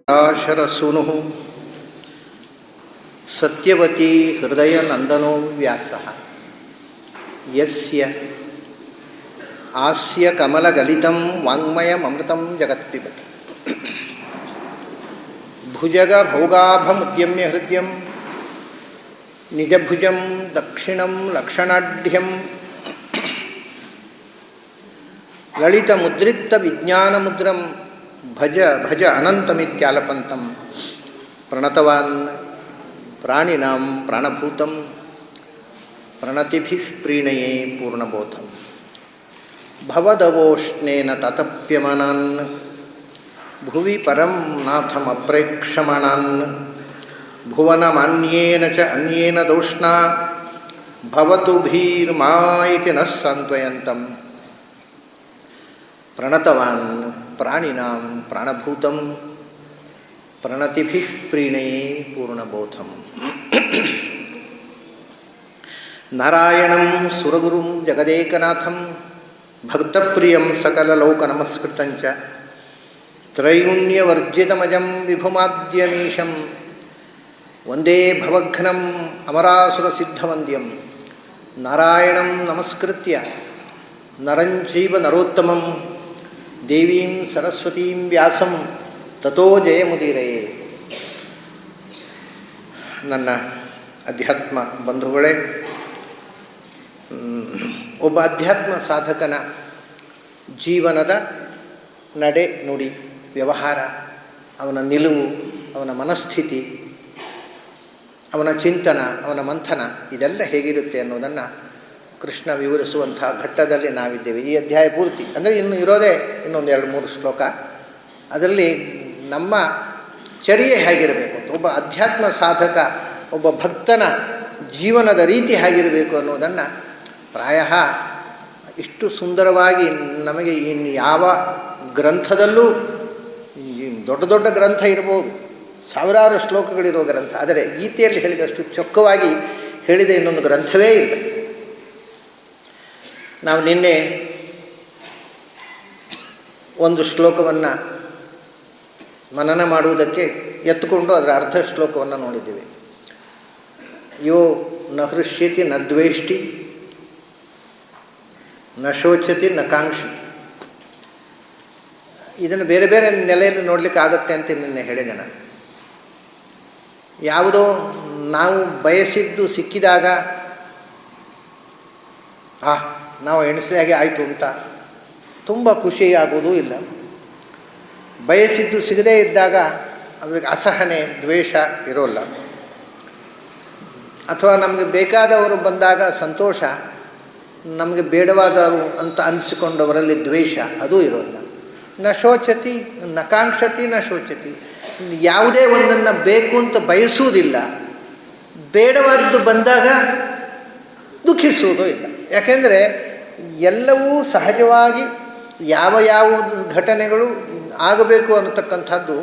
ಪರಾಶರಸೂನು ಸತ್ಯವತಿ ಹೃದಯನಂದನೋ ವ್ಯಾಸ ಯಸ್ಯ ಆಸ್ಯ ಕಮಲಗಲಿತಂ ವಾಂಗ್ಮಯಮೃತಂ ಜಗತ್ಪಿಬತಿ ಭುಜಗ ಭೋಗಾಭಮುದ್ಯಮ್ಯ ಹೃದಯಂ ನಿಜಭುಜಂ ದಕ್ಷಿಣಂ ಲಕ್ಷಣಾಢ್ಯಂ ಲಲಿತಮುದ್ರಿಕ್ತ ವಿಜ್ಞಾನಮುದ್ರಂ ಭಜ ಭಜ ಅನಂತಮಿತ್ಯಾಲಪಂತಂ ಪ್ರಣತವಾನ್ ಪ್ರಾಣಿನಾಂ ಪ್ರಾಣಭೂತಂ ಪ್ರಣತಿಭಿಃ ಪ್ರೀಣಯೇ ಪೂರ್ಣಬೋಧಂ ಭವದವೋಷ್ಣೇನ ತತಪ್ಯಮನಾನ್ ಭುವಿ ಪರಂ ನಾಥಮಪ್ರೇಕ್ಷಮಾಣಾನ್ ಭುವನಮಾನ್ಯೇನ ಚ ಅನ್ಯೇನ ದೌಷ್ಣಾ ಭವತು ಭೀರ್ಮಾ ಇತಿ ನಃ ಸಾಂತ್ವಯಂತಂ ಪ್ರಣತವಾನ್ ಪ್ರಾಣಿನಾಂ ಪ್ರಾಣಭೂತಂ ಪ್ರಣತಿಭಿಃ ಪ್ರೀಣಯೇ ಪೂರ್ಣಬೋಧಂ ನಾರಾಯಣಂ ಸುರಗುರುಂ ಜಗದೇಕನಾಥಂ ಭಕ್ತಪ್ರಿಯಂ ಸಕಲಲೋಕನಮಸ್ಕೃತಂಚ ತ್ರೈಗುಣ್ಯವರ್ಜಿತಮಜಂ ವಿಭುಮಾದ್ಯಮೀಶಂ ವಂದೇ ಭವಘ್ನಂ ಅಮರಾಸುರಸಿದ್ಧವಂದ್ಯಂ ನಾರಾಯಣಂ ನಮಸ್ಕೃತ್ಯ ನರಂಚೈವ ನರೋತ್ತಮಂ ದೇವೀಂ ಸರಸ್ವತೀಂ ವ್ಯಾಸಂ ತತೋ ಜಯಮುದೀರಯೇ. ನನ್ನ ಅಧ್ಯಾತ್ಮ ಬಂಧುಗಳೇ, ಒಬ್ಬ ಅಧ್ಯಾತ್ಮ ಸಾಧಕನ ಜೀವನದ ನಡೆ ನುಡಿ ವ್ಯವಹಾರ, ಅವನ ನಿಲುವು, ಅವನ ಮನಸ್ಥಿತಿ, ಅವನ ಚಿಂತನ, ಅವನ ಮಂಥನ ಇದೆಲ್ಲ ಹೇಗಿರುತ್ತೆ ಅನ್ನೋದನ್ನು ಕೃಷ್ಣ ವಿವರಿಸುವಂಥ ಘಟ್ಟದಲ್ಲಿ ನಾವಿದ್ದೇವೆ. ಈ ಅಧ್ಯಾಯ ಪೂರ್ತಿ ಅಂದರೆ ಇನ್ನು ಇರೋದೇ ಇನ್ನೊಂದು 2-3 ಶ್ಲೋಕ. ಅದರಲ್ಲಿ ನಮ್ಮ ಚರ್ಯೆ ಹೇಗಿರಬೇಕು ಅಂತ, ಒಬ್ಬ ಅಧ್ಯಾತ್ಮ ಸಾಧಕ, ಒಬ್ಬ ಭಕ್ತನ ಜೀವನದ ರೀತಿ ಹೇಗಿರಬೇಕು ಅನ್ನೋದನ್ನು ಪ್ರಾಯ ಇಷ್ಟು ಸುಂದರವಾಗಿ ನಮಗೆ ಇನ್ನು ಯಾವ ಗ್ರಂಥದಲ್ಲೂ, ದೊಡ್ಡ ದೊಡ್ಡ ಗ್ರಂಥ ಇರ್ಬೋದು, ಸಾವಿರಾರು ಶ್ಲೋಕಗಳಿರೋ ಗ್ರಂಥ, ಆದರೆ ಗೀತೆಯಲ್ಲಿ ಹೇಳಿದಷ್ಟು ಚೊಕ್ಕವಾಗಿ ಹೇಳಿದ ಇನ್ನೊಂದು ಗ್ರಂಥವೇ ಇಲ್ಲ. ನಾವು ನಿನ್ನೆ ಒಂದು ಶ್ಲೋಕವನ್ನು ಮನನ ಮಾಡುವುದಕ್ಕೆ ಎತ್ತುಕೊಂಡು ಅದರ ಅರ್ಧ ಶ್ಲೋಕವನ್ನು ನೋಡಿದ್ದೇವೆ. ಯೋ ನ ಹೃಷ್ಯತಿ ನ ದ್ವೇಷ್ಟಿ ನ ಶೋಚತಿ ನ ಕಾಂಕ್ಷತಿ. ಇದನ್ನು ಬೇರೆ ಬೇರೆ ನೆಲೆಯಲ್ಲಿ ನೋಡಲಿಕ್ಕೆ ಆಗುತ್ತೆ ಅಂತ ನಿನ್ನೆ ಹೇಳಿದೆ ನಾನು. ಯಾವುದೋ ನಾವು ಬಯಸಿದ್ದು ಸಿಕ್ಕಿದಾಗ ನಾವು ಎಣಿಸಿದಾಗೆ ಆಯಿತು ಅಂತ ತುಂಬ ಖುಷಿಯಾಗುವುದೂ ಇಲ್ಲ. ಬಯಸಿದ್ದು ಸಿಗದೇ ಇದ್ದಾಗ ಅದಕ್ಕೆ ಅಸಹನೆ, ದ್ವೇಷ ಇರೋಲ್ಲ. ಅಥವಾ ನಮಗೆ ಬೇಕಾದವರು ಬಂದಾಗ ಸಂತೋಷ, ನಮಗೆ ಬೇಡವಾದವರು ಅಂತ ಅನಿಸಿಕೊಂಡವರಲ್ಲಿ ದ್ವೇಷ ಅದೂ ಇರೋಲ್ಲ. ನ ಶೋಚತಿ ನ ಕಾಂಕ್ಷತಿ ನ ಶೋಚತಿ. ಯಾವುದೇ ಒಂದನ್ನು ಬೇಕು ಅಂತ ಬಯಸುವುದಿಲ್ಲ, ಬೇಡವಾದ್ದು ಬಂದಾಗ ದುಃಖಿಸುವುದೂ ಇಲ್ಲ. ಯಾಕೆಂದರೆ ಎಲ್ಲವೂ ಸಹಜವಾಗಿ ಯಾವ ಘಟನೆಗಳು ಆಗಬೇಕು ಅನ್ನತಕ್ಕಂಥದ್ದು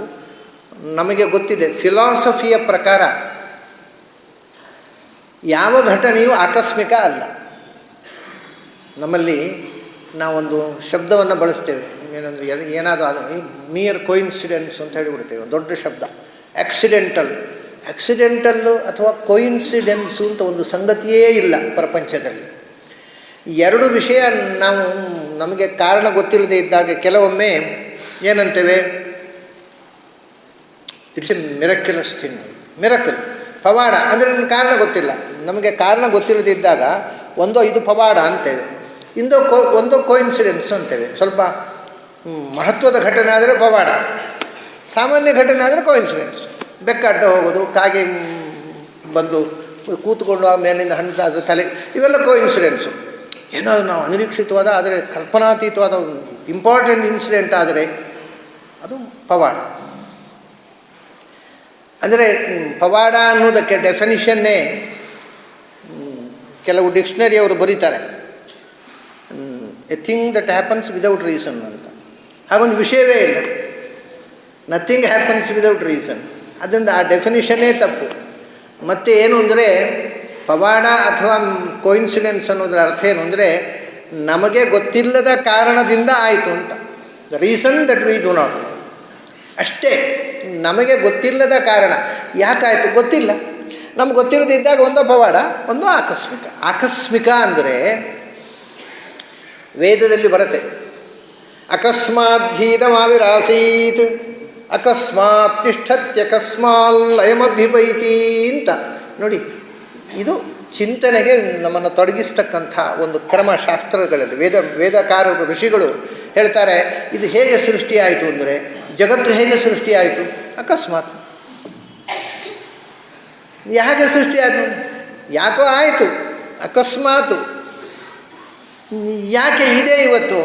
ನಮಗೆ ಗೊತ್ತಿದೆ. ಫಿಲಾಸಫಿಯ ಪ್ರಕಾರ ಯಾವ ಘಟನೆಯೂ ಆಕಸ್ಮಿಕ ಅಲ್ಲ. ನಮ್ಮಲ್ಲಿ ನಾವೊಂದು ಶಬ್ದವನ್ನು ಬಳಸ್ತೇವೆ, ಏನಂದರೆ ಏನಾದರೂ ಅದು ಮಿಯರ್ ಕೋಇನ್ಸಿಡೆನ್ಸ್ ಅಂತ ಹೇಳಿಬಿಡ್ತೇವೆ, ದೊಡ್ಡ ಶಬ್ದ. ಆಕ್ಸಿಡೆಂಟಲ್ಲು ಅಥವಾ ಕೋಇನ್ಸಿಡೆನ್ಸು ಅಂತ ಒಂದು ಸಂಗತಿಯೇ ಇಲ್ಲ ಪ್ರಪಂಚದಲ್ಲಿ. ಎರಡು ವಿಷಯ ನಮಗೆ ಕಾರಣ ಗೊತ್ತಿಲ್ಲದೆ ಇದ್ದಾಗ ಕೆಲವೊಮ್ಮೆ ಏನಂತೇವೆ, ಇಟ್ಸ್ ಎ ಮಿರಕ್ಯುಲಸ್ ಥಿಂಗ್. ಮಿರಕಲ್, ಪವಾಡ ಅಂದರೆ ನನ್ನ ಕಾರಣ ಗೊತ್ತಿಲ್ಲ. ನಮಗೆ ಕಾರಣ ಗೊತ್ತಿಲ್ಲದಿದ್ದಾಗ ಇದು ಪವಾಡ ಅಂತೇವೆ, ಒಂದೋ ಕೋಇನ್ಸಿಡೆನ್ಸ್ ಅಂತೇವೆ. ಸ್ವಲ್ಪ ಮಹತ್ವದ ಘಟನೆ ಆದರೆ ಪವಾಡ, ಸಾಮಾನ್ಯ ಘಟನೆ ಆದರೆ ಕೋಇನ್ಸಿಡೆನ್ಸ್. ಬೆಕ್ಕ ಅಡ್ಡ ಹೋಗೋದು, ಕಾಗೆ ಬಂದು ಕೂತ್ಕೊಂಡು ಆ ಮೇಲಿಂದ ಹಣ್ಣು ತಲೆ, ಇವೆಲ್ಲ ಕೋಇನ್ಸಿಡೆನ್ಸು. ಏನಾದರೂ ನಾವು ಅನಿರೀಕ್ಷಿತವಾದ ಆದರೆ ಕಲ್ಪನಾತೀತವಾದ ಇಂಪಾರ್ಟೆಂಟ್ ಇನ್ಸಿಡೆಂಟ್ ಆದರೆ ಅದು ಪವಾಡ. ಅಂದರೆ ಪವಾಡ ಅನ್ನೋದಕ್ಕೆ ಡೆಫಿನಿಷನ್ನೇ ಕೆಲವು ಡಿಕ್ಷನರಿಯವರು ಬರೀತಾರೆ, A thing that happens without reason ಅಂತ. ಹಾಗೊಂದು ವಿಷಯವೇ ಇಲ್ಲ, ನಥಿಂಗ್ ಹ್ಯಾಪನ್ಸ್ ವಿದೌಟ್ ರೀಸನ್. ಅದರಿಂದ ಆ ಡೆಫಿನಿಷನ್ನೇ ತಪ್ಪು. ಮತ್ತು ಏನು ಅಂದರೆ ಪವಾಡ ಅಥವಾ ಕೋಇನ್ಸಿಡೆನ್ಸ್ ಅನ್ನೋದರ ಅರ್ಥ ಏನು ಅಂದರೆ ನಮಗೆ ಗೊತ್ತಿಲ್ಲದ ಕಾರಣದಿಂದ ಆಯಿತು ಅಂತ. The reason that we do not know ಅಷ್ಟೇ. ನಮಗೆ ಗೊತ್ತಿಲ್ಲದ ಕಾರಣ. ಯಾಕಾಯಿತು ಗೊತ್ತಿಲ್ಲ. ನಮ್ಗೆ ಗೊತ್ತಿಲ್ಲದಿದ್ದಾಗ ಒಂದು ಪವಾಡ, ಒಂದು ಆಕಸ್ಮಿಕ. ಆಕಸ್ಮಿಕ ಅಂದರೆ ವೇದದಲ್ಲಿ ಬರುತ್ತೆ, ಅಕಸ್ಮಾದ್ಧೀತಮಾವಿರಾಸೀತ್ ಅಕಸ್ಮಾತ್ ತಿಷ್ಠತ್ಯಕಸ್ಮಾಲ್ಲಯಮಭಿಪೈತಿ ಅಂತ. ನೋಡಿ, ಇದು ಚಿಂತನೆಗೆ ನಮ್ಮನ್ನು ತೊಡಗಿಸ್ತಕ್ಕಂಥ ಒಂದು ಕ್ರಮ. ಶಾಸ್ತ್ರಗಳಲ್ಲಿ ವೇದಕಾರರು ಋಷಿಗಳು ಹೇಳ್ತಾರೆ, ಇದು ಹೇಗೆ ಸೃಷ್ಟಿಯಾಯಿತು ಅಂದರೆ, ಜಗತ್ತು ಹೇಗೆ ಸೃಷ್ಟಿಯಾಯಿತು? ಅಕಸ್ಮಾತ್. ಹೇಗೆ ಸೃಷ್ಟಿಯಾಯಿತು? ಯಾಕೋ ಆಯಿತು, ಅಕಸ್ಮಾತ್. ಯಾಕೆ ಇದೆ ಇವತ್ತು?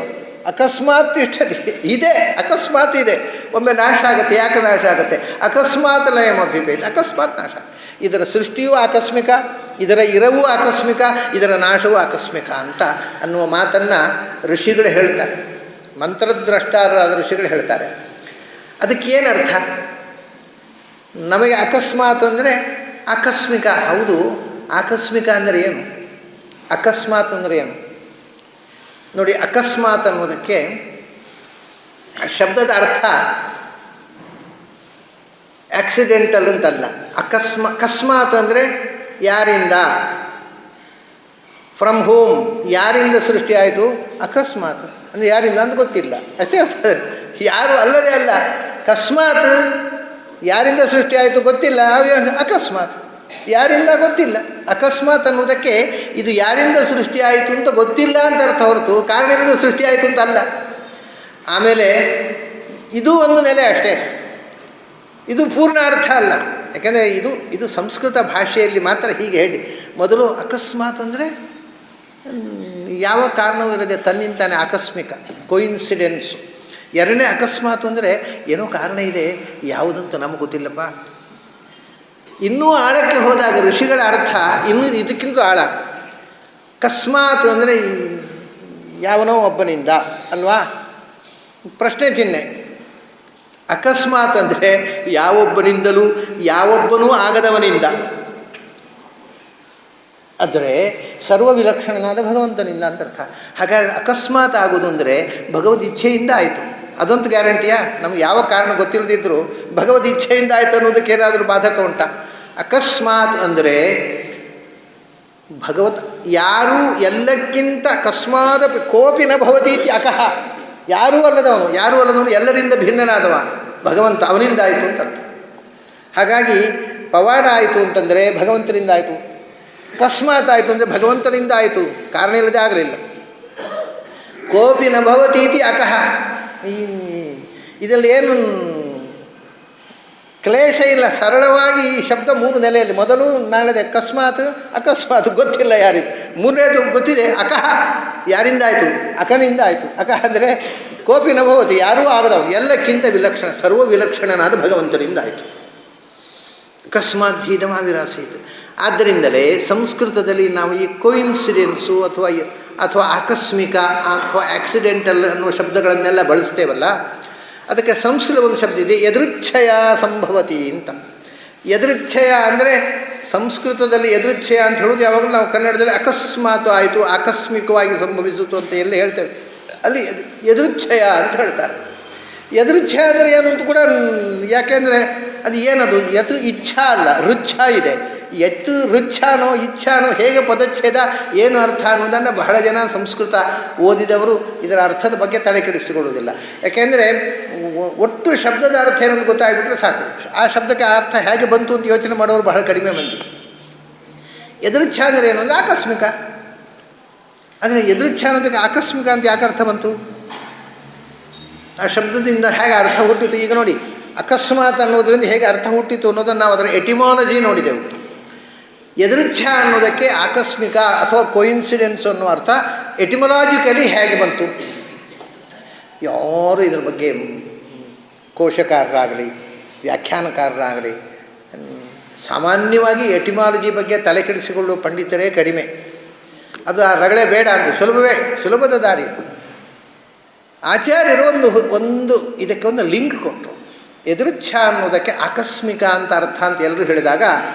ಅಕಸ್ಮಾತ್ ತಿಷ್ಠತಿ, ಇದೆ, ಅಕಸ್ಮಾತ್ ಇದೆ. ಒಮ್ಮೆ ನಾಶ ಆಗುತ್ತೆ. ಯಾಕೆ ನಾಶ ಆಗುತ್ತೆ? ಅಕಸ್ಮಾತ್ ಲಯಮಭಿಪೈತಿ, ಅಕಸ್ಮಾತ್ ನಾಶ. ಇದರ ಸೃಷ್ಟಿಯೂ ಆಕಸ್ಮಿಕ, ಇದರ ಇರವೂ ಆಕಸ್ಮಿಕ, ಇದರ ನಾಶವೂ ಆಕಸ್ಮಿಕ ಅಂತ ಅನ್ನುವ ಮಾತನ್ನು ಋಷಿಗಳು ಹೇಳ್ತಾರೆ. ಮಂತ್ರದ್ರಷ್ಟಾರರಾದ ಋಷಿಗಳು ಹೇಳ್ತಾರೆ. ಅದಕ್ಕೇನರ್ಥ? ನಮಗೆ ಅಕಸ್ಮಾತ್ ಅಂದರೆ ಆಕಸ್ಮಿಕ. ಹೌದು, ಆಕಸ್ಮಿಕ ಅಂದರೆ ಏನು? ಅಕಸ್ಮಾತ್ ಅಂದರೆ ಏನು ನೋಡಿ. ಅಕಸ್ಮಾತ್ ಅನ್ನೋದಕ್ಕೆ ಶಬ್ದದ ಅರ್ಥ ಆಕ್ಸಿಡೆಂಟಲ್ ಅಂತಲ್ಲ. ಅಕಸ್ಮಾತ್ ಅಂದರೆ ಯಾರಿಂದ, ಫ್ರಮ್ ಹೋಮ್, ಯಾರಿಂದ ಸೃಷ್ಟಿಯಾಯಿತು? ಅಕಸ್ಮಾತ್ ಅಂದರೆ ಯಾರಿಂದ ಅಂತ ಗೊತ್ತಿಲ್ಲ, ಅಷ್ಟೇ ಅರ್ಥ. ಯಾರು ಅಲ್ಲದೆ ಅಲ್ಲ. ಅಕಸ್ಮಾತ್ ಯಾರಿಂದ ಸೃಷ್ಟಿಯಾಯಿತು ಗೊತ್ತಿಲ್ಲ, ಅಕಸ್ಮಾತ್ ಯಾರಿಂದ ಗೊತ್ತಿಲ್ಲ. ಅಕಸ್ಮಾತ್ ಅನ್ನೋದಕ್ಕೆ ಇದು ಯಾರಿಂದ ಸೃಷ್ಟಿಯಾಯಿತು ಅಂತ ಗೊತ್ತಿಲ್ಲ ಅಂತ ಅರ್ಥ ಹೊರತು ಕಾರಣದಿಂದ ಸೃಷ್ಟಿಯಾಯಿತು ಅಂತ ಅಲ್ಲ. ಆಮೇಲೆ ಇದು ಒಂದು ನೆಲೆ ಅಷ್ಟೇ, ಇದು ಪೂರ್ಣ ಅರ್ಥ ಅಲ್ಲ. ಯಾಕೆಂದರೆ ಇದು ಸಂಸ್ಕೃತ ಭಾಷೆಯಲ್ಲಿ ಮಾತ್ರ ಹೀಗೆ ಹೇಳಿ. ಮೊದಲು ಅಕಸ್ಮಾತ್ ಅಂದರೆ ಯಾವ ಕಾರಣವೂ ಇರದೆ ತನ್ನಿಂತಾನೆ ಆಕಸ್ಮಿಕ, ಕೋಇನ್ಸಿಡೆನ್ಸು. ಎರಡನೇ ಅಕಸ್ಮಾತ್ ಅಂದರೆ ಏನೋ ಕಾರಣ ಇದೆ, ಯಾವುದಂತ ನಮಗೆ ಗೊತ್ತಿಲ್ಲಪ್ಪ. ಇನ್ನೂ ಆಳಕ್ಕೆ ಹೋದಾಗ ಋಷಿಗಳ ಅರ್ಥ ಇನ್ನೂ ಇದಕ್ಕಿಂತ ಆಳ. ಅಕಸ್ಮಾತ್ ಅಂದರೆ ಯಾವನೋ ಒಬ್ಬನಿಂದ ಅಲ್ವಾ, ಪ್ರಶ್ನೆ ಚಿಹ್ನೆ. ಅಕಸ್ಮಾತ್ ಅಂದರೆ ಯಾವೊಬ್ಬನಿಂದಲೂ, ಯಾವೊಬ್ಬನೂ ಆಗದವನಿಂದ. ಆದರೆ ಸರ್ವವಿಲಕ್ಷಣನಾದ ಭಗವಂತನಿಂದ ಅಂತ ಅರ್ಥ. ಹಾಗಾದರೆ ಅಕಸ್ಮಾತ್ ಆಗೋದು ಅಂದರೆ ಭಗವದ್ ಇಚ್ಛೆಯಿಂದ ಆಯಿತು. ಅದಂತೂ ಗ್ಯಾರಂಟಿಯಾ? ನಮ್ಗೆ ಯಾವ ಕಾರಣ ಗೊತ್ತಿಲ್ಲದಿದ್ದರೂ ಭಗವದ್ ಇಚ್ಛೆಯಿಂದ ಆಯಿತು ಅನ್ನೋದಕ್ಕೆ ಏನಾದರೂ ಬಾಧಕ ಉಂಟಾ? ಅಕಸ್ಮಾತ್ ಅಂದರೆ ಭಗವತ್ ಯಾರೂ ಎಲ್ಲಕ್ಕಿಂತ ಅಕಸ್ಮಾತ್ ಕೋಪಿ ನ ಭವತೀತಿ ಅಕಃ. ಯಾರೂ ಅಲ್ಲದವನು ಎಲ್ಲರಿಂದ ಭಿನ್ನನಾದವ ಭಗವಂತ, ಅವನಿಂದ ಆಯಿತು ಅಂತ ಅರ್ಥ. ಹಾಗಾಗಿ ಪವಾಡ ಆಯಿತು ಅಂತಂದರೆ ಭಗವಂತನಿಂದ ಆಯಿತು. ಅಕಸ್ಮಾತ್ ಆಯಿತು ಅಂದರೆ ಭಗವಂತನಿಂದ ಆಯಿತು, ಕಾರಣ ಇಲ್ಲದೆ ಆಗಲಿಲ್ಲ. ಕೋಪಿ ನ ಭವತೀತಿ ಅಕಃ. ಇದರಲ್ಲಿ ಏನು ಕ್ಲೇಶ ಇಲ್ಲ, ಸರಳವಾಗಿ ಈ ಶಬ್ದ ಮೂರು ನೆಲೆಯಲ್ಲಿ. ಮೊದಲು ನಾಳೆ ಅಕಸ್ಮಾತ್ ಗೊತ್ತಿಲ್ಲ ಯಾರಿಗೂ. ಮೂರನೇದು ಗೊತ್ತಿದೆ, ಅಕಃ ಯಾರಿಂದ ಆಯಿತು? ಅಕನಿಂದ ಆಯಿತು. ಅಕಃ ಅಂದರೆ ಕೋಪಿ ನ ಭವತಿ, ಯಾರೂ ಆಗದವನು, ಎಲ್ಲಕ್ಕಿಂತ ವಿಲಕ್ಷಣ, ಸರ್ವ ವಿಲಕ್ಷಣನಾದ ಭಗವಂತನಿಂದ ಆಯಿತು. ಅಕಸ್ಮಾತ್ ಧೀನಮಾವಿರಾಸೀತ್. ಆದ್ದರಿಂದಲೇ ಸಂಸ್ಕೃತದಲ್ಲಿ ನಾವು ಈ ಕೋಇನ್ಸಿಡೆನ್ಸು ಅಥವಾ ಆಕಸ್ಮಿಕ ಅಥವಾ ಆಕ್ಸಿಡೆಂಟಲ್ ಅನ್ನುವ ಶಬ್ದಗಳನ್ನೆಲ್ಲ ಬಳಸ್ತೇವಲ್ಲ, ಅದಕ್ಕೆ ಸಂಸ್ಕೃತ ಒಂದು ಶಬ್ದ ಇದೆ, ಎದೃಚ್ಛಯ ಸಂಭವತಿ ಅಂತ. ಎದೃಚ್ಛಯ ಅಂದರೆ ಸಂಸ್ಕೃತದಲ್ಲಿ ಎದೃಚ್ಛಯ ಅಂತ ಹೇಳೋದು ಯಾವಾಗಲೂ ನಾವು ಕನ್ನಡದಲ್ಲಿ ಅಕಸ್ಮಾತ್ ಆಯಿತು, ಆಕಸ್ಮಿಕವಾಗಿ ಸಂಭವಿಸಿತು ಅಂತ ಎಲ್ಲ ಹೇಳ್ತೇವೆ. ಅಲ್ಲಿ ಎದೃಚ್ಛಯ ಅಂತ ಹೇಳ್ತಾರೆ. ಎದೃಚ್ಛಯ ಅಂದರೆ ಏನು ಅಂತ ಕೂಡ, ಯಾಕೆಂದರೆ ಅದು ಏನದು, ಯತ್ ಇಚ್ಛಾ ಅಲ್ಲ, ರುಚ್ಛ ಇದೆ. ಎತ್ತು ರುಚ್ಛಾನೋ ಇಚ್ಛಾನೋ ಹೇಗೆ ಪದಚ್ಛೇದ, ಏನು ಅರ್ಥ ಅನ್ನೋದನ್ನು ಬಹಳ ಜನ ಸಂಸ್ಕೃತ ಓದಿದವರು ಇದರ ಅರ್ಥದ ಬಗ್ಗೆ ತಲೆ ಕೆಡಿಸಿಕೊಳ್ಳುವುದಿಲ್ಲ. ಯಾಕೆಂದರೆ ಒಟ್ಟು ಶಬ್ದದ ಅರ್ಥ ಏನಂತ ಗೊತ್ತಾಗ್ಬಿಟ್ರೆ ಸಾಕು. ಆ ಶಬ್ದಕ್ಕೆ ಆ ಅರ್ಥ ಹೇಗೆ ಬಂತು ಅಂತ ಯೋಚನೆ ಮಾಡೋರು ಬಹಳ ಕಡಿಮೆ ಮಂದಿ. ಎದೃಚ್ಛ ಅಂದರೆ ಏನು ಅಂದರೆ ಆಕಸ್ಮಿಕ. ಆದರೆ ಎದೃಚ್ಛ ಅನ್ನೋದಕ್ಕೆ ಆಕಸ್ಮಿಕ ಅಂತ ಯಾಕೆ ಅರ್ಥ ಬಂತು? ಆ ಶಬ್ದದಿಂದ ಹೇಗೆ ಅರ್ಥ ಹುಟ್ಟಿತು? ಈಗ ನೋಡಿ, ಅಕಸ್ಮಾತ್ ಅನ್ನೋದರಿಂದ ಹೇಗೆ ಅರ್ಥ ಹುಟ್ಟಿತು ಅನ್ನೋದನ್ನು ನಾವು ಅದರ ಎಟಿಮಾಲಜಿ ನೋಡಿದೆವು. ಎದೃಚ್ಛ ಅನ್ನೋದಕ್ಕೆ ಆಕಸ್ಮಿಕ ಅಥವಾ ಕೋಇನ್ಸಿಡೆನ್ಸ್ ಅನ್ನೋ ಅರ್ಥ ಎಟಿಮೊಲಾಜಿಕಲಿ ಹೇಗೆ ಬಂತು? ಯಾರು ಇದ್ರ ಬಗ್ಗೆ ಕೋಶಕಾರರಾಗಲಿ ವ್ಯಾಖ್ಯಾನಕಾರರಾಗಲಿ ಸಾಮಾನ್ಯವಾಗಿ ಎಟಿಮಾಲಜಿ ಬಗ್ಗೆ ತಲೆ ಕೆಡಿಸಿಕೊಳ್ಳುವ ಪಂಡಿತರೇ ಕಡಿಮೆ. ಅದು ಆ ರಗಳೆ ಬೇಡ ಅಂದು ಸುಲಭದ ದಾರಿ. ಆಚಾರ್ಯರು ಒಂದು ಇದಕ್ಕೆ ಒಂದು ಲಿಂಕ್ ಕೊಟ್ಟರು. ಎದೃಚ್ಛಾ ಅನ್ನೋದಕ್ಕೆ ಆಕಸ್ಮಿಕ ಅಂತ ಅರ್ಥ ಅಂತ ಎಲ್ಲರೂ ಹೇಳಿದಾಗ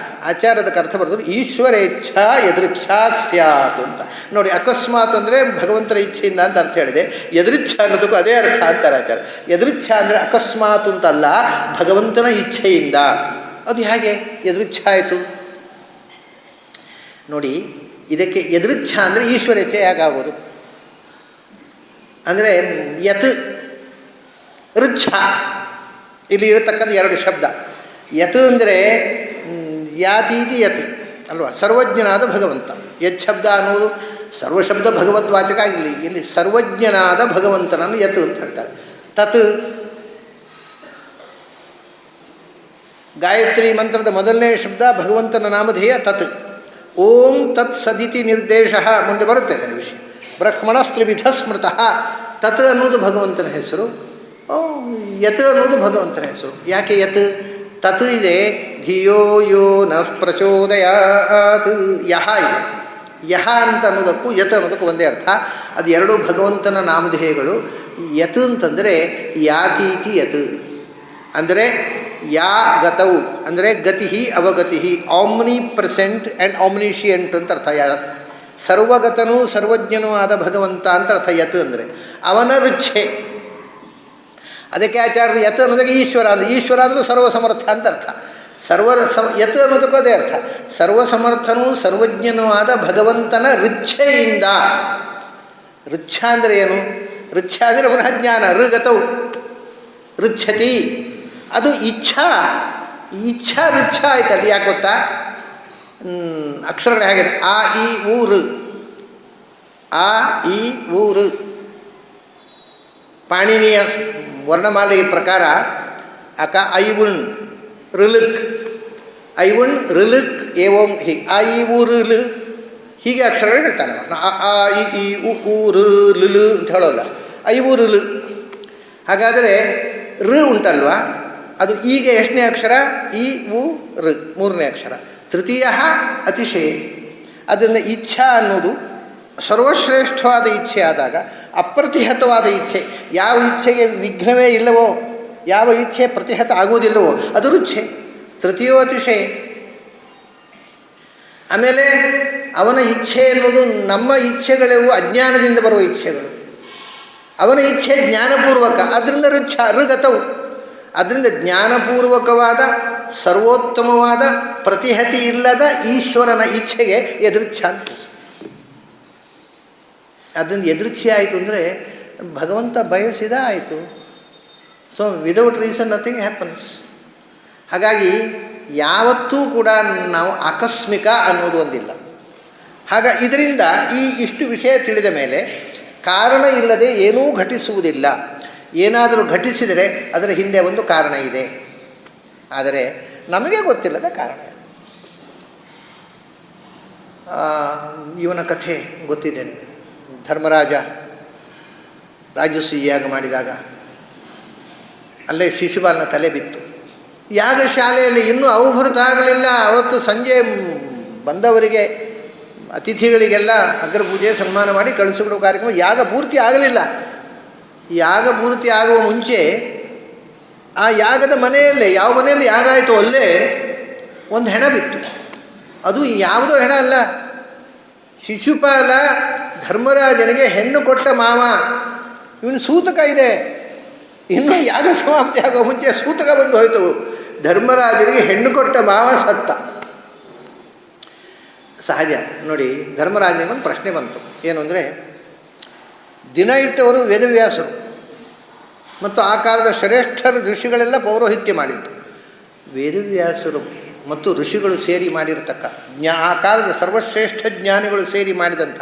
ಆಚಾರ್ಯದಕ್ಕೆ ಅರ್ಥ ಬರೆದ್ರು ಈಶ್ವರೇಚ್ಛಾ ಎದೃಚ್ಛಾ ಸ್ಯಾತ್ ಅಂತ. ನೋಡಿ, ಅಕಸ್ಮಾತ್ ಅಂದರೆ ಭಗವಂತನ ಇಚ್ಛೆಯಿಂದ ಅಂತ ಅರ್ಥ ಹೇಳಿದೆ, ಎದೃಚ್ಛಾ ಅನ್ನೋದಕ್ಕೂ ಅದೇ ಅರ್ಥ ಅಂತಾರೆ ಆಚಾರ್ಯ. ಎದೃಚ್ಛಾ ಅಂದರೆ ಅಕಸ್ಮಾತ್ ಅಂತಲ್ಲ, ಭಗವಂತನ ಇಚ್ಛೆಯಿಂದ. ಅದು ಹೇಗೆ ಎದೃಚ್ಛಾ ಆಯಿತು ನೋಡಿ. ಇದಕ್ಕೆ ಎದೃಚ್ಛಾ ಅಂದರೆ ಈಶ್ವರೇಚ್ಛೆ ಹೇಗಾಗೋದು ಅಂದರೆ ಯತ್ ಋಚ್ಛ, ಇಲ್ಲಿ ಇರತಕ್ಕಂಥ ಎರಡು ಶಬ್ದ. ಯತ್ ಅಂದರೆ ಯಾತೀತಿ ಯತ್ ಅಲ್ವಾ, ಸರ್ವಜ್ಞನಾದ ಭಗವಂತ. ಯತ್ ಶಬ್ದ ಅನ್ನೋದು ಸರ್ವಶಬ್ದ ಭಗವದ್ವಾಚಕ ಆಗಿರಲಿ, ಇಲ್ಲಿ ಸರ್ವಜ್ಞನಾದ ಭಗವಂತನನ್ನು ಯತ್ ಅಂತ ಹೇಳ್ತಾರೆ. ತತ್ ಗಾಯತ್ರಿ ಮಂತ್ರದ ಮೊದಲನೇ ಶಬ್ದ ಭಗವಂತನ ನಾಮಧೇಯ ತತ್. ಓಂ ತತ್ ಸದಿತಿ ನಿರ್ದೇಶ ಮುಂದೆ ಬರುತ್ತೆ ನನ್ನ ವಿಷಯ. ಬ್ರಹ್ಮಣಸ್ತ್ರಿವಿಧ ಸ್ಮೃತಃ. ತತ್ ಅನ್ನೋದು ಭಗವಂತನ ಹೆಸರು, ಯತ್ ಅನ್ನೋದು ಭಗವಂತನ ಹೆಸರು. ಯಾಕೆ ಯತ್? ತತ್ ಇದೆ, ಧಿಯೋ ಯೋ ನ ಪ್ರಚೋದಯಾತ್. ಯಹ ಇದೆ, ಯಹ ಅಂತ ಅನ್ನೋದಕ್ಕೂ ಯತ್ ಅನ್ನೋದಕ್ಕೂ ಒಂದೇ ಅರ್ಥ. ಅದು ಎರಡೂ ಭಗವಂತನ ನಾಮಧೇಯಗಳು. ಯತ್ ಅಂತಂದರೆ ಯಾತೀತಿ ಯತ್ ಅಂದರೆ ಯಾ ಗತವು ಅಂದರೆ ಗತಿ ಅವಗತಿ, ಆಮ್ನಿ ಪ್ರೆಸೆಂಟ್ ಆ್ಯಂಡ್ ಆಮ್ನಿಷಿಯಂಟ್ ಅಂತ ಅರ್ಥ. ಸರ್ವಗತನೂ ಸರ್ವಜ್ಞನೂ ಆದ ಭಗವಂತ ಅಂತ ಅರ್ಥ ಯತ್ ಅಂದರೆ. ಅವನ ರುಚ್ಛೆ, ಅದಕ್ಕೆ ಆಚಾರ್ಯರು ಯತ್ ಅನ್ನೋದಕ್ಕೆ ಈಶ್ವರ ಅಂದರೆ, ಈಶ್ವರ ಅಂದರೆ ಸರ್ವಸಮರ್ಥ ಅಂತ ಅರ್ಥ. ಯತ್ ಅನ್ನೋದಕ್ಕೂ ಅದೇ ಅರ್ಥ. ಸರ್ವಸಮರ್ಥನೂ ಸರ್ವಜ್ಞನೂ ಆದ ಭಗವಂತನ ರುಚ್ಛೆಯಿಂದ. ರುಚ್ಛ ಅಂದರೆ ಏನು? ರುಚ್ಛ ಅಂದರೆ ಪುನಃ ಜ್ಞಾನ. ಋಗತವು ರುಚ್ಛತಿ, ಅದು ಇಚ್ಛಾ. ಇಚ್ಛಾ ರುಚ್ಛ ಆಯ್ತಲ್ಲಿ. ಯಾಕೆ ಗೊತ್ತಾ? ಅಕ್ಷರಗಳು ಹೇಗೆ? ಆ ಇ ಊ ಋ, ಆ ಇ ಊ ಋ. ಪಾಣಿನಿಯ ವರ್ಣಮಾಲೆಯ ಪ್ರಕಾರ ಅಕ ಐವುಣ್ ಋಲುಕ್, ಐವುಣ್ ಋಲುಕ್ ಏವೋಂ ಹೀಗೆ ಆ ಇ ಊ ಋಲು ಹೀಗೆ ಅಕ್ಷರಗಳು ಹೇಳ್ತಾನೆ. ಆ ಇ ಉ ಋ ಲುಲು ಅಂತ ಹೇಳೋಲ್ಲ, ಐವು ಋಲು. ಹಾಗಾದರೆ ಋ ಉಂಟಲ್ವಾ, ಅದು ಈಗ ಎಷ್ಟನೇ ಅಕ್ಷರ? ಇ ಉ ಋ, ಮೂರನೇ ಅಕ್ಷರ. ತೃತೀಯ ಅತಿಶಯ. ಅದರಿಂದ ಇಚ್ಛಾ ಅನ್ನೋದು ಸರ್ವಶ್ರೇಷ್ಠವಾದ ಇಚ್ಛೆ ಆದಾಗ, ಅಪ್ರತಿಹತವಾದ ಇಚ್ಛೆ, ಯಾವ ಇಚ್ಛೆಗೆ ವಿಘ್ನವೇ ಇಲ್ಲವೋ, ಯಾವ ಇಚ್ಛೆ ಪ್ರತಿಹತ ಆಗುವುದಿಲ್ಲವೋ ಅದು ರುಚ್ಛೆ. ತೃತೀಯೋ ಅತಿಶಯ. ಆಮೇಲೆ ಅವನ ಇಚ್ಛೆ ಎನ್ನುವುದು ನಮ್ಮ ಇಚ್ಛೆಗಳೆವು ಅಜ್ಞಾನದಿಂದ ಬರುವ ಇಚ್ಛೆಗಳು. ಅವನ ಇಚ್ಛೆ ಜ್ಞಾನಪೂರ್ವಕ, ಅದರಿಂದ ರುಚ್ಛ ಋಗತವು. ಅದರಿಂದ ಜ್ಞಾನಪೂರ್ವಕವಾದ ಸರ್ವೋತ್ತಮವಾದ ಪ್ರತಿಹತಿ ಇಲ್ಲದ ಈಶ್ವರನ ಇಚ್ಛೆಗೆ ಎದೃಚ್ಛ ಅಂತ. ಅದರಿಂದ ಎದೃಚ್ಛೆ ಆಯಿತು ಅಂದರೆ ಭಗವಂತ ಬಯಸಿದ ಆಯಿತು. So without reason nothing happens. ಹಾಗಾಗಿ ಯಾವತ್ತೂ ಕೂಡ ನಾವು ಆಕಸ್ಮಿಕ ಅನ್ನೋದು ಒಂದಿಲ್ಲ. ಇದರಿಂದ ಇಷ್ಟು ವಿಷಯ ತಿಳಿದ ಮೇಲೆ ಕಾರಣ ಇಲ್ಲದೆ ಏನೂ ಘಟಿಸುವುದಿಲ್ಲ. ಏನಾದರೂ ಘಟಿಸಿದರೆ ಅದರ ಹಿಂದೆ ಒಂದು ಕಾರಣ ಇದೆ, ಆದರೆ ನಮಗೆ ಗೊತ್ತಿಲ್ಲದ ಕಾರಣ. ಇವನ ಕಥೆ ಗೊತ್ತಿದೆ. ಧರ್ಮರಾಜ ರಾಜಸೂಯ ಯಾಗ ಮಾಡಿದಾಗ ಅಲ್ಲೇ ಶಿಶುಪಾಲನ ತಲೆ ಬಿತ್ತು. ಯಾಗಶಾಲೆಯಲ್ಲಿ ಇನ್ನೂ ಅವಭೃತ ಆಗಲಿಲ್ಲ. ಅವತ್ತು ಸಂಜೆ ಬಂದವರಿಗೆ ಅತಿಥಿಗಳಿಗೆಲ್ಲ ಅಗ್ರಪೂಜೆ ಸನ್ಮಾನ ಮಾಡಿ ಕಳಿಸಿಬಿಡುವ ಕಾರ್ಯಕ್ರಮ. ಯಾಗ ಪೂರ್ತಿ ಆಗಲಿಲ್ಲ. ಯಾಗ ಪೂರ್ತಿ ಆಗುವ ಮುಂಚೆ ಆ ಯಾಗದ ಮನೆಯಲ್ಲೇ, ಯಾವ ಮನೆಯಲ್ಲಿ ಯಾಗ ಆಯಿತು ಅಲ್ಲೇ ಒಂದು ಹೆಣ ಬಿತ್ತು. ಅದು ಯಾವುದೋ ಹೆಣ ಅಲ್ಲ, ಶಿಶುಪಾಲ ಧರ್ಮರಾಜನಿಗೆ ಹೆಣ್ಣು ಕೊಟ್ಟ ಮಾವ. ಇವನು ಸೂತಕ ಇದೆ. ಇನ್ನೂ ಯಾಗ ಸಮಾಪ್ತಿ ಆಗುವ ಮುಂಚೆ ಸೂತಕ ಬಂದು ಹೋಯಿತು. ಧರ್ಮರಾಜನಿಗೆ ಹೆಣ್ಣು ಕೊಟ್ಟ ಮಾವ ಸತ್ತ. ಸಹಜ ನೋಡಿ, ಧರ್ಮರಾಜನಿಗೊಂದು ಪ್ರಶ್ನೆ ಬಂತು. ಏನು ಅಂದರೆ, ದಿನ ಇಟ್ಟವರು ವೇದವ್ಯಾಸರು ಮತ್ತು ಆ ಕಾಲದ ಶ್ರೇಷ್ಠರ ಋಷಿಗಳೆಲ್ಲ ಪೌರೋಹಿತ್ಯ ಮಾಡಿದ್ದು. ವೇದವ್ಯಾಸರು ಮತ್ತು ಋಷಿಗಳು ಸೇರಿ ಮಾಡಿರತಕ್ಕ ಆ ಕಾಲದ ಸರ್ವಶ್ರೇಷ್ಠ ಜ್ಞಾನಿಗಳು ಸೇರಿ ಮಾಡಿದಂಥ,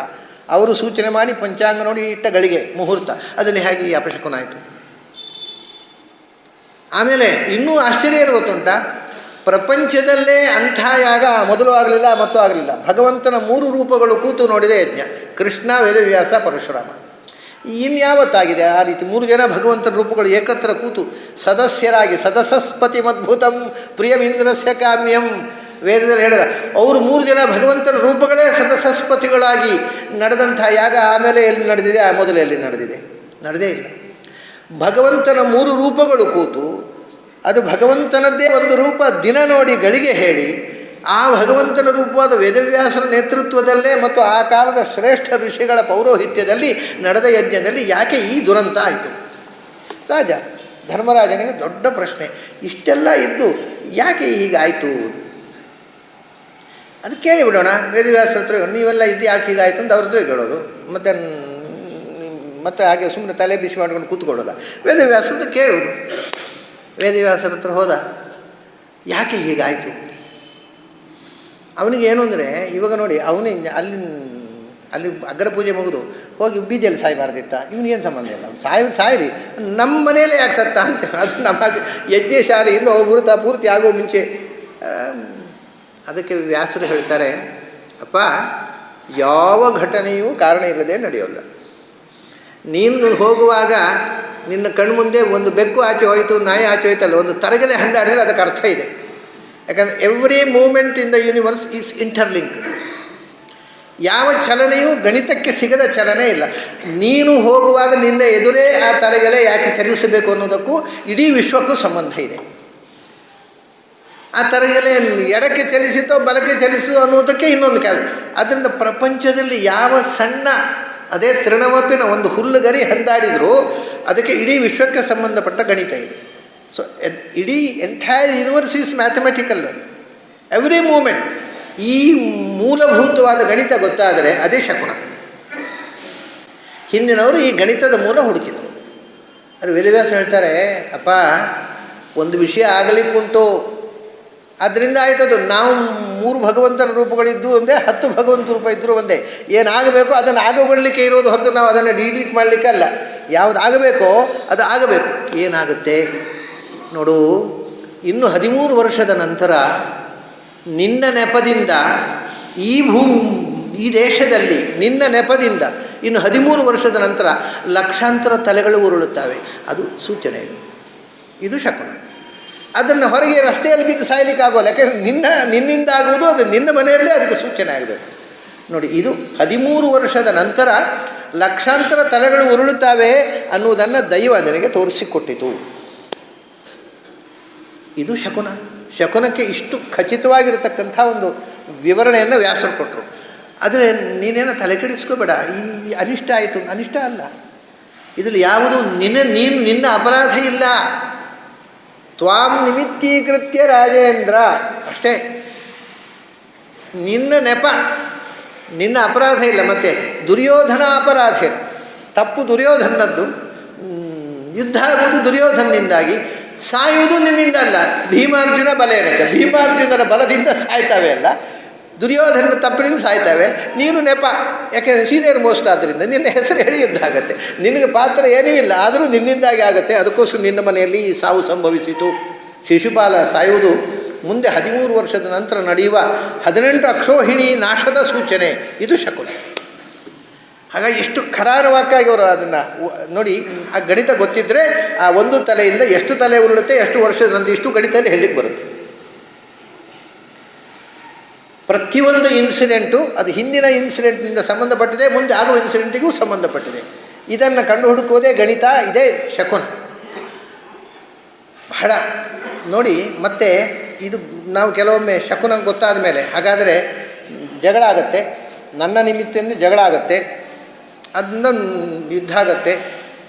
ಅವರು ಸೂಚನೆ ಮಾಡಿ ಪಂಚಾಂಗ ನೋಡಿ ಇಟ್ಟ ಗಳಿಗೆ ಮುಹೂರ್ತ, ಅದರಲ್ಲಿ ಹೇಗೆ ಈ ಅಪಶಕುನಾಯಿತು. ಆಮೇಲೆ ಇನ್ನೂ ಆಶ್ಚರ್ಯ ಏನು ಗೊತ್ತುಂಟ, ಪ್ರಪಂಚದಲ್ಲೇ ಅಂಥ ಯಾಗ ಮೊದಲು ಆಗಲಿಲ್ಲ ಮತ್ತು ಆಗಲಿಲ್ಲ. ಭಗವಂತನ 3 ರೂಪಗಳು ಕೂತು ನೋಡಿದೆ ಯಜ್ಞ. ಕೃಷ್ಣ, ವೇದವ್ಯಾಸ, ಪರಶುರಾಮ. ಇನ್ಯಾವತ್ತಾಗಿದೆ ಆ ರೀತಿ 3 ಜನ ಭಗವಂತನ ರೂಪಗಳು ಏಕತ್ರ ಕೂತು ಸದಸ್ಯರಾಗಿ, ಸದಸಸ್ಪತಿ ಮದ್ಭುತಂ ಪ್ರಿಯಮಿಂದ್ರಸ್ಯ ಕಾಮ್ಯಂ ವೇದದಲ್ಲಿ ಹೇಳಿದ ಅವರು 3 ಜನ ಭಗವಂತನ ರೂಪಗಳೇ ಸದಸಸ್ಪತಿಗಳಾಗಿ ನಡೆದಂಥ ಯಾಗ ಆಮೇಲೆ ಎಲ್ಲಿ ನಡೆದಿದೆ, ಆ ಮೊದಲು ಎಲ್ಲಿ ನಡೆದಿದೆ? ನಡೆದೇ ಇಲ್ಲ. ಭಗವಂತನ 3 ರೂಪಗಳು ಕೂತು ಅದು ಭಗವಂತನದ್ದೇ ಒಂದು ರೂಪ, ದಿನ ನೋಡಿ ಗಳಿಗೆ ಹೇಳಿ ಆ ಭಗವಂತನ ರೂಪವಾದ ವೇದವ್ಯಾಸರ ನೇತೃತ್ವದಲ್ಲೇ ಮತ್ತು ಆ ಕಾಲದ ಶ್ರೇಷ್ಠ ಋಷಿಗಳ ಪೌರೋಹಿತ್ಯದಲ್ಲಿ ನಡೆದ ಯಜ್ಞದಲ್ಲಿ ಯಾಕೆ ಈ ದುರಂತ ಆಯಿತು? ಸಹಜ. ಧರ್ಮರಾಜನಿಗೆ ದೊಡ್ಡ ಪ್ರಶ್ನೆ, ಇಷ್ಟೆಲ್ಲ ಇದ್ದು ಯಾಕೆ ಹೀಗಾಯಿತು? ಅದು ಕೇಳಿಬಿಡೋಣ. ವೇದವ್ಯಾಸರ ಹತ್ರ ನೀವೆಲ್ಲ ಇದ್ದು ಯಾಕೆ ಹೀಗಾಯಿತು ಅಂತ ಅವ್ರ ಹತ್ರ ಕೇಳೋದು, ಮತ್ತೆ ಹಾಗೆ ಸುಮ್ಮನೆ ತಲೆ ಬಿಸಿ ಮಾಡ್ಕೊಂಡು ಕೂತ್ಕೊಳ್ಳೋದ? ವೇದವ್ಯಾಸರ ಹತ್ರ ಕೇಳೋದು. ವೇದವ್ಯಾಸರ ಹತ್ರ ಹೋದ, ಯಾಕೆ ಹೀಗಾಯಿತು? ಅವನಿಗೆ ಏನು ಅಂದರೆ, ಇವಾಗ ನೋಡಿ ಅವನಿಗೆ ಅಲ್ಲಿ ಅಗ್ರ ಪೂಜೆ ಮುಗಿದು ಹೋಗಿ ಬೀಜಲ್ಲಿ ಸಾಯಬಾರ್ದಿತ್ತ? ಇವನಿಗೇನು ಸಂಬಂಧ ಇಲ್ಲ, ಸಾಯಿರಿ, ನಮ್ಮ ಮನೆಯಲ್ಲೇ ಯಾಕೆ ಸತ್ತ ಅಂತ. ಅದು ನಮ್ಮ ಯಜ್ಞಶಾಲೆಯಿಂದ ಪೂರ್ತಿ ಆಗೋ ಮುಂಚೆ. ಅದಕ್ಕೆ ವ್ಯಾಸರು ಹೇಳ್ತಾರೆ, ಅಪ್ಪ, ಯಾವ ಘಟನೆಯೂ ಕಾರಣ ಇಲ್ಲದೆ ನಡೆಯೋಲ್ಲ. ನೀನು ಹೋಗುವಾಗ ನಿನ್ನ ಕಣ್ಮುಂದೆ ಒಂದು ಬೆಕ್ಕು ಆಚೆ ಹೋಯಿತು, ನಾಯಿ ಆಚೆ ಹೋಯ್ತಲ್ಲ, ಒಂದು ತರಗಲೆ ಹಂದಾಡಿದ್ರೆ ಅದಕ್ಕೆ ಅರ್ಥ ಇದೆ. ಯಾಕಂದರೆ every moment in the universe is interlink. ಯಾವ ಚಲನೆಯೂ ಗಣಿತಕ್ಕೆ ಸಿಗದ ಚಲನೆ ಇಲ್ಲ. ನೀನು ಹೋಗುವಾಗ ನಿನ್ನ ಎದುರೇ ಆ ತಲೆಗೆಲೆ ಯಾಕೆ ಚಲಿಸಬೇಕು ಅನ್ನೋದಕ್ಕೂ ಇಡೀ ವಿಶ್ವಕ್ಕೂ ಸಂಬಂಧ ಇದೆ. ಆ ತಲೆಗೆಲೆ ಎಡಕ್ಕೆ ಚಲಿಸಿತೋ ಬಲಕ್ಕೆ ಚಲಿಸು ಅನ್ನೋದಕ್ಕೆ ಇನ್ನೊಂದು ಕಾರಣ. ಆದ್ದರಿಂದ ಪ್ರಪಂಚದಲ್ಲಿ ಯಾವ ಸಣ್ಣ ಅದೇ ತೃಣಮಪ್ಪಿನ ಒಂದು ಹುಲ್ಲುಗರಿ ಹಂದಾಡಿದರೂ ಅದಕ್ಕೆ ಇಡೀ ವಿಶ್ವಕ್ಕೆ ಸಂಬಂಧಪಟ್ಟ ಗಣಿತ ಇದೆ. ಸೊ ಇಡೀ entire universe is mathematical. Every moment ಈ ಮೂಲಭೂತವಾದ ಗಣಿತ ಗೊತ್ತಾದರೆ ಅದೇ ಶಕುನ. ಹಿಂದಿನವರು ಈ ಗಣಿತದ ಮೂಲ ಹುಡುಕಿದರು. ಅದು ವೇದವ್ಯಾಸ ಹೇಳ್ತಾರೆ, ಅಪ್ಪ, ಒಂದು ವಿಷಯ ಆಗಲಿಕ್ಕುಂಟು, ಅದರಿಂದ ಆಯ್ತದು. ನಾವು 3 ಭಗವಂತನ ರೂಪಗಳಿದ್ದು ಒಂದೇ, 10 ಭಗವಂತ ರೂಪ ಇದ್ದರೂ ಒಂದೇ. ಏನಾಗಬೇಕು ಅದನ್ನು ಆಗೋಗೊಳ್ಳಲಿಕ್ಕೆ ಇರೋದು ಹೊರತು ನಾವು ಅದನ್ನು ಡಿಲೀಟ್ ಮಾಡಲಿಕ್ಕೆ ಅಲ್ಲ. ಯಾವುದು ಆಗಬೇಕೋ ಅದು ಆಗಬೇಕು. ಏನಾಗುತ್ತೆ ನೋಡು, ಇನ್ನು 13 ವರ್ಷದ ನಂತರ ನಿನ್ನ ನೆಪದಿಂದ ಈ ದೇಶದಲ್ಲಿ ನಿನ್ನ ನೆಪದಿಂದ ಇನ್ನು 13 ವರ್ಷದ ನಂತರ ಲಕ್ಷಾಂತರ ತಲೆಗಳು ಉರುಳುತ್ತವೆ. ಅದು ಸೂಚನೆ. ಇದು ಶಕುನ. ಅದನ್ನು ಹೊರಗೆ ರಸ್ತೆಯಲ್ಲಿ ಬಿದ್ದು ಸಾಯಲಿಕ್ಕೆ ಆಗೋಲ್ಲ. ಯಾಕೆಂದರೆ ನಿನ್ನಿಂದ ಆಗುವುದು ಅದು ನಿನ್ನ ಮನೆಯಲ್ಲೇ ಅದಕ್ಕೆ ಸೂಚನೆ ಆಗಬೇಕು. ನೋಡಿ, ಇದು 13 ವರ್ಷದ ನಂತರ ಲಕ್ಷಾಂತರ ತಲೆಗಳು ಉರುಳುತ್ತವೆ ಅನ್ನುವುದನ್ನು ದೈವ ನನಗೆ ತೋರಿಸಿಕೊಟ್ಟಿತು. ಇದು ಶಕುನ. ಶಕುನಕ್ಕೆ ಇಷ್ಟು ಖಚಿತವಾಗಿರತಕ್ಕಂಥ ಒಂದು ವಿವರಣೆಯನ್ನು ವ್ಯಾಸರು ಕೊಟ್ಟರು. ಆದರೆ ನೀನೇನೋ ತಲೆ ಕೆಡಿಸ್ಕೋಬೇಡ, ಈ ಅನಿಷ್ಟ ಆಯಿತು. ಅನಿಷ್ಟ ಅಲ್ಲ, ಇದರಲ್ಲಿ ಯಾವುದು ನಿನ್ನ ಅಪರಾಧ ಇಲ್ಲ. ತ್ವಾಂ ನಿಮಿತ್ತೀಕೃತ್ಯ ರಾಜೇಂದ್ರ, ಅಷ್ಟೇ. ನಿನ್ನ ನೆಪ, ನಿನ್ನ ಅಪರಾಧ ಇಲ್ಲ. ಮತ್ತು ದುರ್ಯೋಧನ ಅಪರಾಧ ಇಲ್ಲ. ತಪ್ಪು ದುರ್ಯೋಧನದ್ದು. ಯುದ್ಧ ಆಗುವುದು ದುರ್ಯೋಧನಿಂದಾಗಿ, ಸಾಯುವುದು ನಿನ್ನಿಂದ ಅಲ್ಲ. ಭೀಮಾರ್ಜುನ ಬಲ ಏನಕ್ಕೆ? ಭೀಮಾರ್ಜುನರ ಬಲದಿಂದ ಸಾಯ್ತಾವೆ ಅಲ್ಲ, ದುರ್ಯೋಧನ ತಪ್ಪಿನಿಂದ ಸಾಯ್ತಾವೆ. ನೀನು ನೆಪ, ಯಾಕೆಂದರೆ ಸೀನಿಯರ್ ಮೋಸ್ಟ್ ಆದ್ದರಿಂದ ನಿನ್ನ ಹೆಸರು ಹೇಳಿ ಯುದ್ಧ ಆಗುತ್ತೆ. ನಿನಗೆ ಪಾತ್ರ ಏನೂ ಇಲ್ಲ, ಆದರೂ ನಿನ್ನಿಂದಾಗಿ ಆಗುತ್ತೆ. ಅದಕ್ಕೋಸ್ಕರ ನಿನ್ನ ಮನೆಯಲ್ಲಿ ಈ ಸಾವು ಸಂಭವಿಸಿತು. ಶಿಶುಪಾಲ ಸಾಯುವುದು ಮುಂದೆ 13 ವರ್ಷದ ನಂತರ ನಡೆಯುವ 18 ಅಕ್ಷೋಹಿಣಿ ನಾಶದ ಸೂಚನೆ. ಇದು ಶಕುನ. ಹಾಗಾಗಿ ಇಷ್ಟು ಖರಾರವಾಕ್ಕಾಗಿ ಅವರು ಅದನ್ನು ನೋಡಿ. ಆ ಗಣಿತ ಗೊತ್ತಿದ್ದರೆ ಆ ಒಂದು ತಲೆಯಿಂದ ಎಷ್ಟು ತಲೆ ಉರುಳುತ್ತೆ, ಎಷ್ಟು ವರ್ಷದ ನಂತರ ಇಷ್ಟು ಗಣಿತದಲ್ಲಿ ಹೇಳಲಿಕ್ಕೆ ಬರುತ್ತೆ. ಪ್ರತಿಯೊಂದು ಇನ್ಸಿಡೆಂಟು ಅದು ಹಿಂದಿನ ಇನ್ಸಿಡೆಂಟ್ನಿಂದ ಸಂಬಂಧಪಟ್ಟಿದೆ, ಮುಂದೆ ಆಗುವ ಇನ್ಸಿಡೆಂಟಿಗೂ ಸಂಬಂಧಪಟ್ಟಿದೆ. ಇದನ್ನು ಕಂಡು ಹುಡುಕೋದೇ ಗಣಿತ, ಇದೇ ಶಕುನ. ಬಹಳ ನೋಡಿ. ಮತ್ತು ಇದು ನಾವು ಕೆಲವೊಮ್ಮೆ ಶಕುನ ಗೊತ್ತಾದ ಮೇಲೆ ಹಾಗಾದರೆ ಜಗಳ ಆಗುತ್ತೆ, ನನ್ನ ನಿಮಿತ್ತದಿಂದ ಜಗಳ ಆಗುತ್ತೆ, ಅದನ್ನ ಯುದ್ಧ ಆಗುತ್ತೆ.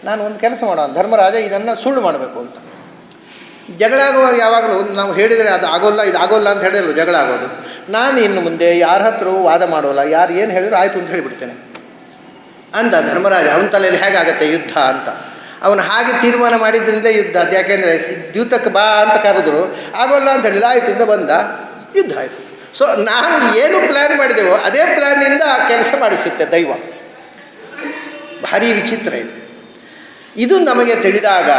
ನಾನು ಒಂದು ಕೆಲಸ ಮಾಡೋಣ, ಧರ್ಮರಾಜ ಇದನ್ನು ಸುಳ್ಳು ಮಾಡಬೇಕು ಅಂತ. ಜಗಳ ಆಗುವಾಗ ಯಾವಾಗಲೂ ನಾವು ಹೇಳಿದರೆ ಅದು ಆಗೋಲ್ಲ, ಇದು ಆಗೋಲ್ಲ ಅಂತ ಹೇಳಿದ್ರು ಜಗಳ ಆಗೋದು. ನಾನು ಇನ್ನು ಮುಂದೆ ಯಾರ ಹತ್ರ ವಾದ ಮಾಡೋಲ್ಲ, ಯಾರು ಏನು ಹೇಳಿದ್ರು ಆಯಿತು ಅಂತ ಹೇಳಿಬಿಡ್ತೇನೆ ಅಂದ ಧರ್ಮರಾಜ. ಅವನ ತಲೆಯಲ್ಲಿ ಹೇಗಾಗತ್ತೆ ಯುದ್ಧ ಅಂತ. ಅವನು ಹಾಗೆ ತೀರ್ಮಾನ ಮಾಡಿದ್ರಿಂದ ಯುದ್ಧ. ಅದು ಯಾಕೆಂದರೆ ದ್ಯೂತಕ್ಕೆ ಬಾ ಅಂತ ಕರೆದ್ರು, ಆಗೋಲ್ಲ ಅಂತ ಹೇಳಿಲ್ಲ, ಆಯಿತು ಅಂತ ಬಂದ, ಯುದ್ಧ ಆಯಿತು. ಸೊ ನಾವು ಏನು ಪ್ಲ್ಯಾನ್ ಮಾಡಿದೆವೋ ಅದೇ ಪ್ಲ್ಯಾನಿಂದ ಕೆಲಸ ಮಾಡಿಸುತ್ತೆ ದೈವ. ಭಾರಿ ವಿಚಿತ್ರ ಇದು. ಇದು ನಮಗೆ ತಿಳಿದಾಗ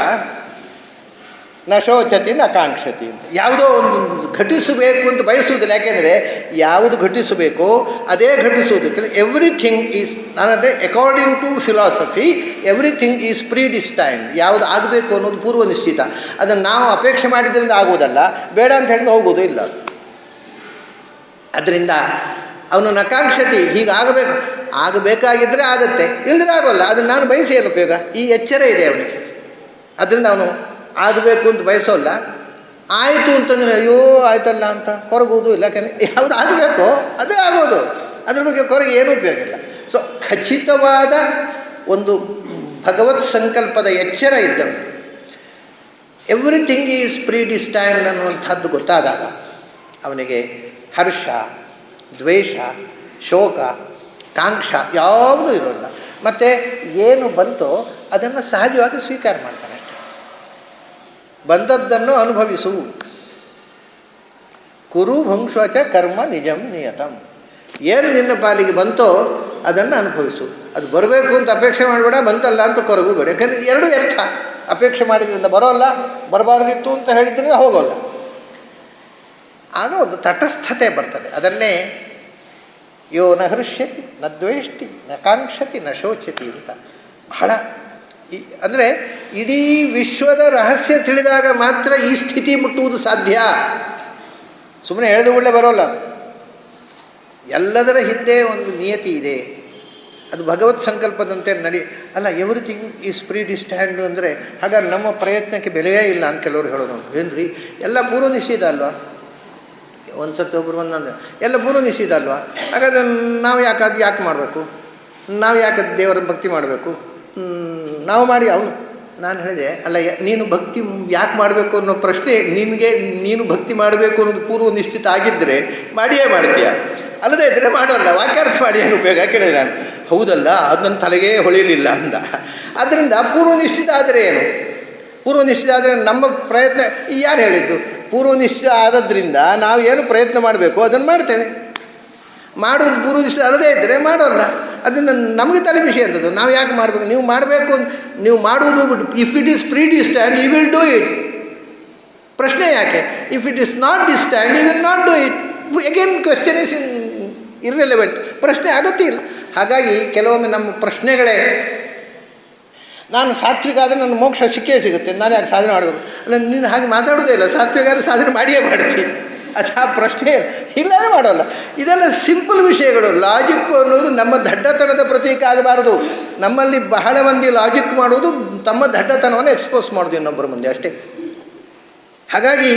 ನ ಶೋಚತಿ ನ ಕಾಂಕ್ಷತಿ ಅಂತ. ಯಾವುದೋ ಒಂದು ಘಟಿಸಬೇಕು ಅಂತ ಬಯಸುವುದಿಲ್ಲ. ಯಾಕೆಂದರೆ ಯಾವುದು ಘಟಿಸಬೇಕೋ ಅದೇ ಘಟಿಸುವುದು. ಎವ್ರಿಥಿಂಗ್ ಈಸ್, ನಾನದೇ according to philosophy everything is predestined. ಯಾವುದು ಆಗಬೇಕು ಅನ್ನೋದು ಪೂರ್ವ ನಿಶ್ಚಿತ. ಅದನ್ನು ನಾವು ಅಪೇಕ್ಷೆ ಮಾಡಿದ್ರಿಂದ ಆಗುವುದಲ್ಲ, ಬೇಡ ಅಂತ ಹೇಳಿದ್ರೆ ಹೋಗೋದು ಇಲ್ಲ. ಅದರಿಂದ ಅವನು ನಕಾಂಕ್ಷತಿ, ಹೀಗಾಗಬೇಕು, ಆಗಬೇಕಾಗಿದ್ದರೆ ಆಗುತ್ತೆ, ಇಲ್ಲದ್ರೆ ಆಗೋಲ್ಲ. ಅದನ್ನು ನಾನು ಬಯಸಿ ಏನು ಉಪಯೋಗ? ಈ ಎಚ್ಚರ ಇದೆ ಅವನಿಗೆ. ಅದರಿಂದ ಅವನು ಆಗಬೇಕು ಅಂತ ಬಯಸೋಲ್ಲ, ಆಯಿತು ಅಂತಂದರೆ ಅಯ್ಯೋ ಆಯ್ತಲ್ಲ ಅಂತ ಕೊರಗೋದು ಇಲ್ಲ. ಯಾವುದು ಆಗಬೇಕೋ ಅದೇ ಆಗೋದು, ಅದ್ರ ಬಗ್ಗೆ ಕೊರಗೆ ಏನೂ ಉಪಯೋಗ ಇಲ್ಲ. ಸೊ ಖಚಿತವಾದ ಒಂದು ಭಗವತ್ ಸಂಕಲ್ಪದ ಎಚ್ಚರ ಇದ್ದವು. ಎವ್ರಿಥಿಂಗ್ ಈಸ್ ಪ್ರೀಡಿಸ್ಟೈನ್ಡ್ ಅನ್ನುವಂಥದ್ದು ಗೊತ್ತಾದಾಗ ಅವನಿಗೆ ಹರ್ಷ, ದ್ವೇಷ, ಶೋಕ, ಕಾಂಕ್ಷ ಯಾವುದೂ ಇರೋಲ್ಲ. ಮತ್ತು ಏನು ಬಂತೋ ಅದನ್ನು ಸಹಜವಾಗಿ ಸ್ವೀಕಾರ ಮಾಡ್ತಾನೆ ಅಷ್ಟೆ. ಬಂದದ್ದನ್ನು ಅನುಭವಿಸು. ಕುರು ಭುಂಕ್ಷಚ ಕರ್ಮ ನಿಜಂ ನಿಯತಂ. ಏನು ನಿನ್ನ ಪಾಲಿಗೆ ಬಂತೋ ಅದನ್ನು ಅನುಭವಿಸು. ಅದು ಬರಬೇಕು ಅಂತ ಅಪೇಕ್ಷೆ ಮಾಡಬೇಡ, ಬಂತಲ್ಲ ಅಂತ ಕೊರಗಬೇಡ. ಯಾಕಂದರೆ ಎರಡೂ ವ್ಯರ್ಥ. ಅಪೇಕ್ಷೆ ಮಾಡಿದ್ರಿಂದ ಬರೋಲ್ಲ, ಬರಬಾರ್ದಿತ್ತು ಅಂತ ಹೇಳಿದ್ರಿಂದ ಹೋಗೋಲ್ಲ. ಆಗ ಒಂದು ತಟಸ್ಥತೆ ಬರ್ತದೆ. ಅದನ್ನೇ ಯೋ ನ ಹೃಷ್ಯತಿ ನ ದ್ವೇಷ್ಟಿ ನ ಕಾಂಕ್ಷತಿ ನ ಶೋಚತಿ ಅಂತ ಬಹಳ ಅಂದರೆ ಇಡೀ ವಿಶ್ವದ ರಹಸ್ಯ ತಿಳಿದಾಗ ಮಾತ್ರ ಈ ಸ್ಥಿತಿ ಮುಟ್ಟುವುದು ಸಾಧ್ಯ. ಸುಮ್ಮನೆ ಎಳೆದು ಒಳ್ಳೆ ಬರೋಲ್ಲ. ಎಲ್ಲದರ ಹಿಂದೆ ಒಂದು ನಿಯತಿ ಇದೆ. ಅದು ಭಗವತ್ ಸಂಕಲ್ಪದಂತೆ ಅಲ್ಲ. ಎವ್ರಿಥಿಂಗ್ ಈಸ್ ಪ್ರೀಡಿಸ್ಟೈನ್ಡ್ ಅಂದರೆ ಹಾಗಾದ್ರೆ ನಮ್ಮ ಪ್ರಯತ್ನಕ್ಕೆ ಬೆಲೆಯೇ ಇಲ್ಲ ಅಂತ ಕೆಲವರು ಹೇಳೋದು. ಏನ್ರಿ ಎಲ್ಲ ಪೂರ್ವ ನಿಶ್ಚಿತ ಅಲ್ವಾ? ಒಂದು ಸರ್ತಿ ಒಬ್ಬರು ಒಂದೊಂದು ಎಲ್ಲ ಪೂರ್ವ ನಿಶ್ಚಿತ ಅಲ್ವಾ? ಹಾಗಾದ್ರೆ ನಾವು ಯಾಕೆ ಮಾಡಬೇಕು? ನಾವು ಯಾಕೆ ದೇವರ ಭಕ್ತಿ ಮಾಡಬೇಕು? ನಾವು ಮಾಡಿ ಅವನು ನಾನು ಹೇಳಿದೆ ಅಲ್ಲ, ನೀನು ಭಕ್ತಿ ಯಾಕೆ ಮಾಡಬೇಕು ಅನ್ನೋ ಪ್ರಶ್ನೆ ನೀನು ಭಕ್ತಿ ಮಾಡಬೇಕು ಅನ್ನೋದು ಪೂರ್ವ ನಿಶ್ಚಿತ ಆಗಿದ್ದರೆ ಮಾಡಿಯೇ ಮಾಡ್ತೀಯ, ಅಲ್ಲದೇ ಇದ್ದರೆ ಮಾಡೋಲ್ಲ. ವಾಕ್ಯಾರ್ಥ ಮಾಡಿ ಏನು ಉಪಯೋಗ ಕೇಳಿದೆ ನಾನು. ಹೌದಲ್ಲ, ಅದು ನನ್ನ ತಲೆಗೇ ಹೊಳಿಲಿಲ್ಲ ಅಂದ. ಆದ್ದರಿಂದ ಪೂರ್ವ ನಿಶ್ಚಿತ ಆದರೆ ಏನು? ಪೂರ್ವ ನಿಶ್ಚಿತ ಆದರೆ ನಮ್ಮ ಪ್ರಯತ್ನ ಯಾರು ಹೇಳಿದ್ದು? ಪೂರ್ವ ನಿಶ್ಚಿತ ಆದದ್ರಿಂದ ನಾವು ಏನು ಪ್ರಯತ್ನ ಮಾಡಬೇಕು ಅದನ್ನು ಮಾಡ್ತೇವೆ. ಮಾಡೋದು ಪೂರ್ವ ನಿಶ್ಚಿತ ಅಲ್ಲದೇ ಇದ್ದರೆ ಮಾಡೋಲ್ಲ. ಅದನ್ನು ನಮಗೆ ತಲೆ ವಿಷಯ ಅಂತದ್ದು. ನಾವು ಯಾಕೆ ಮಾಡಬೇಕು? ನೀವು ಮಾಡಬೇಕು ಅಂತ ನೀವು ಮಾಡುವುದು ಬಿಟ್ಟು if it is predestined you will do it. ಪ್ರಶ್ನೆ ಯಾಕೆ? If it is not destined you will not do it. Again question is irrelevant. ಪ್ರಶ್ನೆ ಅಗತ್ಯ ಇಲ್ಲ. ಹಾಗಾಗಿ ಕೆಲವೊಮ್ಮೆ ನಮ್ಮ ಪ್ರಶ್ನೆಗಳೇ, ನಾನು ಸಾತ್ವಿಕ ಆದರೆ ನನ್ನ ಮೋಕ್ಷ ಸಿಕ್ಕೇ ಸಿಗುತ್ತೆ, ನಾನು ಯಾಕೆ ಸಾಧನೆ ಮಾಡಬೇಕು? ಅಲ್ಲ, ನೀನು ಹಾಗೆ ಮಾತಾಡೋದೇ ಇಲ್ಲ. ಸಾತ್ವಿಕ ಆದರೆ ಸಾಧನೆ ಮಾಡಿಯೇ ಮಾಡ್ತೀನಿ. ಅದು ಆ ಪ್ರಶ್ನೆ ಇಲ್ಲವೇ ಮಾಡೋಲ್ಲ. ಇದೆಲ್ಲ ಸಿಂಪಲ್ ವಿಷಯಗಳು. ಲಾಜಿಕ್ಕು ಅನ್ನೋದು ನಮ್ಮ ದಡ್ಡತನದ ಪ್ರತೀಕ ಆಗಬಾರದು. ನಮ್ಮಲ್ಲಿ ಬಹಳ ಮಂದಿ ಲಾಜಿಕ್ ಮಾಡೋದು ತಮ್ಮ ದಡ್ಡತನವನ್ನು ಎಕ್ಸ್ಪೋಸ್ ಮಾಡೋದು ಇನ್ನೊಬ್ಬರ ಮುಂದೆ ಅಷ್ಟೇ. ಹಾಗಾಗಿ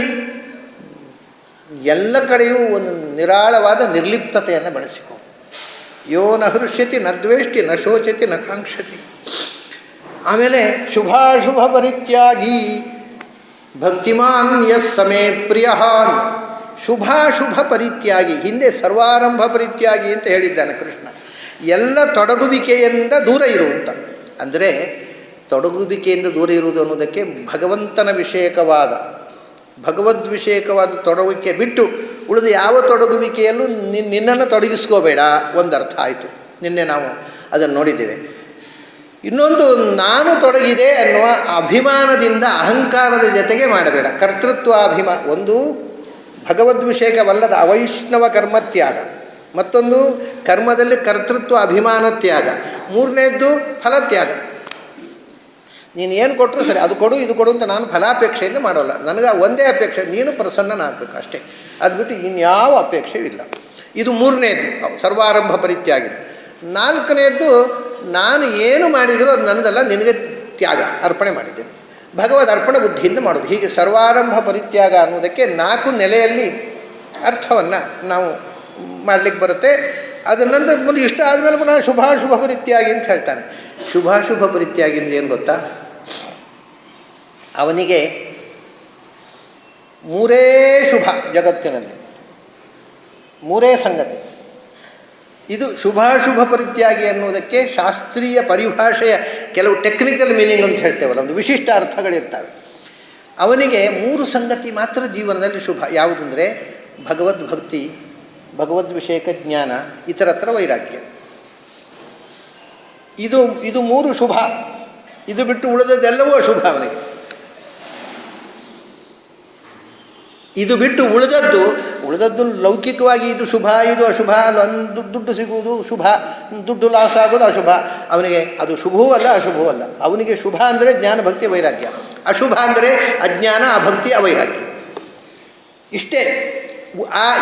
ಎಲ್ಲ ಕಡೆಯೂ ಒಂದು ನಿರಾಳವಾದ ನಿರ್ಲಿಪ್ತತೆಯನ್ನು ಬೆಳೆಸಿಕೊ. ಯೋ ನ ಹೃಷ್ಯತಿ ನ ದ್ವೇಷ್ಟಿ ನ ಶೋಚತಿ ನ ಕಾಂಕ್ಷತಿ. ಆಮೇಲೆ ಶುಭಾಶುಭ ಪರಿತ್ಯಾಗಿ ಭಕ್ತಿಮಾನ್ ಯಸ್ ಸಮೇ ಪ್ರಿಯಹಾನ್. ಶುಭಾಶುಭ ಪರಿತ್ಯಾಗಿ, ಹಿಂದೆ ಸರ್ವಾರಂಭ ಪರಿತ್ಯಾಗಿ ಅಂತ ಹೇಳಿದ್ದಾನೆ ಕೃಷ್ಣ. ಎಲ್ಲ ತೊಡಗುವಿಕೆಯಿಂದ ದೂರ ಇರುವಂಥ, ಅಂದರೆ ತೊಡಗುವಿಕೆಯಿಂದ ದೂರ ಇರುವುದು ಅನ್ನೋದಕ್ಕೆ ಭಗವಂತನ ವಿಷಯಕವಾದ ಭಗವದ್ವಿಷಯಕವಾದ ತೊಡಗುವಿಕೆ ಬಿಟ್ಟು ಉಳಿದ ಯಾವ ತೊಡಗುವಿಕೆಯಲ್ಲೂ ನಿನ್ನನ್ನು ತೊಡಗಿಸ್ಕೋಬೇಡ ಒಂದರ್ಥ ಆಯಿತು. ನಿನ್ನೆ ನಾವು ಅದನ್ನು ನೋಡಿದ್ದೇವೆ. ಇನ್ನೊಂದು, ನಾನು ತೊಡಗಿದೆ ಅನ್ನುವ ಅಭಿಮಾನದಿಂದ ಅಹಂಕಾರದ ಜೊತೆಗೆ ಮಾಡಬೇಡ. ಕರ್ತೃತ್ವಾಭಿಮಾನ ಒಂದು ಭಗವದ್ವಿಷಯಕವಲ್ಲದ ಅವೈಷ್ಣವ ಕರ್ಮತ್ಯಾಗ, ಮತ್ತೊಂದು ಕರ್ಮದಲ್ಲಿ ಕರ್ತೃತ್ವ ಅಭಿಮಾನ ತ್ಯಾಗ, ಮೂರನೇದ್ದು ಫಲತ್ಯಾಗ. ನೀನು ಏನು ಕೊಟ್ಟರು ಸರಿ, ಅದು ಕೊಡು ಇದು ಕೊಡು ಅಂತ ನಾನು ಫಲಾಪೇಕ್ಷೆಯಿಂದ ಮಾಡೋಲ್ಲ. ನನಗೆ ಒಂದೇ ಅಪೇಕ್ಷೆ, ನೀನು ಪ್ರಸನ್ನನಾಗಬೇಕು ಅಷ್ಟೇ. ಅದು ಬಿಟ್ಟು ಇನ್ಯಾವ ಅಪೇಕ್ಷೆಯೂ ಇಲ್ಲ. ಇದು ಮೂರನೇದ್ದು ಸರ್ವಾರಂಭ ಪರಿತ್ಯಾಗ. ನಾಲ್ಕನೇದ್ದು, ನಾನು ಏನು ಮಾಡಿದರೂ ಅದು ನನ್ನದಲ್ಲ, ನಿನಗೆ ತ್ಯಾಗ ಅರ್ಪಣೆ ಮಾಡಿದ್ದೇನೆ. ಭಗವದ್ ಅರ್ಪಣ ಬುದ್ಧಿಯಿಂದ ಮಾಡೋದು. ಹೀಗೆ ಸರ್ವಾರಂಭ ಪರಿತ್ಯಾಗ ಅನ್ನೋದಕ್ಕೆ 4 ನೆಲೆಯಲ್ಲಿ ಅರ್ಥವನ್ನು ನಾವು ಮಾಡಲಿಕ್ಕೆ ಬರುತ್ತೆ. ಅದರ ನಂತರ ಮುಂದೆ ಇಷ್ಟ ಆದಮೇಲೆ ಪುನಃ ಶುಭಾಶುಭ ಪರಿತ್ಯಾಗಿ ಅಂತ ಹೇಳ್ತಾನೆ. ಶುಭಾಶುಭ ಪರಿತ್ಯಾಗಿಂದ ಏನು ಗೊತ್ತಾ? ಅವನಿಗೆ 3 ಶುಭ ಜಗತ್ತಿನಲ್ಲಿ, 3 ಸಂಗತಿ. ಇದು ಶುಭಾಶುಭ ಪರಿತ್ಯಾಗಿ ಅನ್ನೋದಕ್ಕೆ ಶಾಸ್ತ್ರೀಯ ಪರಿಭಾಷೆಯ ಕೆಲವು ಟೆಕ್ನಿಕಲ್ ಮೀನಿಂಗ್ ಅಂತ ಹೇಳ್ತೇವಲ್ಲ, ಒಂದು ವಿಶಿಷ್ಟ ಅರ್ಥಗಳಿರ್ತವೆ. ಅವನಿಗೆ 3 ಸಂಗತಿ ಮಾತ್ರ ಜೀವನದಲ್ಲಿ ಶುಭ. ಯಾವುದಂದರೆ ಭಗವದ್ಭಕ್ತಿ, ಭಗವದ್ವಿಷಯಕ ಜ್ಞಾನ, ಇತರತ್ರ ವೈರಾಗ್ಯ. ಇದು 3 ಶುಭ. ಇದು ಬಿಟ್ಟು ಉಳಿದದ್ದೆಲ್ಲವೂ ಅಶುಭ ಅವನಿಗೆ. ಇದು ಬಿಟ್ಟು ಉಳಿದದ್ದು ಲೌಕಿಕವಾಗಿ ಇದು ಶುಭ, ಇದು ಅಶುಭ. ಒಂದು ದುಡ್ಡು ಸಿಗುವುದು ಶುಭ, ದುಡ್ಡು ಲಾಸ್ ಆಗೋದು ಅಶುಭ. ಅವನಿಗೆ ಅದು ಶುಭವೂ ಅಲ್ಲ ಅಶುಭವೂ ಅಲ್ಲ. ಅವನಿಗೆ ಶುಭ ಅಂದರೆ ಜ್ಞಾನ ಭಕ್ತಿ ವೈರಾಗ್ಯ, ಅಶುಭ ಅಂದರೆ ಅಜ್ಞಾನ ಅಭಕ್ತಿ ಅವೈರಾಗ್ಯ. ಇಷ್ಟೇ.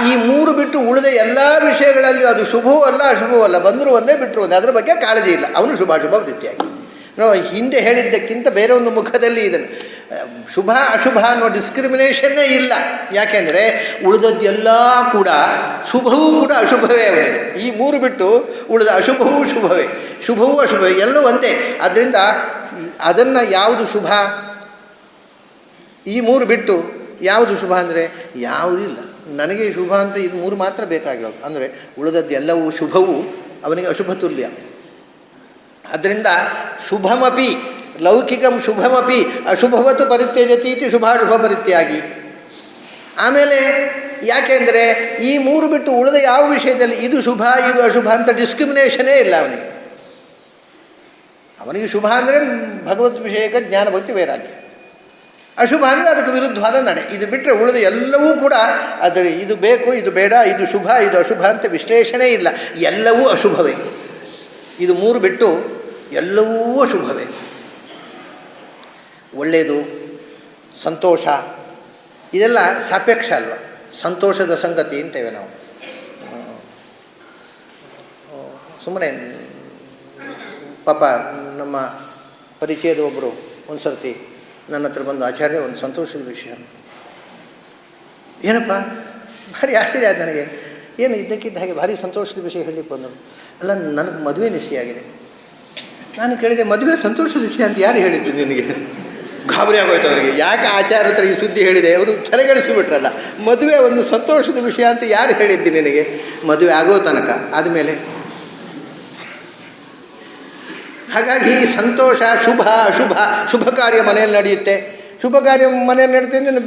ಈ 3 ಬಿಟ್ಟು ಉಳಿದ ಎಲ್ಲ ವಿಷಯಗಳಲ್ಲಿ ಅದು ಶುಭವೂ ಅಲ್ಲ ಅಶುಭವೂ ಅಲ್ಲ. ಬಂದರೂ ಒಂದೇ ಬಿಟ್ಟರು ಒಂದೇ, ಅದರ ಬಗ್ಗೆ ಕಾಳಜಿ ಇಲ್ಲ. ಅವನು ಶುಭಾಶುಭ ವೃತ್ತಿಯಾಗಿ ನಾವು ಹಿಂದೆ ಹೇಳಿದ್ದಕ್ಕಿಂತ ಬೇರೆ ಒಂದು ಮುಖದಲ್ಲಿ ಇದನ್ನು ಶುಭ ಅಶುಭ ಅನ್ನೋ ಡಿಸ್ಕ್ರಿಮಿನೇಷನ್ನೇ ಇಲ್ಲ. ಯಾಕೆಂದರೆ ಉಳಿದದ್ದೆಲ್ಲ ಕೂಡ ಶುಭವೂ ಕೂಡ ಅಶುಭವೇ ಅವನಿಗೆ. ಈ ಮೂರು ಬಿಟ್ಟು ಉಳಿದ ಅಶುಭವೂ ಶುಭವೇ, ಶುಭವೂ ಅಶುಭವೇ ಎಲ್ಲವೂ ಒಂದೇ. ಆದ್ದರಿಂದ ಅದನ್ನು ಯಾವುದು ಶುಭ, ಈ ಮೂರು ಬಿಟ್ಟು ಯಾವುದು ಶುಭ ಅಂದರೆ ಯಾವುದೂ ಇಲ್ಲ. ನನಗೆ ಶುಭ ಅಂತ ಇದು ಮೂರು ಮಾತ್ರ ಬೇಕಾಗಿರೋದು. ಅಂದರೆ ಉಳಿದದ್ದು ಎಲ್ಲವೂ ಶುಭವೂ ಅವನಿಗೆ ಅಶುಭ ತುಲ್ಯ. ಆದ್ದರಿಂದ ಶುಭಮಪಿ ಲೌಕಿಕಂ ಶುಭಮಪಿ ಅಶುಭವತ್ತು ಪರಿತ್ಯಜತಿ ಇತಿ ಶುಭಾಶುಭ ಪರಿತ್ಯಾಗಿ. ಆಮೇಲೆ ಯಾಕೆಂದರೆ ಈ ಮೂರು ಬಿಟ್ಟು ಉಳಿದ ಯಾವ ವಿಷಯದಲ್ಲಿ ಇದು ಶುಭ ಇದು ಅಶುಭ ಅಂತ ಡಿಸ್ಕ್ರಿಮಿನೇಷನೇ ಇಲ್ಲ ಅವನಿಗೆ. ಅವನಿಗೆ ಶುಭ ಅಂದರೆ ಭಗವದ್ ವಿಷಯಕ ಜ್ಞಾನ ಭಕ್ತಿ ವೈರಾಗ್ಯ, ಅಶುಭ ಅಂದರೆ ಅದಕ್ಕೆ ವಿರುದ್ಧವಾದ ನಡೆ. ಇದು ಬಿಟ್ಟರೆ ಉಳಿದ ಎಲ್ಲವೂ ಕೂಡ ಅದರ ಇದು ಬೇಕು ಇದು ಬೇಡ ಇದು ಶುಭ ಇದು ಅಶುಭ ಅಂತ ವಿಶ್ಲೇಷಣೆ ಇಲ್ಲ, ಎಲ್ಲವೂ ಅಶುಭವೇ. ಇದು ಮೂರು ಬಿಟ್ಟು ಎಲ್ಲವೂ ಅಶುಭವೇ. ಒಳ್ಳೆಯದು, ಸಂತೋಷ ಇದೆಲ್ಲ ಸಾಪೇಕ್ಷ ಅಲ್ವ. ಸಂತೋಷದ ಸಂಗತಿ ಅಂತೇವೆ ನಾವು. ಸುಮ್ಮನೆ ಪಾಪ ನಮ್ಮ ಪರಿಚಯದ ಒಬ್ಬರು ಒಂದು ಸರ್ತಿ ನನ್ನ ಹತ್ರ ಬಂದು, ಆಚಾರ್ಯ ಒಂದು ಸಂತೋಷದ ವಿಷಯ. ಏನಪ್ಪ, ಭಾರಿ ಆಶ್ಚರ್ಯ ಆಯ್ತು ನನಗೆ. ಏನು ಇದ್ದಕ್ಕಿದ್ದ ಹಾಗೆ ಭಾರಿ ಸಂತೋಷದ ವಿಷಯ ಹೇಳಲಿಕ್ಕೆ ಬಂದರು. ಅಲ್ಲ, ನನಗೆ ಮದುವೆ ನಿಶ್ಚಯ ಆಗಿದೆ. ನಾನು ಕೇಳಿದೆ, ಮದುವೆ ಸಂತೋಷದ ವಿಷಯ ಅಂತ ಯಾರು ಹೇಳಿದ್ದು ನಿನಗೆ? ಗಾಬರಿ ಆಗೋಯ್ತು ಅವರಿಗೆ. ಯಾಕೆ ಆಚಾರ್ಯ ಹತ್ರ ಈ ಸುದ್ದಿ ಹೇಳಿದೆ? ಅವರು ತಲೆಗೆಡಿಸಿಬಿಟ್ರಲ್ಲ. ಮದುವೆ ಒಂದು ಸಂತೋಷದ ವಿಷಯ ಅಂತ ಯಾರು ಹೇಳಿದ್ದು ನಿನಗೆ? ಮದುವೆ ಆಗೋ ತನಕ ಆದಮೇಲೆ. ಹಾಗಾಗಿ ಸಂತೋಷ, ಶುಭ ಅಶುಭ, ಶುಭ ಕಾರ್ಯ ಮನೆಯಲ್ಲಿ ನಡೆಯುತ್ತೆ, ಶುಭ ಕಾರ್ಯ ಮನೆಯಲ್ಲಿ ನಡೀತೆ ಅಂದರೆ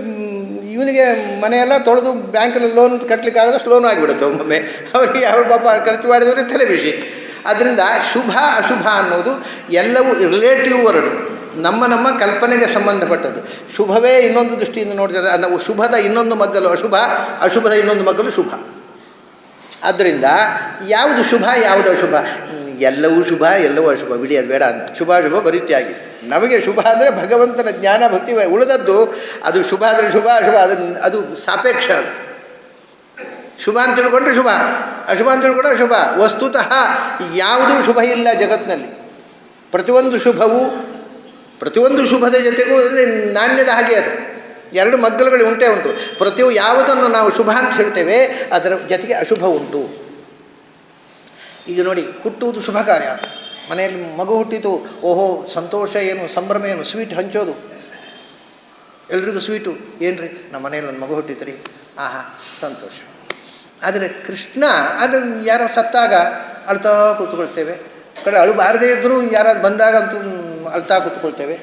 ಇವನಿಗೆ ಮನೆಯೆಲ್ಲ ತೊಳೆದು ಬ್ಯಾಂಕಲ್ಲಿ ಲೋನ್ ಕಟ್ಟಲಿಕ್ಕಾಗದಷ್ಟು ಲೋನು ಆಗಿಬಿಡುತ್ತೆ ಒಮ್ಮೊಮ್ಮೆ. ಅವರಿಗೆ ಅವ್ರ ಪಾಪ ಖರ್ಚು ಮಾಡಿದವರೇ ತಲೆ ಬಿಸಿ. ಅದರಿಂದ ಶುಭ ಅಶುಭ ಅನ್ನೋದು ಎಲ್ಲವೂ ರಿಲೇಟಿವ್ ವರ್ಡ್, ನಮ್ಮ ನಮ್ಮ ಕಲ್ಪನೆಗೆ ಸಂಬಂಧಪಟ್ಟದ್ದು. ಶುಭವೇ ಇನ್ನೊಂದು ದೃಷ್ಟಿಯಿಂದ ನೋಡಿದರೆ ನಾವು ಶುಭದ ಇನ್ನೊಂದು ಮಗ್ಗಲು ಅಶುಭ, ಅಶುಭದ ಇನ್ನೊಂದು ಮಗ್ಗಲು ಶುಭ. ಆದ್ದರಿಂದ ಯಾವುದು ಶುಭ ಯಾವುದು ಅಶುಭ? ಎಲ್ಲವೂ ಶುಭ ಎಲ್ಲವೂ ಅಶುಭ, ಬಿಡಿ ಅದು ಬೇಡ ಅಂತ. ಶುಭಾಶುಭ ಪರಿತ್ಯಾಗಿ. ನಮಗೆ ಶುಭ ಅಂದರೆ ಭಗವಂತನ ಜ್ಞಾನ ಭಕ್ತಿ, ಉಳಿದದ್ದು ಅದು ಶುಭ ಅಂದರೆ ಶುಭ, ಅಶುಭ ಅದು ಸಾಪೇಕ್ಷ. ಅದು ಶುಭ ಅಂತ ತಿಳ್ಕೊಂಡ್ರೆ ಶುಭ, ಅಶುಭ ಅಂತ ತಿಳ್ಕೊಂಡ್ರೆ ಅಶುಭ. ವಸ್ತುತಃ ಯಾವುದೂ ಶುಭ ಇಲ್ಲ ಜಗತ್ತಿನಲ್ಲಿ. ಪ್ರತಿಯೊಂದು ಶುಭವೂ ಪ್ರತಿಯೊಂದು ಶುಭದ ಜೊತೆಗೂ ಅಂದರೆ ನಾಣ್ಯದ ಹಾಗೆ ಅದು ಎರಡು ಮಗ್ಗಲುಗಳು ಉಂಟೇ ಉಂಟು. ಯಾವುದನ್ನು ನಾವು ಶುಭ ಅಂತ ಹೇಳ್ತೇವೆ ಅದರ ಜೊತೆಗೆ ಅಶುಭ ಉಂಟು. ಈಗ ನೋಡಿ, ಹುಟ್ಟುವುದು ಶುಭ ಕಾರ್ಯ. ಮನೆಯಲ್ಲಿ ಮಗು ಹುಟ್ಟಿತು, ಓಹೋ ಸಂತೋಷ ಏನು, ಸಂಭ್ರಮ ಏನು, ಸ್ವೀಟ್ ಹಂಚೋದು, ಎಲ್ರಿಗೂ ಸ್ವೀಟು. ಏನು ರೀ, ನಮ್ಮ ಮನೆಯಲ್ಲಿ ಒಂದು ಮಗು ಹುಟ್ಟಿತು ರೀ, ಆಹಾ ಸಂತೋಷ. ಆದರೆ ಕೃಷ್ಣ ಅದು ಯಾರೋ ಸತ್ತಾಗ ಅಳ್ತಾ ಕೂತ್ಕೊಳ್ತೇವೆ. ಕಡೆ ಅಳಬಾರದೇ ಇದ್ದರೂ ಯಾರಾದ್ರು ಬಂದಾಗ ಅಂತೂ ಅಳ್ತಾ ಕೂತ್ಕೊಳ್ತೇವೆ.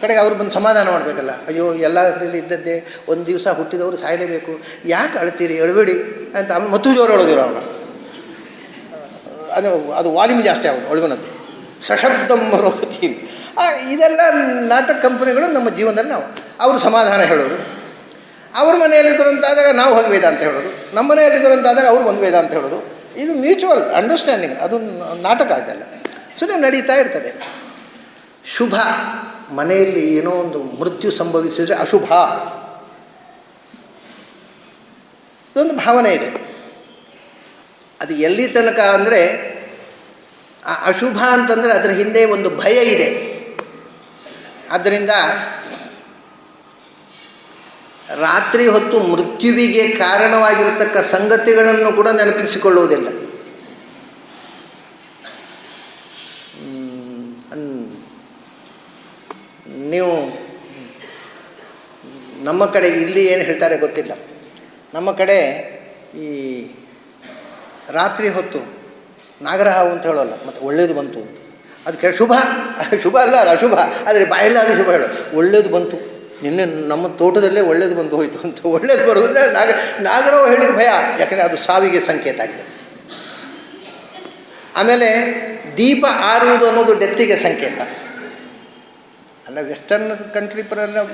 ಕಡೆಗೆ ಅವ್ರು ಬಂದು ಸಮಾಧಾನ ಮಾಡಬೇಕಲ್ಲ. ಅಯ್ಯೋ ಎಲ್ಲರಲ್ಲಿ ಇದ್ದದ್ದೇ, ಒಂದು ದಿವಸ ಹುಟ್ಟಿದವರು ಸಾಯಲೇಬೇಕು, ಯಾಕೆ ಅಳ್ತೀರಿ, ಅಳಬೇಡಿ ಅಂತ. ಆಮೇಲೆ ಮತ್ತೂ ಜೋರು ಅಳೋದಿರು ಅವಾಗ. ಅದು ವಾಲ್ಯೂಮ್ ಜಾಸ್ತಿ ಆಗೋದು ಅಳುವನದ್ದು. ಸಶಬ್ದಂ ರೋತಿ. ಇದೆಲ್ಲ ನಾಟಕ ಕಂಪನಿಗಳು ನಮ್ಮ ಜೀವನದಲ್ಲಿ ನಾವು ಅವರು ಸಮಾಧಾನ ಹೇಳೋದು. ಅವ್ರ ಮನೆಯಲ್ಲಿದ್ದರು ಅಂತಾದಾಗ ನಾವು ಹೋಗಿ ವೇದ ಅಂತ ಹೇಳೋದು, ನಮ್ಮ ಮನೆಯಲ್ಲಿದ್ದರು ಅಂತಾದಾಗ ಅವ್ರು ಒಂದು ವೇದ ಅಂತ ಹೇಳೋದು. ಇದು ಮ್ಯೂಚುವಲ್ ಅಂಡರ್ಸ್ಟ್ಯಾಂಡಿಂಗ್, ಅದು ನಾಟಕ ಇದೆಲ್ಲ ಸುಮ್ಮನೆ ನಡೀತಾ ಇರ್ತದೆ. ಶುಭ, ಮನೆಯಲ್ಲಿ ಏನೋ ಒಂದು ಮೃತ್ಯು ಸಂಭವಿಸಿದರೆ ಅಶುಭ, ಇದೊಂದು ಭಾವನೆ ಇದೆ. ಅದು ಎಲ್ಲಿ ತನಕ ಅಂದರೆ ಆ ಅಶುಭ ಅಂತಂದರೆ ಅದರ ಹಿಂದೆ ಒಂದು ಭಯ ಇದೆ. ಆದ್ದರಿಂದ ರಾತ್ರಿ ಹೊತ್ತು ಮೃತ್ಯುವಿಗೆ ಕಾರಣವಾಗಿರತಕ್ಕ ಸಂಗತಿಗಳನ್ನು ಕೂಡ ನೆನಪಿಸಿಕೊಳ್ಳುವುದಿಲ್ಲ. ನೀವು ನಮ್ಮ ಕಡೆ ಇಲ್ಲಿ ಏನು ಹೇಳ್ತಾರೆ ಗೊತ್ತಿಲ್ಲ. ನಮ್ಮ ಕಡೆ ಈ ರಾತ್ರಿ ಹೊತ್ತು ನಾಗರಹಾವು ಅಂತ ಹೇಳೋಲ್ಲ, ಮತ್ತು ಒಳ್ಳೇದು ಬಂತು ಅಂತ. ಅದಕ್ಕೆ ಶುಭ ಶುಭ ಅಲ್ಲ, ಅದು ಅಶುಭ. ಆದರೆ ಬಾಯಲ್ಲಿ ಅದು ಶುಭ ಹೇಳೋ, ಒಳ್ಳೇದು ಬಂತು, ನಿನ್ನೆ ನಮ್ಮ ತೋಟದಲ್ಲೇ ಒಳ್ಳೇದು ಬಂದು ಹೋಯಿತು ಅಂತ. ಒಳ್ಳೇದು ಬರೋದಂದರೆ ನಾಗರಹಾವು ಹೇಳಲಿಕ್ಕೆ ಭಯ, ಯಾಕಂದರೆ ಅದು ಸಾವಿಗೆ ಸಂಕೇತ ಆಗಿದೆ. ಆಮೇಲೆ ದೀಪ ಆರುವುದು ಅನ್ನೋದು ಡೆತ್ತಿಗೆ ಸಂಕೇತ ಅಲ್ಲ. ವೆಸ್ಟರ್ನ್ ಕಂಟ್ರಿ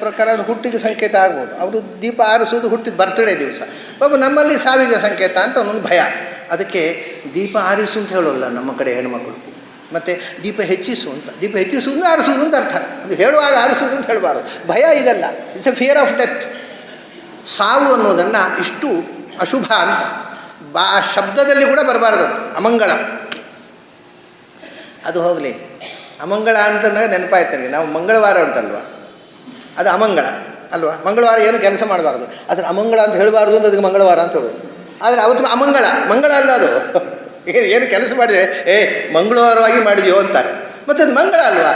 ಪ್ರಕಾರ ಅದು ಹುಟ್ಟಿಗೆ ಸಂಕೇತ ಆಗ್ಬೋದು. ಅವರು ದೀಪ ಆರಿಸೋದು ಹುಟ್ಟಿದ ಬರ್ತಡೇ ದಿವಸ. ಪಾಪ ನಮ್ಮಲ್ಲಿ ಸಾವಿಗೆ ಸಂಕೇತ ಅಂತ ಒಂದೊಂದು ಭಯ. ಅದಕ್ಕೆ ದೀಪ ಆರಿಸು ಅಂತ ಹೇಳೋಲ್ಲ ನಮ್ಮ ಕಡೆ ಹೆಣ್ಮಕ್ಳು. ಮತ್ತು ದೀಪ ಹೆಚ್ಚಿಸು ಅಂತ. ದೀಪ ಹೆಚ್ಚಿಸುವುದು ಆರಿಸುವುದು ಅಂತ ಅರ್ಥ. ಅದು ಹೇಳುವಾಗ ಆರಿಸುವುದು ಅಂತ ಹೇಳಬಾರ್ದು. ಭಯ ಇದೆಲ್ಲ. It's A fear of death. ಸಾವು ಅನ್ನೋದನ್ನು ಇಷ್ಟು ಅಶುಭ ಅಂತ ಶಬ್ದದಲ್ಲಿ ಕೂಡ ಬರಬಾರ್ದು. ಅಮಂಗಳ ಅದು ಹೋಗಲಿ. ಅಮಂಗಳ ಅಂತಂದಾಗ ನೆನಪಾಯ್ತು ನನಗೆ. ನಾವು ಮಂಗಳವಾರ ಉಂಟಲ್ವ, ಅದು ಅಮಂಗಳ ಅಲ್ವಾ. ಮಂಗಳವಾರ ಏನು ಕೆಲಸ ಮಾಡಬಾರ್ದು, ಅದನ್ನು ಅಮಂಗಳ ಅಂತ ಹೇಳಬಾರ್ದು ಅಂತ ಅದಕ್ಕೆ ಮಂಗಳವಾರ ಅಂತ ಹೇಳೋದು. ಆದರೆ ಅವತ್ತು ಮಂಗಳ ಅಲ್ಲ ಅದು. ಏನು ಕೆಲಸ ಮಾಡಿದರೆ ಮಂಗಳವಾರವಾಗಿ ಮಾಡಿದೆಯೋ ಅಂತಾರೆ. ಮತ್ತು ಅದು ಮಂಗಳ ಅಲ್ವಾ,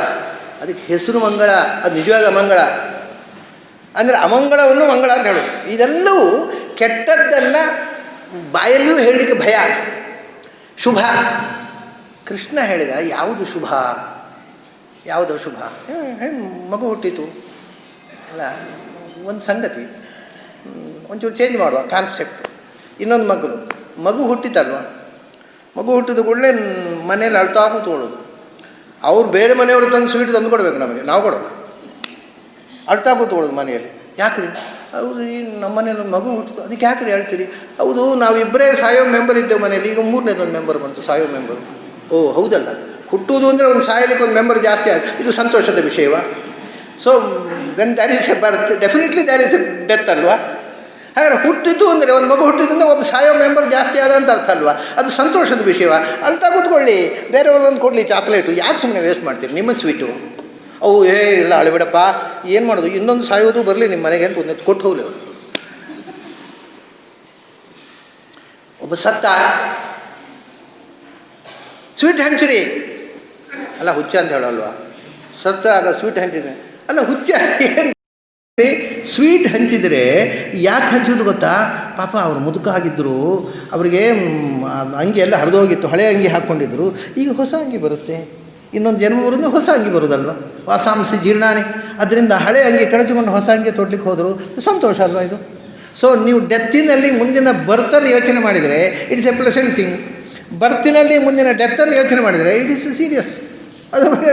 ಅದಕ್ಕೆ ಹೆಸರು ಮಂಗಳ, ಅದು ನಿಜವಾದ ಮಂಗಳ. ಅಂದರೆ ಅಮಂಗಳವನ್ನು ಮಂಗಳ ಅಂತ ಹೇಳೋದು. ಇದೆಲ್ಲವೂ ಕೆಟ್ಟದ್ದನ್ನು ಬಾಯಲ್ಲೂ ಹೇಳಲಿಕ್ಕೆ ಭಯ. ಶುಭ ಕೃಷ್ಣ ಹೇಳಿದ, ಯಾವುದು ಶುಭ ಯಾವುದು ಶುಭ? ಮಗು ಹುಟ್ಟಿತು ಅಲ್ಲ, ಒಂದು ಸಂಗತಿ, ಒಂಚೂರು ಚೇಂಜ್ ಮಾಡುವ ಕಾನ್ಸೆಪ್ಟ್. ಇನ್ನೊಂದು ಮಗು ಹುಟ್ಟಿತಲ್ವ, ಮಗು ಹುಟ್ಟಿದ ಕೂಡಲೇ ಮನೇಲಿ ಅಳ್ತಾ ಕೂತ್ಕೊಳ್ಳೋದು. ಅವ್ರು ಬೇರೆ ಮನೆಯವರು ತಂದು ಸ್ವೀಟ್ ತಂದು ಕೊಡಬೇಕು ನಮಗೆ, ನಾವು ಕೊಡೋದು. ಅಳ್ತಾ ಕೂತ್ಕೊಳ್ಳೋದು ಮನೆಯಲ್ಲಿ. ಯಾಕ್ರಿ? ಹೌದು, ಈ ನಮ್ಮ ಮನೇಲಿ ಮಗು ಹುಟ್ಟಿತು, ಅದಕ್ಕೆ ಯಾಕ್ರಿ ಹೇಳ್ತೀರಿ? ಹೌದು, ನಾವಿಬ್ಬರೇ ಸಾಯೋ ಮೆಂಬರ್ ಇದ್ದೇವೆ ಮನೇಲಿ, ಈಗ ಮೂರನೇದೊಂದು ಮೆಂಬರ್ ಬಂತು ಸಾಯೋ ಮೆಂಬರು. ಓ ಹೌದಲ್ಲ, ಹುಟ್ಟುವುದು ಅಂದರೆ ಒಂದು ಸಾಯಲಿಕ್ಕೆ ಒಂದು ಮೆಂಬರ್ ಜಾಸ್ತಿ ಆಗುತ್ತೆ, ಇದು ಸಂತೋಷದ ವಿಷಯವ? So when there is a birth definitely there is a death ಅಲ್ವಾ. ಹಾಗಾದ್ರೆ ಹುಟ್ಟಿತು ಅಂದರೆ, ಒಂದು ಮಗು ಹುಟ್ಟಿತು ಅಂದರೆ ಒಬ್ಬ ಸಾಯೋ ಮೆಂಬರ್ ಜಾಸ್ತಿ ಆದಂಥ ಅರ್ಥ ಅಲ್ವಾ? ಅದು ಸಂತೋಷದ ವಿಷಯವ? ಅಳ್ತಾ ಕೂತ್ಕೊಳ್ಳಿ, ಬೇರೆಯವ್ರೊಂದು ಕೊಡಲಿ ಚಾಕ್ಲೇಟು, ಯಾಕೆ ಸುಮ್ಮನೆ ವೇಸ್ಟ್ ಮಾಡ್ತೀರಿ ನಿಮ್ಮ ಸ್ವೀಟು? ಅವು ಇಲ್ಲ ಅಳಿಬಿಡಪ್ಪ, ಏನು ಮಾಡೋದು, ಇನ್ನೊಂದು ಸಾಯೋದು ಬರಲಿ ನಿಮ್ಮ ಮನೆಗೆ ಅಂತ ಒಂದು ಕೊಟ್ಟು ಹೋಗಲಿ ಅವರು. ಒಬ್ಬ ಸತ್ತ, ಸ್ವೀಟ್ ಹಂಚಿರಿ ಅಲ್ಲ, ಹುಚ್ಚ ಅಂತ ಹೇಳೋಲ್ವಾ? ಸತ್ತ ಆಗ ಸ್ವೀಟ್ ಹಂಚಿದ್ರೆ ಅಲ್ಲ, ಹುಚ್ಚ ಏನು? ಸ್ವೀಟ್ ಹಂಚಿದರೆ ಯಾಕೆ ಹಂಚೋದು ಗೊತ್ತಾ? ಪಾಪ ಅವರು ಮುದುಕ ಆಗಿದ್ದರು, ಅವರಿಗೆ ಅಂಗಿ ಎಲ್ಲ ಹರಿದೋಗಿತ್ತು, ಹಳೆ ಅಂಗಿ ಹಾಕ್ಕೊಂಡಿದ್ರು, ಈಗ ಹೊಸ ಅಂಗಿ ಬರುತ್ತೆ, ಇನ್ನೊಂದು ಜನ್ಮ ಬರೋದು ಹೊಸ ಅಂಗಿ ಬರೋದಲ್ವ, ವಾಸಾಂಸಿ ಜೀರ್ಣಾನೆ. ಅದರಿಂದ ಹಳೆ ಅಂಗಿ ಕಳೆದುಕೊಂಡು ಹೊಸ ಅಂಗಿ ತೊಡ್ಲಿಕ್ಕೆ ಹೋದರು, ಸಂತೋಷ ಅಲ್ವಾ ಇದು? ಸೊ ನೀವು ಡೆತ್ತಿನಲ್ಲಿ ಮುಂದಿನ ಬರ್ತನ್ನು ಯೋಚನೆ ಮಾಡಿದರೆ ಇಟ್ಸ್ ಎ ಪ್ಲೆಸೆಂಟ್ ಥಿಂಗ್. ಬರ್ತಿನಲ್ಲಿ ಮುಂದಿನ ಡೆತ್ತನ್ನು ಯೋಚನೆ ಮಾಡಿದರೆ ಇಟ್ ಇಸ್ ಸೀರಿಯಸ್. ಅದ್ರ ಬಗ್ಗೆ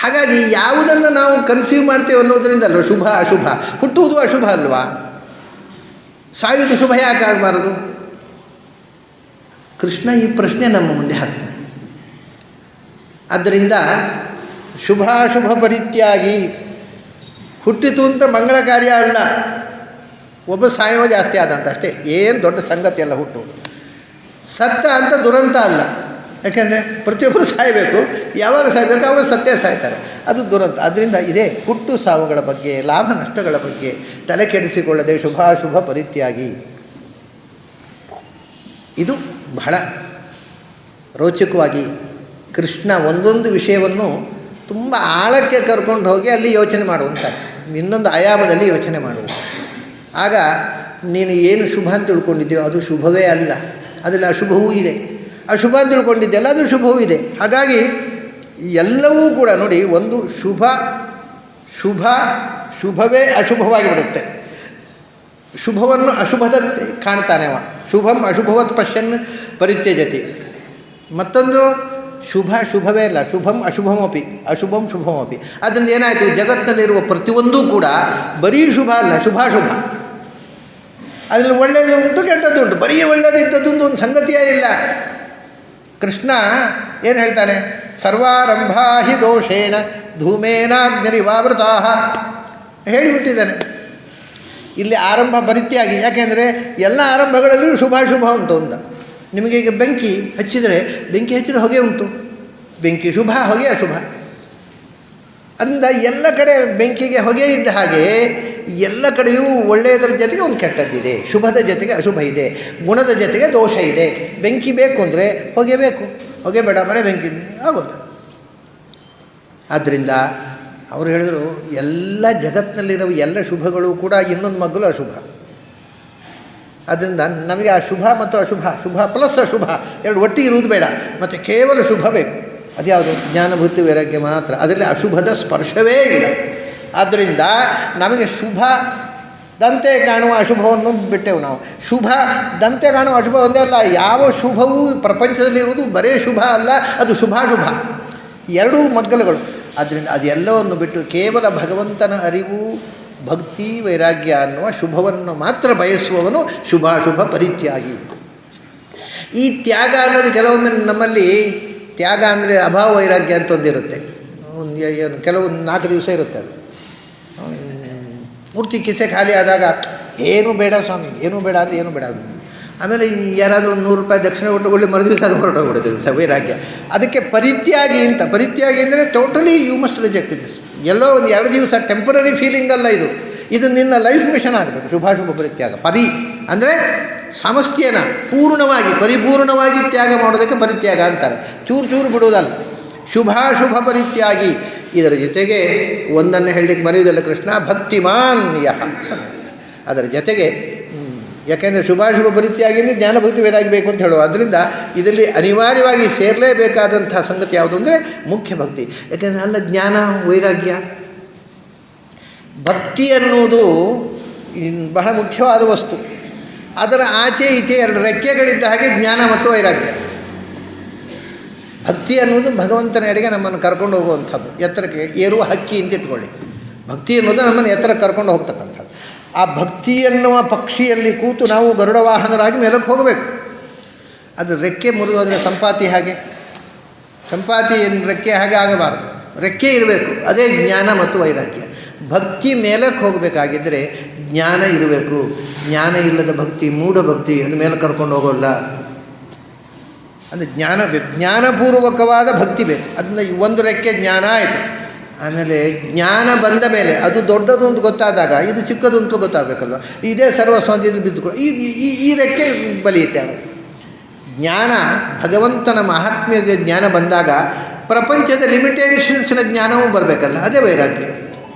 ಹಾಗಾಗಿ ಯಾವುದನ್ನು ನಾವು ಕನ್ಸೀವ್ ಮಾಡ್ತೇವೆ ಅನ್ನೋದರಿಂದ ಅಲ್ವ ಶುಭ ಅಶುಭ. ಹುಟ್ಟುವುದು ಅಶುಭ ಅಲ್ವಾ, ಸಾಯುವುದು ಶುಭ ಯಾಕೆ ಆಗಬಾರದು? ಕೃಷ್ಣ ಈ ಪ್ರಶ್ನೆ ನಮ್ಮ ಮುಂದೆ ಹಾಕ್ತಾನೆ. ಆದ್ದರಿಂದ ಶುಭಾಶುಭ ಪರಿತ್ಯಾಗಿ, ಹುಟ್ಟಿತು ಅಂತ ಮಂಗಳ ಕಾರ್ಯ ಅಲ್ಲ, ಒಬ್ಬ ಸಾಯೋ ಜಾಸ್ತಿ ಆದಂತ ಅಷ್ಟೇ, ಏನು ದೊಡ್ಡ ಸಂಗತಿ ಅಲ್ಲ ಹುಟ್ಟುವುದು. ಸತ್ತ ಅಂತ ದುರಂತ ಅಲ್ಲ, ಯಾಕೆಂದರೆ ಪ್ರತಿಯೊಬ್ಬರು ಸಾಯಬೇಕು, ಯಾವಾಗ ಸಾಯಬೇಕು ಆವಾಗ ಸತ್ತೇ ಸಾಯ್ತಾರೆ, ಅದು ದುರಂತ. ಅದರಿಂದ ಇದೇ ಹುಟ್ಟು ಸಾವುಗಳ ಬಗ್ಗೆ, ಲಾಭ ನಷ್ಟಗಳ ಬಗ್ಗೆ ತಲೆ ಕೆಡಿಸಿಕೊಳ್ಳದೆ ಶುಭಾಶುಭ ಪರಿತ್ಯಾಗಿ. ಇದು ಬಹಳ ರೋಚಕವಾಗಿ ಕೃಷ್ಣ ಒಂದೊಂದು ವಿಷಯವನ್ನು ತುಂಬ ಆಳಕ್ಕೆ ಕರ್ಕೊಂಡು ಹೋಗಿ ಅಲ್ಲಿ ಯೋಚನೆ ಮಾಡುವಂಥ, ಇನ್ನೊಂದು ಆಯಾಮದಲ್ಲಿ ಯೋಚನೆ ಮಾಡುವುದು. ಆಗ ನೀನು ಏನು ಶುಭ ಅಂತ ತಿಳ್ಕೊಂಡಿದ್ದೀಯೋ ಅದು ಶುಭವೇ ಅಲ್ಲ, ಅದರಲ್ಲಿ ಅಶುಭವೂ ಇದೆ. ಅಶುಭ ಅಂತ ತಿಳ್ಕೊಂಡಿದ್ದೆಲ್ಲ ಅದು ಶುಭವೂ ಇದೆ. ಹಾಗಾಗಿ ಎಲ್ಲವೂ ಕೂಡ ನೋಡಿ, ಒಂದು ಶುಭವೇ ಅಶುಭವಾಗಿ ಬಿಡುತ್ತೆ. ಶುಭವನ್ನು ಅಶುಭದಂತೆ ಕಾಣ್ತಾನೆ ಅವ, ಶುಭಂ ಅಶುಭವತ್ ಪಶ್ಯನ್ ಪರಿತ್ಯಜತಿ. ಮತ್ತೊಂದು ಶುಭವೇ ಅಲ್ಲ, ಶುಭಂ ಅಶುಭಮಪಿ, ಅಶುಭಂ ಶುಭಮಪಿ. ಅದರಿಂದ ಏನಾಯಿತು, ಜಗತ್ತಿನಲ್ಲಿರುವ ಪ್ರತಿಯೊಂದೂ ಕೂಡ ಬರೀ ಶುಭ ಅಲ್ಲ, ಶುಭಾಶುಭ. ಅದರಲ್ಲಿ ಒಳ್ಳೆಯದು ಉಂಟು, ಕೆಟ್ಟದ್ದು ಉಂಟು, ಬರೀ ಒಳ್ಳೆಯದಿದ್ದದ್ದು ಒಂದು ಸಂಗತಿಯೇ ಇಲ್ಲ. ಕೃಷ್ಣ ಏನು ಹೇಳ್ತಾನೆ, ಸರ್ವಾರಂಭಾ ಹಿ ದೋಷೇಣ ಧೂಮೇನಾಗ್ನಿರಿವಾವೃತಾ ಹೇಳಿಬಿಟ್ಟಿದ್ದಾನೆ. ಇಲ್ಲಿ ಆರಂಭ ಪರಿತ್ಯಾಗಿ, ಯಾಕೆಂದರೆ ಎಲ್ಲ ಆರಂಭಗಳಲ್ಲಿಯೂ ಶುಭಾಶುಭ ಉಂಟು ಅಂತ. ನಿಮಗೆ ಈಗ ಬೆಂಕಿ ಹಚ್ಚಿದರೆ, ಬೆಂಕಿ ಹಚ್ಚಿದರೆ ಹೊಗೆ ಉಂಟು, ಬೆಂಕಿ ಶುಭ, ಹೊಗೆ ಅಶುಭ. ಅಂದ ಎಲ್ಲ ಕಡೆ ಬೆಂಕಿಗೆ ಹೊಗೆ ಇದ್ದ ಹಾಗೆ ಎಲ್ಲ ಕಡೆಯೂ ಒಳ್ಳೆಯದರ ಜೊತೆಗೆ ಒಂದು ಕೆಟ್ಟದ್ದಿದೆ, ಶುಭದ ಜೊತೆಗೆ ಅಶುಭ ಇದೆ, ಗುಣದ ಜೊತೆಗೆ ದೋಷ ಇದೆ. ಬೆಂಕಿ ಬೇಕು ಅಂದರೆ ಹೊಗೆ ಬೇಕು, ಹೊಗೆ ಬೇಡ ಮನೆ ಬೆಂಕಿ ಆಗೋಲ್ಲ. ಆದ್ದರಿಂದ ಅವರು ಹೇಳಿದರು, ಎಲ್ಲ ಜಗತ್ತಿನಲ್ಲಿರೋ ಎಲ್ಲ ಶುಭಗಳು ಕೂಡ ಇನ್ನೊಂದು ಮಗ್ಗಲು ಅಶುಭ. ಆದ್ದರಿಂದ ನಮಗೆ ಆ ಶುಭ ಮತ್ತು ಅಶುಭ, ಶುಭ ಪ್ಲಸ್ ಅಶುಭ ಎರಡು ಒಟ್ಟಿಗೆ ಇರುವುದು ಬೇಡ, ಮತ್ತು ಕೇವಲ ಶುಭ ಬೇಕು. ಅದ್ಯಾವುದು? ಜ್ಞಾನಭೂತಿ ವೈರಾಗ್ಯ ಮಾತ್ರ, ಅದರಲ್ಲಿ ಅಶುಭದ ಸ್ಪರ್ಶವೇ ಇಲ್ಲ. ಆದ್ದರಿಂದ ನಮಗೆ ಶುಭದಂತೆ ಕಾಣುವ ಅಶುಭವನ್ನು ಬಿಟ್ಟೆವು ನಾವು. ಶುಭದಂತೆ ಕಾಣುವ ಅಶುಭ ಒಂದೇ ಅಲ್ಲ, ಯಾವ ಶುಭವೂ ಪ್ರಪಂಚದಲ್ಲಿರುವುದು ಬರೇ ಶುಭ ಅಲ್ಲ, ಅದು ಶುಭಾಶುಭ ಎರಡೂ ಮಗ್ಗಲುಗಳು. ಆದ್ದರಿಂದ ಅದೆಲ್ಲವನ್ನು ಬಿಟ್ಟು ಕೇವಲ ಭಗವಂತನ ಅರಿವು, ಭಕ್ತಿ, ವೈರಾಗ್ಯ ಅನ್ನುವ ಶುಭವನ್ನು ಮಾತ್ರ ಬಯಸುವವನು ಶುಭಾಶುಭ ಪರಿತ್ಯಾಗಿ. ಈ ತ್ಯಾಗ ಅನ್ನೋದು ಕೆಲವೊಮ್ಮೆ ನಮ್ಮಲ್ಲಿ, ತ್ಯಾಗ ಅಂದರೆ ಅಭಾವ ವೈರಾಗ್ಯ ಅಂತ ಒಂದಿರುತ್ತೆ, ಒಂದು ಕೆಲವು 4 ದಿವಸ ಇರುತ್ತೆ. ಅದು ಪೂರ್ತಿ ಕಿಸೆ ಖಾಲಿ ಆದಾಗ ಏನೂ ಬೇಡ ಸ್ವಾಮಿ, ಏನೂ ಬೇಡ ಅಂದರೆ ಏನೂ ಬೇಡ. ಆಮೇಲೆ ಯಾರಾದರೂ ಒಂದು 100 ರೂಪಾಯಿ ದಕ್ಷಿಣ ಕೊಟ್ಟುಕೊಳ್ಳಿ, ಮರುದಿವಸ ಅದು ಹೊರಟೋಗ್ಬಿಡುತ್ತೆ ವೈರಾಗ್ಯ. ಅದಕ್ಕೆ ಪರಿತ್ಯಾಗಿ ಅಂತ. ಪರಿತ್ಯಾಗಿ ಅಂದರೆ totally you must reject this, ಎಲ್ಲೋ ಒಂದು 2 ದಿವಸ ಟೆಂಪರರಿ ಫೀಲಿಂಗ್ ಅಲ್ಲ ಇದು ನಿನ್ನ ಲೈಫ್ ಮಿಷನ್ ಆಗಬೇಕು. ಶುಭಾಶುಭ ಪರಿತ್ಯಾಗ ಅಂದರೆ ಸಮಸ್ಯೆನ ಪೂರ್ಣವಾಗಿ ಪರಿಪೂರ್ಣವಾಗಿ ತ್ಯಾಗ ಮಾಡೋದಕ್ಕೆ ಪರಿತ್ಯಾಗ ಅಂತಾರೆ. ಚೂರು ಚೂರು ಬಿಡುವುದಲ್ಲ. ಶುಭಾಶುಭ ಪರಿತ್ಯಾಗಿ. ಇದರ ಜೊತೆಗೆ ಒಂದನ್ನು ಹೇಳಲಿಕ್ಕೆ ಮರೆಯುವುದಲ್ಲ ಕೃಷ್ಣ, ಭಕ್ತಿಮಾನ್ ಯಃ ಸಮೇ. ಅದರ ಜೊತೆಗೆ ಯಾಕೆಂದರೆ ಶುಭಾಶುಭ ಪರಿತ್ಯಾಗಿ ಅಂದರೆ ಜ್ಞಾನ ಭಕ್ತಿ ಬೇಕು ಅಂತ ಹೇಳುವ. ಅದರಿಂದ ಇದರಲ್ಲಿ ಅನಿವಾರ್ಯವಾಗಿ ಸೇರಲೇಬೇಕಾದಂಥ ಸಂಗತಿ ಯಾವುದು ಅಂದರೆ ಮುಖ್ಯ ಭಕ್ತಿ. ಯಾಕೆಂದರೆ ನನ್ನ ಜ್ಞಾನ ವೈರಾಗ್ಯ ಭಕ್ತಿ ಅನ್ನುವುದು ಬಹಳ ಮುಖ್ಯವಾದ ವಸ್ತು. ಅದರ ಆಚೆ ಈಚೆ 2 ರೆಕ್ಕೆಗಳಿದ್ದ ಹಾಗೆ ಜ್ಞಾನ ಮತ್ತು ವೈರಾಗ್ಯ. ಭಕ್ತಿ ಅನ್ನೋದು ಭಗವಂತನ ಎಡೆಗೆ ನಮ್ಮನ್ನು ಕರ್ಕೊಂಡು ಹೋಗುವಂಥದ್ದು, ಎತ್ತರಕ್ಕೆ ಏರುವ ಹಕ್ಕಿ ಅಂತ ಇಟ್ಕೊಳ್ಳಿ. ಭಕ್ತಿ ಅನ್ನೋದು ನಮ್ಮನ್ನು ಎತ್ತರಕ್ಕೆ ಕರ್ಕೊಂಡು ಹೋಗ್ತಕ್ಕಂಥದ್ದು. ಆ ಭಕ್ತಿ ಎನ್ನುವ ಪಕ್ಷಿಯಲ್ಲಿ ಕೂತು ನಾವು ಗರುಡ ವಾಹನರಾಗಿ ಮೇಲಕ್ಕೆ ಹೋಗಬೇಕು. ಅದು ರೆಕ್ಕೆ ಮುರಿದೋದ್ರೆ ಸಂಪಾತಿ ಹಾಗೆ, ಸಂಪಾತಿ ರೆಕ್ಕೆ ಹಾಗೆ ಆಗಬಾರದು, ರೆಕ್ಕೆ ಇರಬೇಕು. ಅದೇ ಜ್ಞಾನ ಮತ್ತು ವೈರಾಗ್ಯ. ಭಕ್ತಿ ಮೇಲಕ್ಕೆ ಹೋಗಬೇಕಾಗಿದ್ದರೆ ಜ್ಞಾನ ಇರಬೇಕು. ಜ್ಞಾನ ಇಲ್ಲದ ಭಕ್ತಿ ಮೂಢ ಭಕ್ತಿ, ಅದು ಮೇಲೆ ಕರ್ಕೊಂಡು ಹೋಗೋಲ್ಲ. ಅಂದರೆ ಜ್ಞಾನಪೂರ್ವಕವಾದ ಭಕ್ತಿ ಬೇಕು. ಅದನ್ನ ಒಂದು ರೆಕ್ಕೆ ಜ್ಞಾನ ಆಯಿತು. ಆಮೇಲೆ ಜ್ಞಾನ ಬಂದ ಮೇಲೆ ಅದು ದೊಡ್ಡದು ಅಂತ ಗೊತ್ತಾದಾಗ ಇದು ಚಿಕ್ಕದು ಅಂತ ಗೊತ್ತಾಗಬೇಕಲ್ವ. ಇದೇ ಸರ್ವಸ್ವಂತದಲ್ಲಿ ಬಿದ್ದುಕೊಂಡು ಈ ರೆಕ್ಕೆ ಬಲಿಯುತ್ತೆ. ಜ್ಞಾನ ಭಗವಂತನ ಮಹಾತ್ಮ್ಯದ ಜ್ಞಾನ ಬಂದಾಗ ಪ್ರಪಂಚದ ಲಿಮಿಟೇಷನ್ಸ್ನ ಜ್ಞಾನವೂ ಬರಬೇಕಲ್ಲ. ಅದೇ ವೈರಾಗ್ಯ.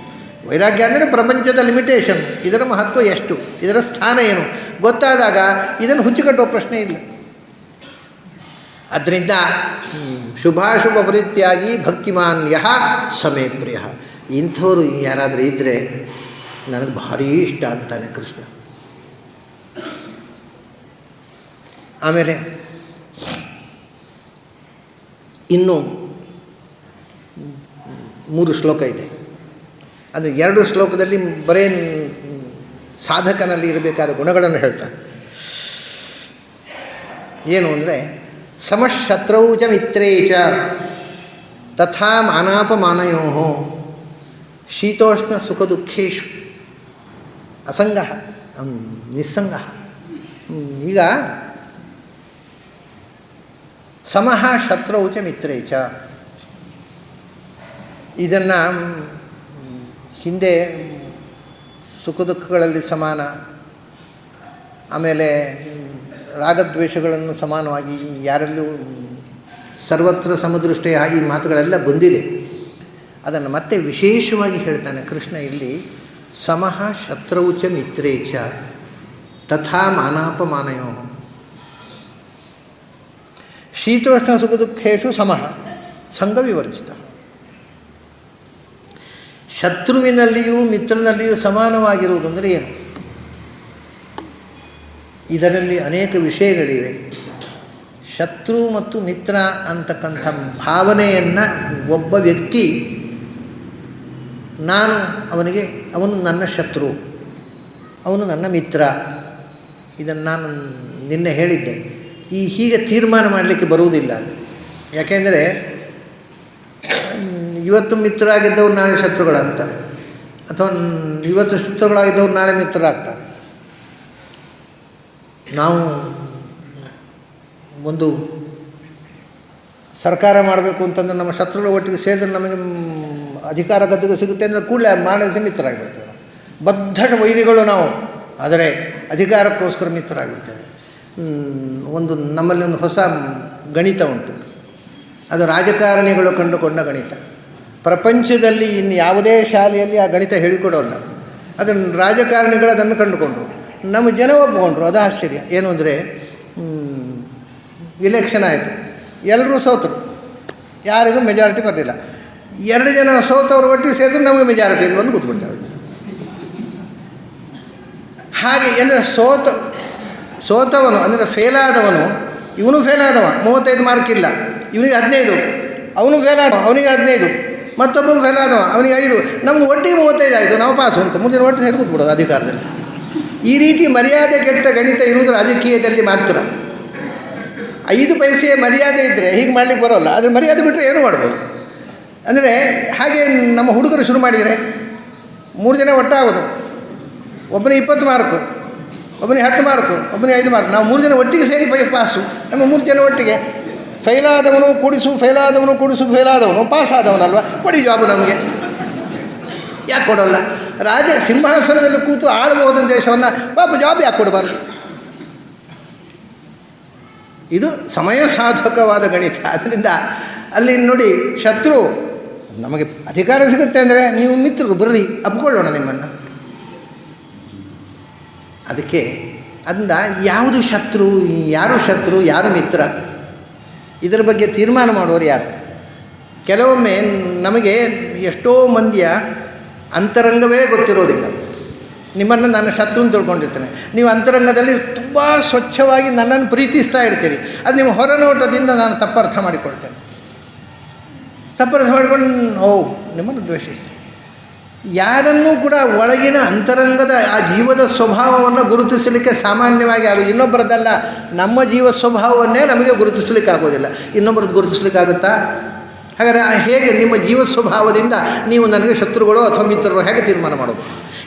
ವೈರಾಗ್ಯ ಅಂದರೆ ಪ್ರಪಂಚದ ಲಿಮಿಟೇಷನ್, ಇದರ ಮಹತ್ವ ಎಷ್ಟು, ಇದರ ಸ್ಥಾನ ಏನು ಗೊತ್ತಾದಾಗ ಇದನ್ನು ಹುಚ್ಚುಕಟ್ಟುವ ಪ್ರಶ್ನೆ ಇಲ್ಲ. ಆದ್ದರಿಂದ ಶುಭಾಶುಭ ಪರಿತ್ಯಾಗಿ ಭಕ್ತಿಮಾನ್ ಯಃ ಸಮೇ ಪ್ರಿಯ. ಇಂಥವ್ರು ಯಾರಾದರೂ ಇದ್ದರೆ ನನಗೆ ಭಾರೀ ಇಷ್ಟ ಅಂತಾನೆ ಕೃಷ್ಣ. ಆಮೇಲೆ ಇನ್ನೂ 3 ಶ್ಲೋಕ ಇದೆ. ಅದು 2 ಶ್ಲೋಕದಲ್ಲಿ ಬರೇ ಸಾಧಕನಲ್ಲಿ ಇರಬೇಕಾದ ಗುಣಗಳನ್ನು ಹೇಳ್ತಾರೆ. ಏನು ಅಂದರೆ ಸಮಶತ್ರೌ ಚ ಮಿತ್ರೇ ಚ ತಥಾ ಮಾನಾಪಮಾನಯೋ ಶೀತೋಷ್ಣ ಸುಖ ದುಃಖೇಶು ಅಸಂಗ ನಿಸ್ಸಂಗ. ಈಗ ಸಮಃ ಶತ್ರೌ ಚ ಮಿತ್ರೇ ಚ, ಇದನ್ನು ಹಿಂದೆ ಸುಖ ದುಃಖಗಳಲ್ಲಿ ಸಮಾನ, ಆಮೇಲೆ ರಾಗದ್ವೇಷಗಳನ್ನು ಸಮಾನವಾಗಿ ಯಾರಲ್ಲೂ ಸರ್ವತ್ರ ಸಮದೃಷ್ಟೇ ಈ ಮಾತುಗಳೆಲ್ಲ ಬಂದಿದೆ. ಅದನ್ನು ಮತ್ತೆ ವಿಶೇಷವಾಗಿ ಹೇಳ್ತಾನೆ ಕೃಷ್ಣ ಇಲ್ಲಿ. ಸಮಃ ಶತ್ರೌ ಚ ಮಿತ್ರೇ ಚ ತಥಾ ಮಾನಾಪಮಾನಯೋ ಶೀತೋಷ್ಣ ಸುಖ ದುಃಖೇಶು ಸಮಃ ಸಂಗವಿವರ್ಜಿತ. ಶತ್ರುವಿನಲ್ಲಿಯೂ ಮಿತ್ರನಲ್ಲಿಯೂ ಸಮಾನವಾಗಿರುವುದು ಅಂದರೆ ಏನು? ಇದರಲ್ಲಿ ಅನೇಕ ವಿಷಯಗಳಿವೆ. ಶತ್ರು ಮತ್ತು ಮಿತ್ರ ಅಂತಕ್ಕಂಥ ಭಾವನೆಯನ್ನು ಒಬ್ಬ ವ್ಯಕ್ತಿ, ಅವನು ನನ್ನ ಶತ್ರು, ಅವನು ನನ್ನ ಮಿತ್ರ, ಇದನ್ನು ನಾನು ನಿನ್ನೆ ಹೇಳಿದ್ದೆ. ಹೀಗೆ ತೀರ್ಮಾನ ಮಾಡಲಿಕ್ಕೆ ಬರುವುದಿಲ್ಲ. ಯಾಕೆಂದರೆ ಇವತ್ತು ಮಿತ್ರ ಆಗಿದ್ದವ್ರು ನಾಳೆ ಶತ್ರುಗಳಾಗ್ತಾರೆ, ಅಥವಾ ಇವತ್ತು ಶತ್ರುಗಳಾಗಿದ್ದವ್ರು ನಾಳೆ ಮಿತ್ರರಾಗ್ತಾರೆ. ನಾವು ಒಂದು ಸರ್ಕಾರ ಮಾಡಬೇಕು ಅಂತಂದರೆ ನಮ್ಮ ಶತ್ರುಗಳ ಒಟ್ಟಿಗೆ ಸೇರಿದ್ರೆ ನಮಗೆ ಅಧಿಕಾರ ಗದ್ದುಗೆ ಸಿಗುತ್ತೆ ಅಂದರೆ ಕೂಡಲೇ ಮಾಡಿದ್ರೆ ಮಿತ್ರರಾಗಿಬಿಡ್ತೇವೆ. ಬದ್ಧ ವೈರಿಗಳು ನಾವು, ಆದರೆ ಅಧಿಕಾರಕ್ಕೋಸ್ಕರ ಮಿತ್ರರಾಗಿಬಿಡ್ತೇವೆ. ನಮ್ಮಲ್ಲಿ ಒಂದು ಹೊಸ ಗಣಿತ ಉಂಟು, ಅದು ರಾಜಕಾರಣಿಗಳು ಕಂಡುಕೊಂಡ ಗಣಿತ. ಪ್ರಪಂಚದಲ್ಲಿ ಇನ್ನು ಯಾವುದೇ ಶಾಲೆಯಲ್ಲಿ ಆ ಗಣಿತ ಹೇಳಿಕೊಡೋಲ್ಲ. ಅದನ್ನು ರಾಜಕಾರಣಿಗಳು ಅದನ್ನು ಕಂಡುಕೊಂಡರು, ನಮ್ಮ ಜನ ಒಪ್ಪಿಕೊಂಡ್ರು. ಅದು ಆಶ್ಚರ್ಯ. ಏನು ಅಂದರೆ ಇಲೆಕ್ಷನ್ ಆಯಿತು, ಎಲ್ಲರೂ ಸೋತರು, ಯಾರಿಗೂ ಮೆಜಾರಿಟಿ ಬರಲಿಲ್ಲ. 2 ಜನ ಸೋತವರು ಒಟ್ಟಿಗೆ ಸೇರಿದ್ರೆ ನಮಗೆ ಮೆಜಾರಿಟಿ ಬಂದು ಕೂತ್ಬಿಡ್ತಾರೆ. ಹಾಗೆ ಅಂದರೆ ಸೋತವನು ಅಂದರೆ ಫೇಲಾದವನು, ಇವನು ಫೇಲಾದವ, 35 ಮಾರ್ಕ್ ಇಲ್ಲ, ಇವನಿಗೆ 15, ಅವನು ಫೇಲಾದ ಅವನಿಗೆ 15, ಮತ್ತೊಬ್ಬ ಫೇಲಾದವ ಅವನಿಗೆ 5, ನಮ್ಮದು ಒಟ್ಟಿಗೆ 35 ಆಯಿತು, ನಾವು ಪಾಸು ಅಂತ ಮುಂದಿನ ಒಟ್ಟು ಸೇರಿ ಕೂತ್ಬಿಡೋದು ಅಧಿಕಾರದಲ್ಲಿ. ಈ ರೀತಿ ಮರ್ಯಾದೆ ಕೆಟ್ಟ ಗಣಿತ ಇರುವುದು ರಾಜಕೀಯದಲ್ಲಿ ಮಾತ್ರ. 5 ಪೈಸೆಯ ಮರ್ಯಾದೆ ಇದ್ದರೆ ಹೀಗೆ ಮಾಡಲಿಕ್ಕೆ ಬರೋಲ್ಲ. ಆದರೆ ಮರ್ಯಾದೆ ಬಿಟ್ಟರೆ ಏನು ಮಾಡ್ಬೋದು. ಅಂದರೆ ಹಾಗೆ ನಮ್ಮ ಹುಡುಗರು ಶುರು ಮಾಡಿದರೆ 3 ಜನ ಒಟ್ಟಾಗೋದು, ಒಬ್ಬನಿಗೆ 20 ಮಾರ್ಕು, ಒಬ್ಬನಿಗೆ 10 ಮಾರ್ಕು, ಒಬ್ಬನಿಗೆ 5 ಮಾರ್ಕ್, ನಾವು 3 ಜನ ಒಟ್ಟಿಗೆ ಸೇರಿ ಪಾಸು. ನಮ್ಮ 3 ಜನ ಒಟ್ಟಿಗೆ ಫೇಲಾದವನು ಕೂಡಿಸು, ಫೇಲಾದವನು ಕೂಡಿಸು, ಫೇಲಾದವನು ಪಾಸ್ ಆದವನಲ್ವ, ಕೊಡಿ ಜಾಬು ನಮಗೆ. ಯಾಕೆ ಕೊಡೋಲ್ಲ? ರಾಜ ಸಿಂಹಾಸನದಲ್ಲಿ ಕೂತು ಆಳ್ಬೋದಂತ ದೇಶವನ್ನು ಪಾಪ ಜಾಬ್ ಯಾಕೆ ಕೊಡಬಾರ್ದು? ಇದು ಸಮಯ ಸಾಧಕವಾದ ಗಣಿತ. ಆದ್ದರಿಂದ ಅಲ್ಲಿ ನೋಡಿ, ಶತ್ರು ನಮಗೆ ಅಧಿಕಾರ ಸಿಗುತ್ತೆ ಅಂದರೆ ನೀವು ಮಿತ್ರರು ಬರ್ರಿ, ಅಪ್ಕೊಳ್ಳೋಣ ನಿಮ್ಮನ್ನು. ಅದಕ್ಕೆ ಅದರಿಂದ ಯಾವುದು ಶತ್ರು, ಯಾರು ಮಿತ್ರ, ಇದರ ಬಗ್ಗೆ ತೀರ್ಮಾನ ಮಾಡುವವರು ಯಾರು? ಕೆಲವೊಮ್ಮೆ ನಮಗೆ ಎಷ್ಟೋ ಮಂದಿಯ ಅಂತರಂಗವೇ ಗೊತ್ತಿರೋದಿಲ್ಲ. ನಿಮ್ಮನ್ನು ನಾನು ಶತ್ರು ಅಂತ ತಿಳ್ಕೊಂಡಿರ್ತೇನೆ, ನೀವು ಅಂತರಂಗದಲ್ಲಿ ತುಂಬ ಸ್ವಚ್ಛವಾಗಿ ನನ್ನನ್ನು ಪ್ರೀತಿಸ್ತಾ ಇರ್ತೀರಿ. ಅದು ನಿಮ್ಮ ಹೊರನೋಟದಿಂದ ನಾನು ತಪ್ಪರ್ಥ ಮಾಡಿಕೊಳ್ತೇನೆ. ತಪ್ಪರ್ಥ ಮಾಡಿಕೊಂಡು ನಿಮ್ಮನ್ನು ದ್ವೇಷಿಸ್ತೀನಿ. ಯಾರನ್ನೂ ಕೂಡ ಒಳಗಿನ ಅಂತರಂಗದ ಆ ಜೀವದ ಸ್ವಭಾವವನ್ನು ಗುರುತಿಸಲಿಕ್ಕೆ ಸಾಮಾನ್ಯವಾಗಿ ಆಗೋದು ಇನ್ನೊಬ್ಬರದ್ದಲ್ಲ, ನಮ್ಮ ಜೀವ ಸ್ವಭಾವವನ್ನೇ ನಮಗೆ ಗುರುತಿಸಲಿಕ್ಕೆ ಆಗೋದಿಲ್ಲ. ಇನ್ನೊಬ್ಬರದ್ದು ಗುರುತಿಸಲಿಕ್ಕಾಗುತ್ತಾ? ಹಾಗಾದರೆ ಹೇಗೆ ನಿಮ್ಮ ಜೀವ ಸ್ವಭಾವದಿಂದ ನೀವು ನನಗೆ ಶತ್ರುಗಳು ಅಥವಾ ಮಿತ್ರರು ಹೇಗೆ ತೀರ್ಮಾನ ಮಾಡೋದು?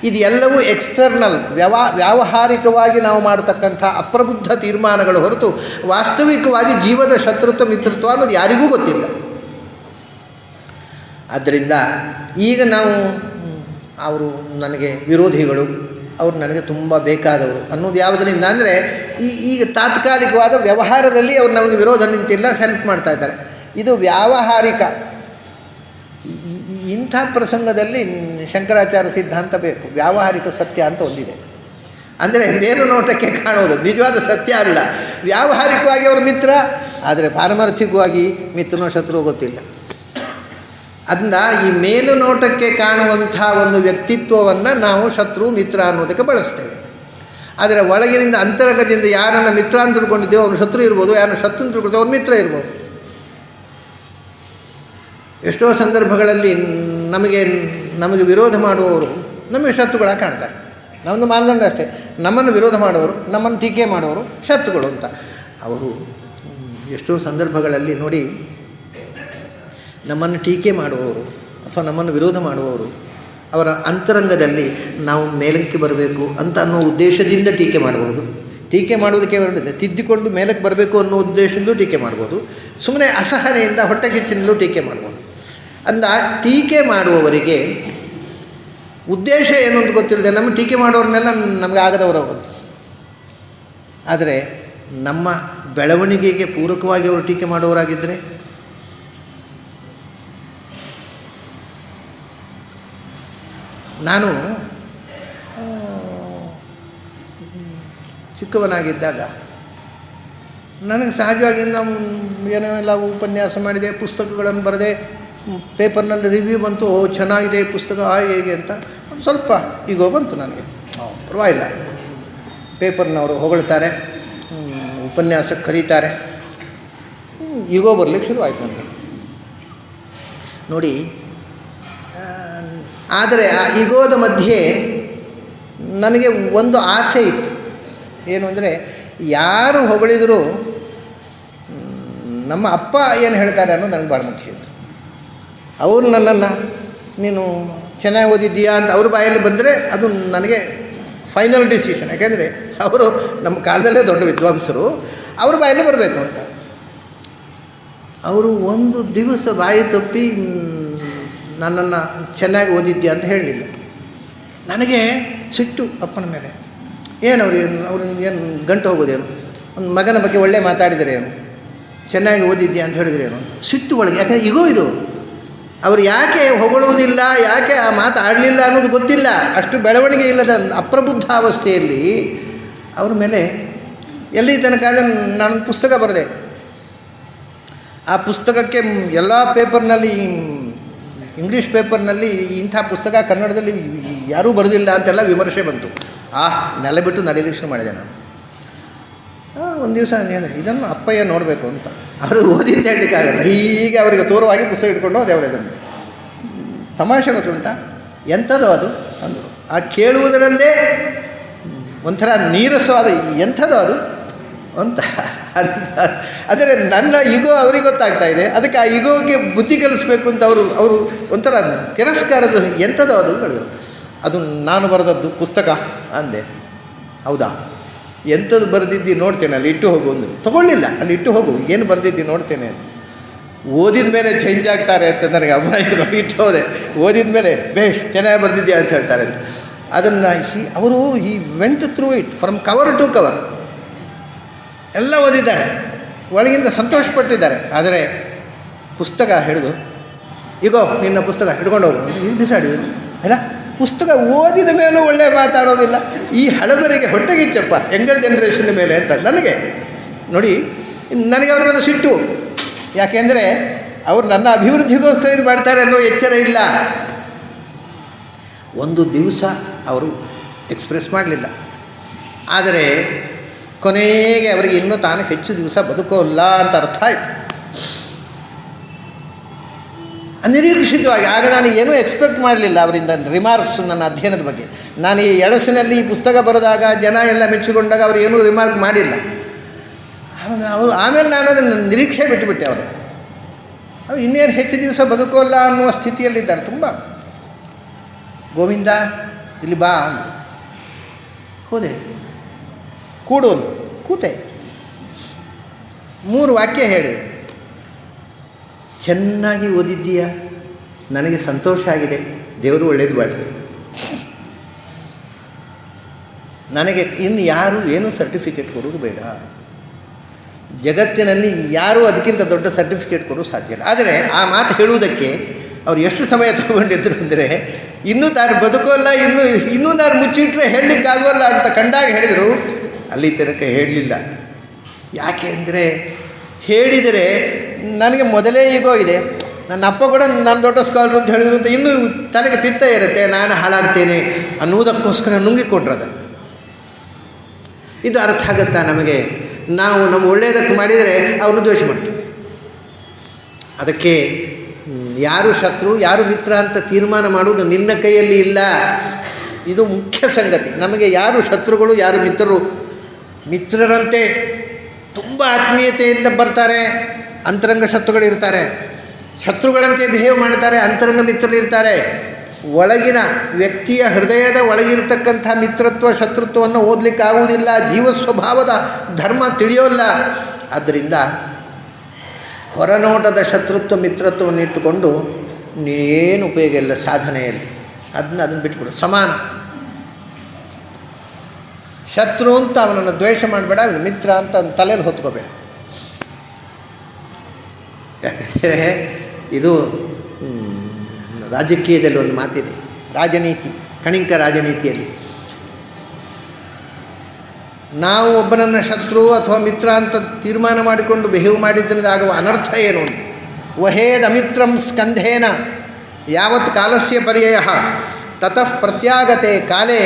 ಇದು ಎಲ್ಲವೂ ಎಕ್ಸ್ಟರ್ನಲ್, ವ್ಯಾವಹಾರಿಕವಾಗಿ ನಾವು ಮಾಡತಕ್ಕಂಥ ಅಪ್ರಬುದ್ಧ ತೀರ್ಮಾನಗಳು ಹೊರತು ವಾಸ್ತವಿಕವಾಗಿ ಜೀವದ ಶತ್ರುತ್ವ ಮಿತ್ರತ್ವ ಅನ್ನೋದು ಯಾರಿಗೂ ಗೊತ್ತಿಲ್ಲ. ಆದ್ದರಿಂದ ಈಗ ನಾವು ಅವರು ನನಗೆ ವಿರೋಧಿಗಳು, ಅವರು ನನಗೆ ತುಂಬ ಬೇಕಾದವರು ಅನ್ನೋದು ಯಾವುದರಿಂದ ಅಂದರೆ ಈಗ ತಾತ್ಕಾಲಿಕವಾದ ವ್ಯವಹಾರದಲ್ಲಿ ಅವರು ನಮಗೆ ವಿರೋಧ ನಿಂತಿಲ್ಲ, ಸೆಲೆಕ್ಟ್ ಮಾಡ್ತಾ ಇದ್ದಾರೆ. ಇದು ವ್ಯಾವಹಾರಿಕ. ಇಂಥ ಪ್ರಸಂಗದಲ್ಲಿ ಶಂಕರಾಚಾರ್ಯ ಸಿದ್ಧಾಂತ ಬೇಕು. ವ್ಯಾವಹಾರಿಕ ಸತ್ಯ ಅಂತ ಒಂದಿದೆ. ಅಂದರೆ ಮೇಲು ನೋಟಕ್ಕೆ ಕಾಣೋದು ನಿಜವಾದ ಸತ್ಯ ಅಲ್ಲ. ವ್ಯಾವಹಾರಿಕವಾಗಿ ಅವರು ಮಿತ್ರ, ಆದರೆ ಪಾರಮಾರ್ಥಿಕವಾಗಿ ಮಿತ್ರನೋ ಶತ್ರು ಗೊತ್ತಿಲ್ಲ. ಅದರಿಂದ ಈ ಮೇಲು ನೋಟಕ್ಕೆ ಕಾಣುವಂಥ ಒಂದು ವ್ಯಕ್ತಿತ್ವವನ್ನು ನಾವು ಶತ್ರು ಮಿತ್ರ ಅನ್ನೋದಕ್ಕೆ ಬಳಸ್ತೇವೆ. ಆದರೆ ಒಳಗಿನಿಂದ ಅಂತರಂಗದಿಂದ ಯಾರನ್ನು ಮಿತ್ರ ಅಂತ ತಿಳ್ಕೊಂಡಿದ್ದೇವೆ ಅವರು ಶತ್ರು ಇರ್ಬೋದು, ಯಾರನ್ನು ಶತ್ರು ಅಂತ ತಿಳ್ಕೊಳ್ತೇವೆ ಅವ್ರು ಮಿತ್ರ ಇರ್ಬೋದು. ಎಷ್ಟೋ ಸಂದರ್ಭಗಳಲ್ಲಿ ನಮಗೆ ವಿರೋಧ ಮಾಡುವವರು ನಮಗೆ ಶತ್ರುಗಳಾಗಿ ಕಾಣ್ತಾರೆ. ನಮ್ಮದು ಮಾನದಂಡ ಅಷ್ಟೇ, ನಮ್ಮನ್ನು ವಿರೋಧ ಮಾಡುವವರು, ನಮ್ಮನ್ನು ಟೀಕೆ ಮಾಡುವವರು ಶತ್ರುಗಳು ಅಂತ. ಅವರು ಎಷ್ಟೋ ಸಂದರ್ಭಗಳಲ್ಲಿ ನೋಡಿ, ನಮ್ಮನ್ನು ಟೀಕೆ ಮಾಡುವವರು ಅಥವಾ ನಮ್ಮನ್ನು ವಿರೋಧ ಮಾಡುವವರು ಅವರ ಅಂತರಂಗದಲ್ಲಿ ನಾವು ಮೇಲಕ್ಕೆ ಬರಬೇಕು ಅಂತ ಅನ್ನೋ ಉದ್ದೇಶದಿಂದ ಟೀಕೆ ಮಾಡಬಹುದು. ಟೀಕೆ ಮಾಡುವುದಕ್ಕೆ ಹೊರಟಿದೆ, ತಿದ್ದಿಕೊಂಡು ಮೇಲಕ್ಕೆ ಬರಬೇಕು ಅನ್ನೋ ಉದ್ದೇಶದಿಂದಲೂ ಟೀಕೆ ಮಾಡ್ಬೋದು. ಸುಮ್ಮನೆ ಅಸಹನೆಯಿಂದ ಹೊಟ್ಟೆ ಕಿಚ್ಚಿನಲ್ಲೂ ಟೀಕೆ ಮಾಡ್ಬೋದು. ಅಂದ ಟೀಕೆ ಮಾಡುವವರಿಗೆ ಉದ್ದೇಶ ಏನು ಅಂತ ಗೊತ್ತಿಲ್ಲದೆ ನಮ್ಮ ಟೀಕೆ ಮಾಡೋರನ್ನೆಲ್ಲ ನಮಗೆ ಆಗದವರು ಹೋಗುತ್ತೆ. ಆದರೆ ನಮ್ಮ ಬೆಳವಣಿಗೆಗೆ ಪೂರಕವಾಗಿ ಅವರು ಟೀಕೆ ಮಾಡುವವರಾಗಿದ್ದರೆ, ನಾನು ಚಿಕ್ಕವನಾಗಿದ್ದಾಗ ನನಗೆ ಸಹಜವಾಗಿ ನಾವು ಏನೋ ಎಲ್ಲ ಉಪನ್ಯಾಸ ಮಾಡಿದೆ, ಪುಸ್ತಕಗಳನ್ನು ಬರೆದೆ, ಪೇಪರ್ನಲ್ಲಿ ರಿವ್ಯೂ ಬಂತು, ಚೆನ್ನಾಗಿದೆ ಪುಸ್ತಕ ಹೇಗೆ ಅಂತ ಒಂದು ಸ್ವಲ್ಪ ಈಗೋ ಬಂತು ನನಗೆ. ಪರವಾಗಿಲ್ಲ, ಪೇಪರ್ನವರು ಹೊಗಳ್ತಾರೆ, ಉಪನ್ಯಾಸಕ್ಕೆ ಕರೀತಾರೆ, ಈಗೋ ಬರಲಿಕ್ಕೆ ಶುರುವಾಯಿತು ನನಗೆ ನೋಡಿ. ಆದರೆ ಆ ಈಗೋದ ಮಧ್ಯೆ ನನಗೆ ಒಂದು ಆಸೆ ಇತ್ತು. ಏನು ಅಂದರೆ, ಯಾರು ಹೊಗಳಿದರೂ ನಮ್ಮ ಅಪ್ಪ ಏನು ಹೇಳ್ತಾರೆ ಅನ್ನೋದು ನನಗೆ ಭಾಳ ಮುಖ್ಯ ಇತ್ತು. ಅವರು ನನ್ನನ್ನು ನೀನು ಚೆನ್ನಾಗಿ ಓದಿದ್ದೀಯಾ ಅಂತ ಅವ್ರ ಬಾಯಲ್ಲಿ ಬಂದರೆ ಅದು ನನಗೆ ಫೈನಲ್ ಡಿಸಿಷನ್. ಯಾಕೆಂದರೆ ಅವರು ನಮ್ಮ ಕಾಲದಲ್ಲೇ ದೊಡ್ಡ ವಿದ್ವಾಂಸರು, ಅವ್ರ ಬಾಯಲ್ಲಿ ಬರಬೇಕು ಅಂತ. ಅವರು ಒಂದು ದಿವಸ ಬಾಯಿ ತಪ್ಪಿ ನನ್ನನ್ನು ಚೆನ್ನಾಗಿ ಓದಿದ್ಯಾ ಅಂತ ಹೇಳಲಿಲ್ಲ. ನನಗೆ ಸಿಟ್ಟು ಅಪ್ಪನ ಮೇಲೆ. ಅವ್ರನ್ನ ಏನು ಗಂಟು ಹೋಗೋದೇನು, ಒಂದು ಮಗನ ಬಗ್ಗೆ ಒಳ್ಳೆ ಮಾತಾಡಿದರೆ ಏನು, ಚೆನ್ನಾಗಿ ಓದಿದ್ಯಾ ಅಂತ ಹೇಳಿದ್ರೇನು, ಸಿಟ್ಟು ಒಳಗೆ. ಯಾಕಂದರೆ ಇದು ಅವರು ಯಾಕೆ ಹೊಗಳುವುದಿಲ್ಲ, ಯಾಕೆ ಆ ಮಾತು ಆಡಲಿಲ್ಲ ಅನ್ನೋದು ಗೊತ್ತಿಲ್ಲ. ಅಷ್ಟು ಬೆಳವಣಿಗೆ ಇಲ್ಲದ ಅಪ್ರಬುದ್ಧ ಅವಸ್ಥೆಯಲ್ಲಿ ಅವ್ರ ಮೇಲೆ ಎಲ್ಲಿ ತನಕ ನಾನು ಪುಸ್ತಕ ಬರೆದೆ. ಆ ಪುಸ್ತಕಕ್ಕೆ ಎಲ್ಲ ಪೇಪರ್ನಲ್ಲಿ, ಇಂಗ್ಲೀಷ್ ಪೇಪರ್ನಲ್ಲಿ ಇಂಥ ಪುಸ್ತಕ ಕನ್ನಡದಲ್ಲಿ ಯಾರೂ ಬರೆದಿಲ್ಲ ಅಂತೆಲ್ಲ ವಿಮರ್ಶೆ ಬಂತು. ನೆಲೆ ಬಿಟ್ಟು ನಡೀಲಿಕ್ಕೆ ಶುರು ಮಾಡಿದೆ ನಾನು. ಒಂದು ದಿವಸ ಇದನ್ನು ಅಪ್ಪಯ್ಯ ನೋಡಬೇಕು ಅಂತ ಅವರು ಓದಿದ್ದ ಹೇಳಲಿಕ್ಕಾಗತ್ತೆ. ಹೀಗೆ ಅವರಿಗೆ ತೋರುವಾಗಿ ಪುಸ್ತಕ ಇಟ್ಕೊಂಡು ಹೋದೆ. ಅವರು ಇದನ್ನು ತಮಾಷೆ ಗೊತ್ತುಂಟ, ಎಂಥದೋ ಅದು ಅಂದರು. ಆ ಕೇಳುವುದರಲ್ಲೇ ಒಂಥರ ನೀರಸವಾದ ಎಂಥದೋ ಅದು ಅಂತ. ಆದರೆ ನನ್ನ ಈಗೋ ಅವ್ರಿಗೆ ಗೊತ್ತಾಗ್ತಾ ಇದೆ. ಅದಕ್ಕೆ ಆ ಈಗೋಗೆ ಬುದ್ಧಿ ಕಲಿಸ್ಬೇಕು ಅಂತ ಅವರು ಒಂಥರ ತಿರಸ್ಕಾರದ ಎಂಥದೋ ಅದು ಹೇಳಿದ್ರು. ಅದು ನಾನು ಬರೆದದ್ದು ಪುಸ್ತಕ ಅಂದೆ. ಹೌದಾ, ಎಂಥದ್ದು ಬರೆದಿದ್ದು ನೋಡ್ತೇನೆ, ಅಲ್ಲಿ ಇಟ್ಟು ಹೋಗು ಅಂದರು. ತೊಗೊಳ್ಳಿಲ್ಲ, ಅಲ್ಲಿ ಇಟ್ಟು ಹೋಗು, ಏನು ಬರೆದಿದ್ದು ನೋಡ್ತೇನೆ ಅಂತ. ಓದಿದ ಮೇಲೆ ಚೇಂಜ್ ಆಗ್ತಾರೆ ಅಂತ ನನಗೆ ಅಭಿಪ್ರಾಯ ಇಟ್ಟು ಹೋದೆ. ಓದಿದ ಮೇಲೆ ಬೇಷ್ ಚೆನ್ನಾಗಿ ಬರೆದಿದ್ಯಾ ಅಂತ ಹೇಳ್ತಾರೆ ಅಂತ. ಅದನ್ನು ಅವರು ಈ went through it from cover to cover ಎಲ್ಲ ಓದಿದ್ದಾರೆ, ಒಳಗಿಂದ ಸಂತೋಷಪಟ್ಟಿದ್ದಾರೆ. ಆದರೆ ಪುಸ್ತಕ ಹಿಡಿದು ಈಗೋ ನಿನ್ನ ಪುಸ್ತಕ ಹಿಡ್ಕೊಂಡು ಹೋಗು ಇದು ಬಿಸಾಡಿದ್ರು. ಅಲ್ಲ, ಪುಸ್ತಕ ಓದಿದ ಮೇಲೂ ಒಳ್ಳೆ ಮಾತಾಡೋದಿಲ್ಲ. ಈ ಹಳಬರಿಗೆ ಹೊಟ್ಟೆಗಿಚ್ಚಪ್ಪ ಯಂಗರ್ ಜನ್ರೇಷನ್ ಮೇಲೆ ಅಂತ ನನಗೆ ನೋಡಿ. ನನಗೆ ಅವ್ರ ಮೇಲೆ ಸಿಟ್ಟು. ಯಾಕೆಂದರೆ ಅವರು ನನ್ನ ಅಭಿವೃದ್ಧಿಗೋಸ್ಕರ ಇದು ಮಾಡ್ತಾರೆ ಅನ್ನೋ ಎಚ್ಚರ ಇಲ್ಲ. ಒಂದು ದಿವಸ ಅವರು ಎಕ್ಸ್ಪ್ರೆಸ್ ಮಾಡಲಿಲ್ಲ. ಆದರೆ ಕೊನೆಗೆ ಅವರಿಗೆ ಇನ್ನೂ ತಾನು ಹೆಚ್ಚು ದಿವಸ ಬದುಕೋಲ್ಲ ಅಂತ ಅರ್ಥ ಆಯಿತು. ಅನಿರೀಕ್ಷಿತವಾಗಿ ಆಗ ನಾನು ಏನೂ ಎಕ್ಸ್ಪೆಕ್ಟ್ ಮಾಡಲಿಲ್ಲ ಅವರಿಂದ ರಿಮಾರ್ಕ್ಸ್ ನನ್ನ ಅಧ್ಯಯನದ ಬಗ್ಗೆ. ನಾನು ಈ ಎಳಸಿನಲ್ಲಿ ಈ ಪುಸ್ತಕ ಬರೆದಾಗ ಜನ ಎಲ್ಲ ಮೆಚ್ಚಿಕೊಂಡಾಗ ಅವರು ಏನೂ ರಿಮಾರ್ಕ್ ಮಾಡಿಲ್ಲ. ಅವರು ಆಮೇಲೆ ನಾನು ಅದನ್ನು ನಿರೀಕ್ಷೆ ಬಿಟ್ಟುಬಿಟ್ಟೆ. ಅವರು ಇನ್ನೇನು ಹೆಚ್ಚು ದಿವಸ ಬದುಕೋಲ್ಲ ಅನ್ನುವ ಸ್ಥಿತಿಯಲ್ಲಿದ್ದಾರೆ. ತುಂಬ ಗೋವಿಂದ ಇಲ್ಲಿ ಬಾ ಅಂದರು. ಹೋದೆ, ಕೂಡೋನು ಕೂತೆ. 3 ವಾಕ್ಯ ಹೇಳಿ, ಚೆನ್ನಾಗಿ ಓದಿದ್ದೀಯಾ, ನನಗೆ ಸಂತೋಷ ಆಗಿದೆ, ದೇವರು ಒಳ್ಳೇದು ಮಾಡಲಿ. ನನಗೆ ಇನ್ನು ಯಾರು ಏನೂ ಸರ್ಟಿಫಿಕೇಟ್ ಕೊಡೋದು ಬೇಡ. ಜಗತ್ತಿನಲ್ಲಿ ಯಾರೂ ಅದಕ್ಕಿಂತ ದೊಡ್ಡ ಸರ್ಟಿಫಿಕೇಟ್ ಕೊಡೋದು ಸಾಧ್ಯ ಇಲ್ಲ. ಆದರೆ ಆ ಮಾತು ಹೇಳುವುದಕ್ಕೆ ಅವ್ರು ಎಷ್ಟು ಸಮಯ ತಗೊಂಡಿದ್ರು ಅಂದರೆ, ಇನ್ನೂ ತಾನು ಬದುಕೋಲ್ಲ, ಇನ್ನೂ ನಾನು ಮುಚ್ಚಿಟ್ರೆ ಹೇಳಲಿಕ್ಕಾಗೋಲ್ಲ ಅಂತ ಕಂಡಾಗ ಹೇಳಿದರು. ಅಲ್ಲಿ ತನಕ ಹೇಳಲಿಲ್ಲ. ಯಾಕೆ ಅಂದರೆ ಹೇಳಿದರೆ ನನಗೆ ಮೊದಲೇ ಈಗೋ ಇದೆ. ನನ್ನ ಅಪ್ಪ ಕೂಡ ನಾನು ದೊಡ್ಡ ಸ್ಕಾಲರ್ ಅಂತ ಹೇಳಿದ್ರು ಅಂತ ಇನ್ನೂ ತನಗೆ ಪಿತ್ತ ಇರುತ್ತೆ, ನಾನು ಹಾಳಾಗ್ತೇನೆ ಅನ್ನುವುದಕ್ಕೋಸ್ಕರ ನುಂಗಿಕೊಟ್ರದ. ಇದು ಅರ್ಥ ಆಗುತ್ತಾ ನಮಗೆ? ನಾವು ನಮ್ಮ ಒಳ್ಳೆಯದಕ್ಕೆ ಮಾಡಿದರೆ ಅವನು ದ್ವೇಷ ಮಾಡ್ತೀವಿ. ಅದಕ್ಕೆ ಯಾರು ಶತ್ರು ಯಾರು ಮಿತ್ರ ಅಂತ ತೀರ್ಮಾನ ಮಾಡುವುದು ನಿನ್ನ ಕೈಯಲ್ಲಿ ಇಲ್ಲ. ಇದು ಮುಖ್ಯ ಸಂಗತಿ. ನಮಗೆ ಯಾರು ಶತ್ರುಗಳು ಯಾರು ಮಿತ್ರರು, ಮಿತ್ರರಂತೆ ತುಂಬ ಆತ್ಮೀಯತೆಯಿಂದ ಬರ್ತಾರೆ, ಅಂತರಂಗ ಶತ್ರುಗಳಿರ್ತಾರೆ. ಶತ್ರುಗಳಂತೆ ಬಿಹೇವ್ ಮಾಡ್ತಾರೆ, ಅಂತರಂಗ ಮಿತ್ರರಿರ್ತಾರೆ. ಒಳಗಿನ ವ್ಯಕ್ತಿಯ ಹೃದಯದ ಒಳಗಿರ್ತಕ್ಕಂಥ ಮಿತ್ರತ್ವ ಶತ್ರುತ್ವವನ್ನು ಓದಲಿಕ್ಕಾಗುವುದಿಲ್ಲ. ಜೀವ ಸ್ವಭಾವದ ಧರ್ಮ ತಿಳಿಯೋಲ್ಲ. ಆದ್ದರಿಂದ ಹೊರನೋಟದ ಶತ್ರುತ್ವ ಮಿತ್ರತ್ವವನ್ನು ಇಟ್ಟುಕೊಂಡು ಏನು ಉಪಯೋಗ ಇಲ್ಲ ಸಾಧನೆಯಲ್ಲಿ. ಅದನ್ನು ಬಿಟ್ಬಿಡು. ಸಮಾನ ಶತ್ರು ಅಂತ ಅವನನ್ನು ದ್ವೇಷ ಮಾಡಬೇಡ, ಅವನು ಮಿತ್ರ ಅಂತ ಅವನ ತಲೆಯಲ್ಲಿ ಹೊತ್ಕೋಬೇಡ. ಯಾಕಂದರೆ ಇದು ರಾಜಕೀಯದಲ್ಲಿ ಒಂದು ಮಾತಿದೆ, ರಾಜನೀತಿ, ಕಣಿಕ ರಾಜನೀತಿಯಲ್ಲಿ. ನಾವು ಒಬ್ಬನನ್ನು ಶತ್ರು ಅಥವಾ ಮಿತ್ರ ಅಂತ ತೀರ್ಮಾನ ಮಾಡಿಕೊಂಡು ಬಿಹೇವ್ ಮಾಡಿದ್ದರಿಂದ ಆಗುವ ಅನರ್ಥ ಏನು? ವಹೇದಮಿತ್ರಂ ಸ್ಕಂಧೇನ ಯಾವತ್ ಕಾಲಸ್ಯ ಪರ್ಯಯ ತತಃ ಪ್ರತ್ಯಾಗತೆ ಕಾಲೇ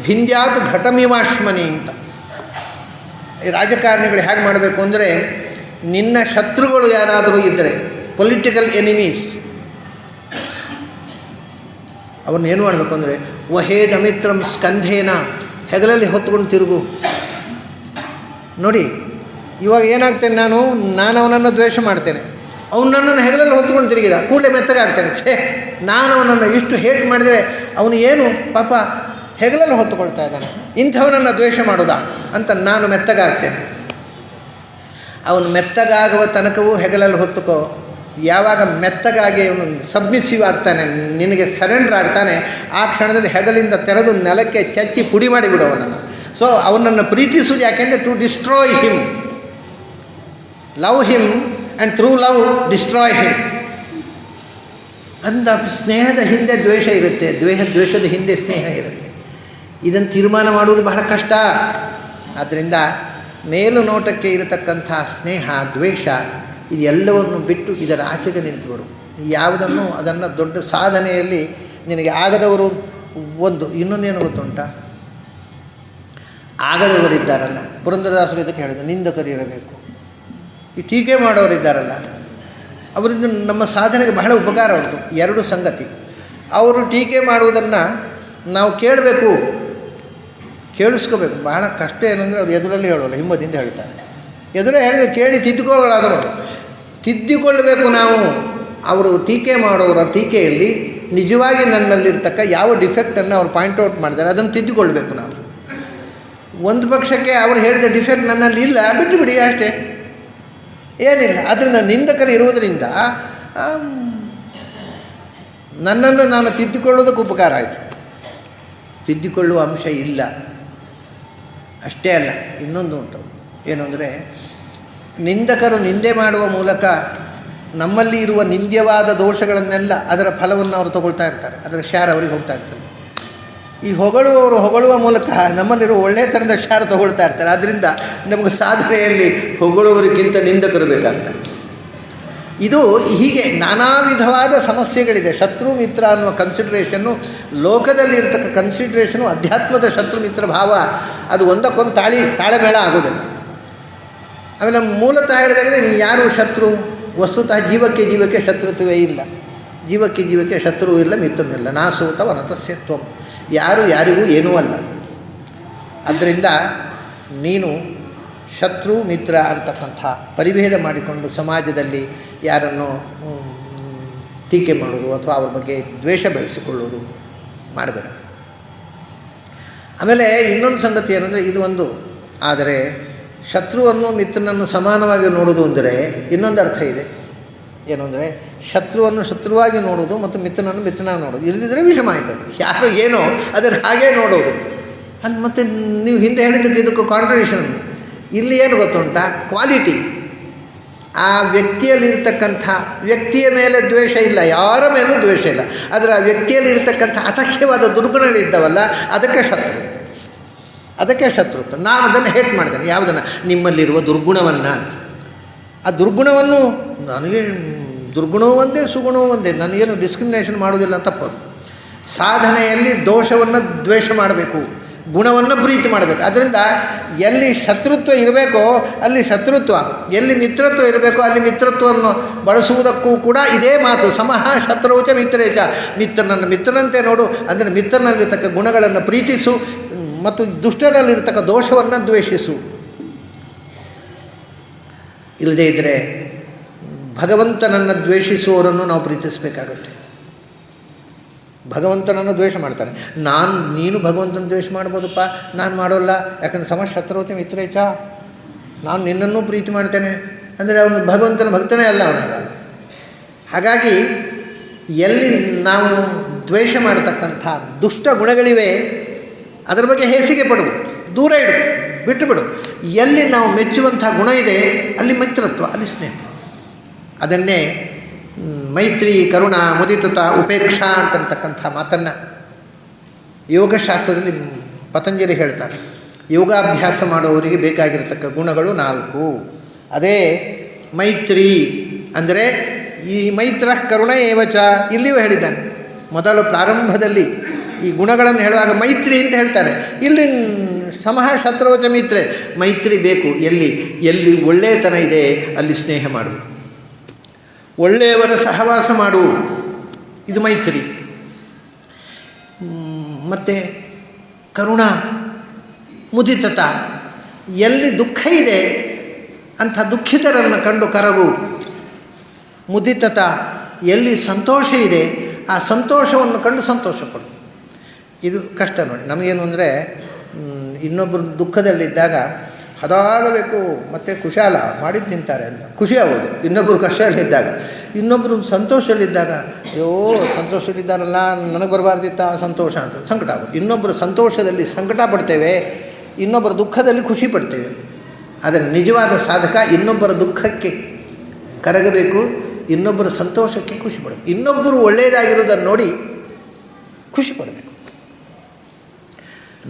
ಭಿಂದ್ಯಾತ್ ಘಟಮಿವಾಶ್ಮನಿ ಅಂತ. ಈ ರಾಜಕಾರಣಿಗಳು ಹೇಗೆ ಮಾಡಬೇಕು ಅಂದರೆ, ನಿನ್ನ ಶತ್ರುಗಳು ಯಾರಾದರೂ ಇದ್ದರೆ, ಪೊಲಿಟಿಕಲ್ ಎನಿಮೀಸ್, ಅವ್ರನ್ನ ಏನು ಮಾಡಬೇಕು ಅಂದರೆ, ವಹೇದ್ ಅಮಿತ್ರಂ ಸ್ಕಂಧೇನ, ಹೆಗಲಲ್ಲಿ ಹೊತ್ಕೊಂಡು ತಿರುಗು. ನೋಡಿ ಇವಾಗ ಏನಾಗ್ತೇನೆ, ನಾನು ಅವನನ್ನು ದ್ವೇಷ ಮಾಡ್ತೇನೆ, ಅವನು ನನ್ನನ್ನು ಹೆಗಲಲ್ಲಿ ಹೊತ್ಕೊಂಡು ತಿರುಗಿದ ಕೂಡಲೇ ಮೆತ್ತಗಾಗ್ತೇನೆ. ನಾನು ಅವನನ್ನು ಇಷ್ಟು ಹೇಟ್ ಮಾಡಿದರೆ ಅವನು ಏನು ಪಾಪ ಹೆಗಲಲ್ಲಿ ಹೊತ್ತುಕೊಳ್ತಾ ಇದ್ದಾನೆ, ಇಂಥವನನ್ನು ದ್ವೇಷ ಮಾಡೋದಾ ಅಂತ ನಾನು ಮೆತ್ತಗಾಗ್ತೇನೆ. ಅವನು ಮೆತ್ತಗಾಗುವ ತನಕವೂ ಹೆಗಲಲ್ಲಿ ಹೊತ್ತುಕೋ. ಯಾವಾಗ ಮೆತ್ತಗಾಗಿ ಅವನು ಸಬ್ಮಿಸಿವ್ ಆಗ್ತಾನೆ, ನಿನಗೆ ಸರೆಂಡರ್ ಆಗ್ತಾನೆ, ಆ ಕ್ಷಣದಲ್ಲಿ ಹೆಗಲಿಂದ ತೆರೆದು ನೆಲಕ್ಕೆ ಚಚ್ಚಿ ಪುಡಿ ಮಾಡಿಬಿಡು ಅವನನ್ನು. ಸೊ ಅವನನ್ನು ಪ್ರೀತಿಸುವುದು ಯಾಕೆಂದರೆ to destroy him, love him and through love destroy him. ಅಂದ ಸ್ನೇಹದ ಹಿಂದೆ ದ್ವೇಷ ಇರುತ್ತೆ, ದ್ವೇಷದ ಹಿಂದೆ ಸ್ನೇಹ ಇರುತ್ತೆ. ಇದನ್ನು ತೀರ್ಮಾನ ಮಾಡುವುದು ಬಹಳ ಕಷ್ಟ. ಆದ್ದರಿಂದ ಮೇಲು ನೋಟಕ್ಕೆ ಇರತಕ್ಕಂಥ ಸ್ನೇಹ ದ್ವೇಷ ಇದೆಲ್ಲವನ್ನು ಬಿಟ್ಟು ಇದರ ಆಚೆಗೆ ನಿಂತುಬಿಡು. ಯಾವುದನ್ನು ಅದನ್ನು ದೊಡ್ಡ ಸಾಧನೆಯಲ್ಲಿ ನಿನಗೆ ಆಗದವರು ಒಂದು. ಇನ್ನೊಂದೇನು ಗೊತ್ತುಂಟ, ಆಗದವರಿದ್ದಾರಲ್ಲ, ಪುರಂದರದಾಸರು ಇದಕ್ಕೆ ಹೇಳಿದ ನಿಂದಕರಿರಬೇಕು. ಈ ಟೀಕೆ ಮಾಡೋರಿದ್ದಾರಲ್ಲ, ಅವರಿಂದ ನಮ್ಮ ಸಾಧನೆಗೆ ಬಹಳ ಉಪಕಾರ ಉಂಟು. 2 ಸಂಗತಿ. ಅವರು ಟೀಕೆ ಮಾಡುವುದನ್ನು ನಾವು ಕೇಳಬೇಕು, ಕೇಳಿಸ್ಕೋಬೇಕು. ಬಹಳ ಕಷ್ಟ ಏನಂದರೆ ಅವ್ರು ಎದುರಲ್ಲಿ ಹೇಳೋಲ್ಲ, ಹಿಮ್ಮದಿಂದ ಹೇಳ್ತಾರೆ. ಎದುರೇ ಹೇಳಿದ್ರೆ ಕೇಳಿ ತಿದ್ದುಕೊಳ್ಳೋದಾದವರು ತಿದ್ದಿಕೊಳ್ಳಬೇಕು ನಾವು. ಅವರು ಟೀಕೆ ಮಾಡೋರ ಟೀಕೆಯಲ್ಲಿ ನಿಜವಾಗಿ ನನ್ನಲ್ಲಿರ್ತಕ್ಕ ಯಾವ ಡಿಫೆಕ್ಟನ್ನು ಅವ್ರು ಪಾಯಿಂಟ್ಔಟ್ ಮಾಡಿದ್ದಾರೆ ಅದನ್ನು ತಿದ್ದಿಕೊಳ್ಬೇಕು ನಾವು. ಒಂದು ಪಕ್ಷಕ್ಕೆ ಅವರು ಹೇಳಿದ ಡಿಫೆಕ್ಟ್ ನನ್ನಲ್ಲಿ ಇಲ್ಲ, ಬಿಟ್ಟು ಬಿಡಿ ಅಷ್ಟೇ. ಏನಿಲ್ಲ. ಅದರಿಂದ ನಿಂದಕರು ಇರುವುದರಿಂದ ನನ್ನನ್ನು ನಾನು ತಿದ್ದಿಕೊಳ್ಳೋದಕ್ಕೆ ಉಪಕಾರ ಆಯಿತು. ತಿದ್ದಿಕೊಳ್ಳುವ ಅಂಶ ಇಲ್ಲ. ಅಷ್ಟೇ ಅಲ್ಲ, ಇನ್ನೊಂದು ಉಂಟು. ಏನು ಅಂದರೆ, ನಿಂದಕರು ನಿಂದೆ ಮಾಡುವ ಮೂಲಕ ನಮ್ಮಲ್ಲಿ ಇರುವ ನಿಂದ್ಯವಾದ ದೋಷಗಳನ್ನೆಲ್ಲ ಅದರ ಫಲವನ್ನು ಅವರು ತಗೊಳ್ತಾ ಇರ್ತಾರೆ, ಅದರ ಶಾರ ಅವರಿಗೆ ಹೋಗ್ತಾ ಇರ್ತದೆ. ಈ ಹೊಗಳುವವರು ಹೊಗಳುವ ಮೂಲಕ ನಮ್ಮಲ್ಲಿರುವ ಒಳ್ಳೆಯತನದ ಶಾರ ತಗೊಳ್ತಾ ಇರ್ತಾರೆ. ಆದ್ದರಿಂದ ನಮಗೆ ಸಾಧನೆಯಲ್ಲಿ ಹೊಗಳುವರಿಗಿಂತ ನಿಂದಕರು ಬೇಕಾಗ್ತದೆ. ಇದು ಹೀಗೆ ನಾನಾ ವಿಧವಾದ ಸಮಸ್ಯೆಗಳಿದೆ. ಶತ್ರು ಮಿತ್ರ ಅನ್ನುವ ಕನ್ಸಿಡ್ರೇಷನ್ನು, ಲೋಕದಲ್ಲಿ ಇರತಕ್ಕ ಕನ್ಸಿಡ್ರೇಷನು, ಅಧ್ಯಾತ್ಮದ ಶತ್ರು ಮಿತ್ರ ಭಾವ ಅದು ಒಂದಕ್ಕೊಂದು ತಾಳೆಮೇಳ ಆಗೋದಿಲ್ಲ. ಆಮೇಲೆ ಮೂಲತಃ ಹೇಳಿದಾಗಲೇ ಯಾರು ಶತ್ರು? ವಸ್ತುತಃ ಜೀವಕ್ಕೆ ಶತ್ರುತ್ವವೇ ಇಲ್ಲ. ಜೀವಕ್ಕೆ ಶತ್ರುವೂ ಇಲ್ಲ, ಮಿತ್ರನೂ ಇಲ್ಲ. ನಾಸೂತ ವನತಸ್ಯತ್ವಂ. ಯಾರು ಯಾರಿಗೂ ಏನೂ ಅಲ್ಲ. ಆದ್ದರಿಂದ ನೀನು ಶತ್ರು ಮಿತ್ರ ಅಂತಕ್ಕಂಥ ಪರಿಭೇದ ಮಾಡಿಕೊಂಡು ಸಮಾಜದಲ್ಲಿ ಯಾರನ್ನು ಟೀಕೆ ಮಾಡೋದು ಅಥವಾ ಅವ್ರ ಬಗ್ಗೆ ದ್ವೇಷ ಬೆಳೆಸಿಕೊಳ್ಳೋದು ಮಾಡಬೇಡ. ಆಮೇಲೆ ಇನ್ನೊಂದು ಸಂಗತಿ ಏನಂದರೆ, ಇದು ಒಂದು. ಆದರೆ ಶತ್ರುವನ್ನು ಮಿತ್ರನನ್ನು ಸಮಾನವಾಗಿ ನೋಡೋದು ಅಂದರೆ ಇನ್ನೊಂದು ಅರ್ಥ ಇದೆ. ಏನು ಅಂದರೆ, ಶತ್ರುವನ್ನು ಶತ್ರುವಾಗಿ ನೋಡೋದು ಮತ್ತು ಮಿತ್ರನನ್ನು ಮಿತ್ರನಾಗಿ ನೋಡೋದು. ಇಲ್ಲದಿದ್ದರೆ ವಿಷಮ ಆಯ್ತದೆ. ಯಾರು ಏನೋ ಅದನ್ನು ಹಾಗೇ ನೋಡೋದು. ಅಲ್ಲಿ ಮತ್ತು ನೀವು ಹಿಂದೆ ಹೇಳಿದ್ದಕ್ಕೆ ಇದಕ್ಕೂ ಕಾಂಟ್ರಡಿಕ್ಷನ್. ಇಲ್ಲಿ ಏನು ಗೊತ್ತುಂಟಾ? ಕ್ವಾಲಿಟಿ. ಆ ವ್ಯಕ್ತಿಯಲ್ಲಿರ್ತಕ್ಕಂಥ, ವ್ಯಕ್ತಿಯ ಮೇಲೆ ದ್ವೇಷ ಇಲ್ಲ, ಯಾರ ಮೇಲೂ ದ್ವೇಷ ಇಲ್ಲ. ಆದರೆ ಆ ವ್ಯಕ್ತಿಯಲ್ಲಿರ್ತಕ್ಕಂಥ ಅಸಹ್ಯವಾದ ದುರ್ಗುಣಗಳಿದ್ದಾವಲ್ಲ, ಅದಕ್ಕೆ ಶತ್ರುತ್ವ. ನಾನು ಅದನ್ನು ಹೇಟ್ ಮಾಡ್ತೇನೆ. ಯಾವುದನ್ನು? ನಿಮ್ಮಲ್ಲಿರುವ ದುರ್ಗುಣವನ್ನು. ಆ ದುರ್ಗುಣವನ್ನು ನನಗೆ ದುರ್ಗುಣವೂ ಒಂದೇ ಸುಗುಣವೂ ಒಂದೇ, ನನಗೇನು ಡಿಸ್ಕ್ರಿಮಿನೇಷನ್ ಮಾಡೋದಿಲ್ಲ, ತಪ್ಪದು. ಸಾಧನೆಯಲ್ಲಿ ದೋಷವನ್ನು ದ್ವೇಷ ಮಾಡಬೇಕು, ಗುಣವನ್ನು ಪ್ರೀತಿ ಮಾಡಬೇಕು. ಅದರಿಂದ ಎಲ್ಲಿ ಶತ್ರುತ್ವ ಇರಬೇಕೋ ಅಲ್ಲಿ ಶತ್ರುತ್ವ, ಎಲ್ಲಿ ಮಿತ್ರತ್ವ ಇರಬೇಕೋ ಅಲ್ಲಿ ಮಿತ್ರತ್ವವನ್ನು ಬಳಸುವುದಕ್ಕೂ ಕೂಡ ಇದೇ ಮಾತು. ಸಮಃ ಶತ್ರುಚ ಮಿತ್ರೇಚ. ಮಿತ್ರನನ್ನು ಮಿತ್ರನಂತೆ ನೋಡು. ಅಂದರೆ ಮಿತ್ರನಲ್ಲಿರ್ತಕ್ಕ ಗುಣಗಳನ್ನು ಪ್ರೀತಿಸು ಮತ್ತು ದುಷ್ಟರಲ್ಲಿರ್ತಕ್ಕ ದೋಷವನ್ನು ದ್ವೇಷಿಸು. ಇಲ್ಲದೇ ಇದ್ದರೆ ಭಗವಂತನನ್ನು ದ್ವೇಷಿಸುವವರನ್ನು ನಾವು ಪ್ರೀತಿಸಬೇಕಾಗತ್ತೆ. ಭಗವಂತನನ್ನು ದ್ವೇಷ ಮಾಡ್ತಾನೆ. ನೀನು ಭಗವಂತನ ದ್ವೇಷ ಮಾಡ್ಬೋದಪ್ಪ, ನಾನು ಮಾಡೋಲ್ಲ. ಯಾಕಂದರೆ ಸಮಶತ್ರುತೆ ಮಿತ್ರೇಚ. ನಾನು ನಿನ್ನನ್ನೂ ಪ್ರೀತಿ ಮಾಡ್ತೇನೆ ಅಂದರೆ ಅವನು ಭಗವಂತನ ಭಕ್ತನೇ ಅಲ್ಲ ಅವನಾಗ. ಹಾಗಾಗಿ ಎಲ್ಲಿ ನಾವು ದ್ವೇಷ ಮಾಡತಕ್ಕಂಥ ದುಷ್ಟ ಗುಣಗಳಿವೆ ಅದರ ಬಗ್ಗೆ ಹೇಸಿಗೆ ಪಡು, ದೂರ ಇಡು, ಬಿಟ್ಟು ಬಿಡು. ಎಲ್ಲಿ ನಾವು ಮೆಚ್ಚುವಂಥ ಗುಣ ಇದೆ ಅಲ್ಲಿ ಮಿತ್ರತ್ವ, ಅಲ್ಲಿ ಸ್ನೇಹ. ಅದನ್ನೇ ಮೈತ್ರಿ, ಕರುಣ, ಮುದಿತತ, ಉಪೇಕ್ಷಾ ಅಂತಕ್ಕಂಥ ಮಾತನ್ನು ಯೋಗಶಾಸ್ತ್ರದಲ್ಲಿ ಪತಂಜಲಿ ಹೇಳ್ತಾರೆ. ಯೋಗಾಭ್ಯಾಸ ಮಾಡುವವರಿಗೆ ಬೇಕಾಗಿರತಕ್ಕ ಗುಣಗಳು 4. ಅದೇ ಮೈತ್ರಿ ಅಂದರೆ ಈ ಮೈತ್ರ ಕರುಣ ಏವಚ. ಇಲ್ಲಿಯೂ ಹೇಳಿದ್ದಾನೆ. ಮೊದಲು ಪ್ರಾರಂಭದಲ್ಲಿ ಈ ಗುಣಗಳನ್ನು ಹೇಳುವಾಗ ಮೈತ್ರಿ ಅಂತ ಹೇಳ್ತಾರೆ. ಇಲ್ಲಿ ಸಮಃ ಶತ್ರುವಚ ಮಿತ್ರೆ. ಮೈತ್ರಿ ಬೇಕು. ಎಲ್ಲಿ ಒಳ್ಳೆಯತನ ಇದೆ ಅಲ್ಲಿ ಸ್ನೇಹ ಮಾಡು, ಒಳ್ಳೆಯವರ ಸಹವಾಸ ಮಾಡು. ಇದು ಮೈತ್ರಿ. ಮತ್ತು ಕರುಣ, ಮುದಿತತ. ಎಲ್ಲಿ ದುಃಖ ಇದೆ ಅಂಥ ದುಃಖಿತರನ್ನು ಕಂಡು ಕರಗು. ಮುದಿತತ. ಎಲ್ಲಿ ಸಂತೋಷ ಇದೆ ಆ ಸಂತೋಷವನ್ನು ಕಂಡು ಸಂತೋಷಪಡು. ಇದು ಕಷ್ಟ ನೋಡಿ. ನಮಗೇನು ಅಂದರೆ, ಇನ್ನೊಬ್ಬರು ದುಃಖದಲ್ಲಿದ್ದಾಗ ಅದಾಗಬೇಕು ಮತ್ತು ಕುಶಾಲ ಮಾಡಿದ್ದು ತಿಂತಾರೆ ಅಂತ ಖುಷಿ ಆಗೋದು. ಇನ್ನೊಬ್ಬರು ಕಷ್ಟದಲ್ಲಿದ್ದಾಗ, ಇನ್ನೊಬ್ಬರು ಸಂತೋಷದಲ್ಲಿದ್ದಾಗ ಅಯ್ಯೋ ಸಂತೋಷದಲ್ಲಿದ್ದಾರಲ್ಲ ನನಗೆ ಬರಬಾರ್ದಿತ್ತ ಸಂತೋಷ ಅಂತ ಸಂಕಟ ಆಗೋದು. ಇನ್ನೊಬ್ಬರು ಸಂತೋಷದಲ್ಲಿ ಸಂಕಟ ಪಡ್ತೇವೆ, ಇನ್ನೊಬ್ಬರ ದುಃಖದಲ್ಲಿ ಖುಷಿ ಪಡ್ತೇವೆ. ಆದರೆ ನಿಜವಾದ ಸಾಧಕ ಇನ್ನೊಬ್ಬರ ದುಃಖಕ್ಕೆ ಕರಗಬೇಕು, ಇನ್ನೊಬ್ಬರ ಸಂತೋಷಕ್ಕೆ ಖುಷಿ ಪಡಬೇಕು. ಇನ್ನೊಬ್ಬರು ಒಳ್ಳೆಯದಾಗಿರೋದನ್ನು ನೋಡಿ ಖುಷಿ ಪಡಬೇಕು.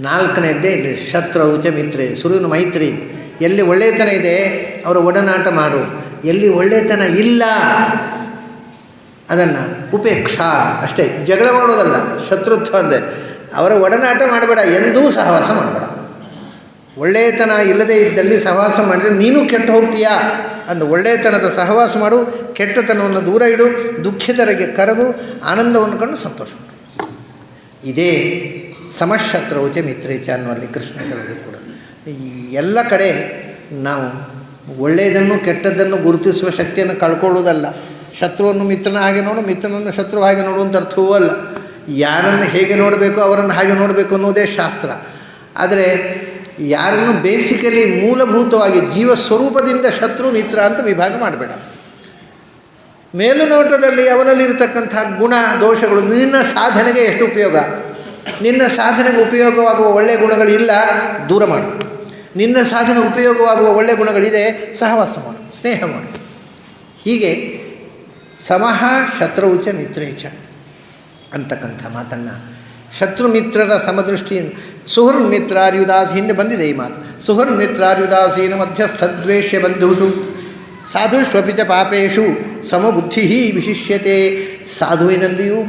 4ನೇದ್ದೇ ಇಲ್ಲಿ ಶತ್ರುಚ ಮಿತ್ರೆ. ಸುರುವಿನ ಮೈತ್ರಿ. ಎಲ್ಲಿ ಒಳ್ಳೆಯತನ ಇದೆ ಅವರ ಒಡನಾಟ ಮಾಡು, ಎಲ್ಲಿ ಒಳ್ಳೆಯತನ ಇಲ್ಲ ಅದನ್ನು ಉಪೇಕ್ಷಾ. ಅಷ್ಟೇ, ಜಗಳ ಮಾಡೋದಲ್ಲ ಶತ್ರುತ್ವ ಅಂದರೆ. ಅವರ ಒಡನಾಟ ಮಾಡಬೇಡ, ಎಂದೂ ಸಹವಾಸ ಮಾಡಬೇಡ. ಒಳ್ಳೆಯತನ ಇಲ್ಲದೇ ಇದ್ದಲ್ಲಿ ಸಹವಾಸ ಮಾಡಿದರೆ ನೀನು ಕೆಟ್ಟು ಹೋಗ್ತೀಯಾ ಅಂದು. ಒಳ್ಳೆಯತನದ ಸಹವಾಸ ಮಾಡು, ಕೆಟ್ಟತನವನ್ನು ದೂರ ಇಡು, ದುಃಖಿತರಿಗೆ ಕರಗು, ಆನಂದವನ್ನು ಕಂಡು ಸಂತೋಷ. ಇದೇ ಸಮಶತ್ರುಚ ಮಿತ್ರೇಚ ಅನ್ನುವಲ್ಲಿ ಕೃಷ್ಣ ಹೇಳೋದು ಕೂಡ. ಈ ಎಲ್ಲ ಕಡೆ ನಾವು ಒಳ್ಳೆಯದನ್ನು ಕೆಟ್ಟದ್ದನ್ನು ಗುರುತಿಸುವ ಶಕ್ತಿಯನ್ನು ಕಳ್ಕೊಳ್ಳೋದಲ್ಲ. ಶತ್ರುವನ್ನು ಮಿತ್ರನ ಹಾಗೆ ನೋಡು, ಮಿತ್ರನನ್ನು ಶತ್ರು ಹಾಗೆ ನೋಡುವಂಥ ಅರ್ಥವೂ ಅಲ್ಲ. ಯಾರನ್ನು ಹೇಗೆ ನೋಡಬೇಕು ಅವರನ್ನು ಹಾಗೆ ನೋಡಬೇಕು ಅನ್ನೋದೇ ಶಾಸ್ತ್ರ. ಆದರೆ ಯಾರನ್ನು ಬೇಸಿಕಲಿ ಮೂಲಭೂತವಾಗಿ ಜೀವ ಸ್ವರೂಪದಿಂದ ಶತ್ರು ಮಿತ್ರ ಅಂತ ವಿಭಾಗ ಮಾಡಬೇಡ. ಮೇಲುನೋಟದಲ್ಲಿ ಅವನಲ್ಲಿರತಕ್ಕಂಥ ಗುಣ ದೋಷಗಳು ನಿನ್ನ ಸಾಧನೆಗೆ ಎಷ್ಟು ಉಪಯೋಗ, ನಿನ್ನ ಸಾಧನೆಗೆ ಉಪಯೋಗವಾಗುವ ಒಳ್ಳೆಯ ಗುಣಗಳಿಲ್ಲ, ದೂರ ಮಾಡು. ನಿನ್ನ ಸಾಧನೆ ಉಪಯೋಗವಾಗುವ ಒಳ್ಳೆಯ ಗುಣಗಳಿದೆ, ಸಹವಾಸ ಮಾಡು, ಸ್ನೇಹ ಮಾಡು. ಹೀಗೆ ಸಮಃ ಶತ್ರುಚ ಮಿತ್ರೇಚ ಅಂತಕ್ಕಂಥ ಮಾತನ್ನು ಶತ್ರು ಮಿತ್ರರ ಸಮದೃಷ್ಟಿಯಿಂದ ಸುಹೃನ್ ಮಿತ್ರಾರ್ಯುದಾಸಿ, ಹಿಂದೆ ಬಂದಿದೆ ಈ ಮಾತು. ಸುಹೃನ್ ಮಿತ್ರಾರ್ಯುದಾಸೀನ ಮಧ್ಯಸ್ಥದ್ವೇಷ್ಯ ಬಂಧುಷು ಸಾಧುಷ್ವಪಿ ಚ ಪಾಪೇಶು ಸಮಬುದ್ಧಿ ವಿಶಿಷ್ಯತೆ. ಸಾಧುವಿನಲ್ಲಿಯೂ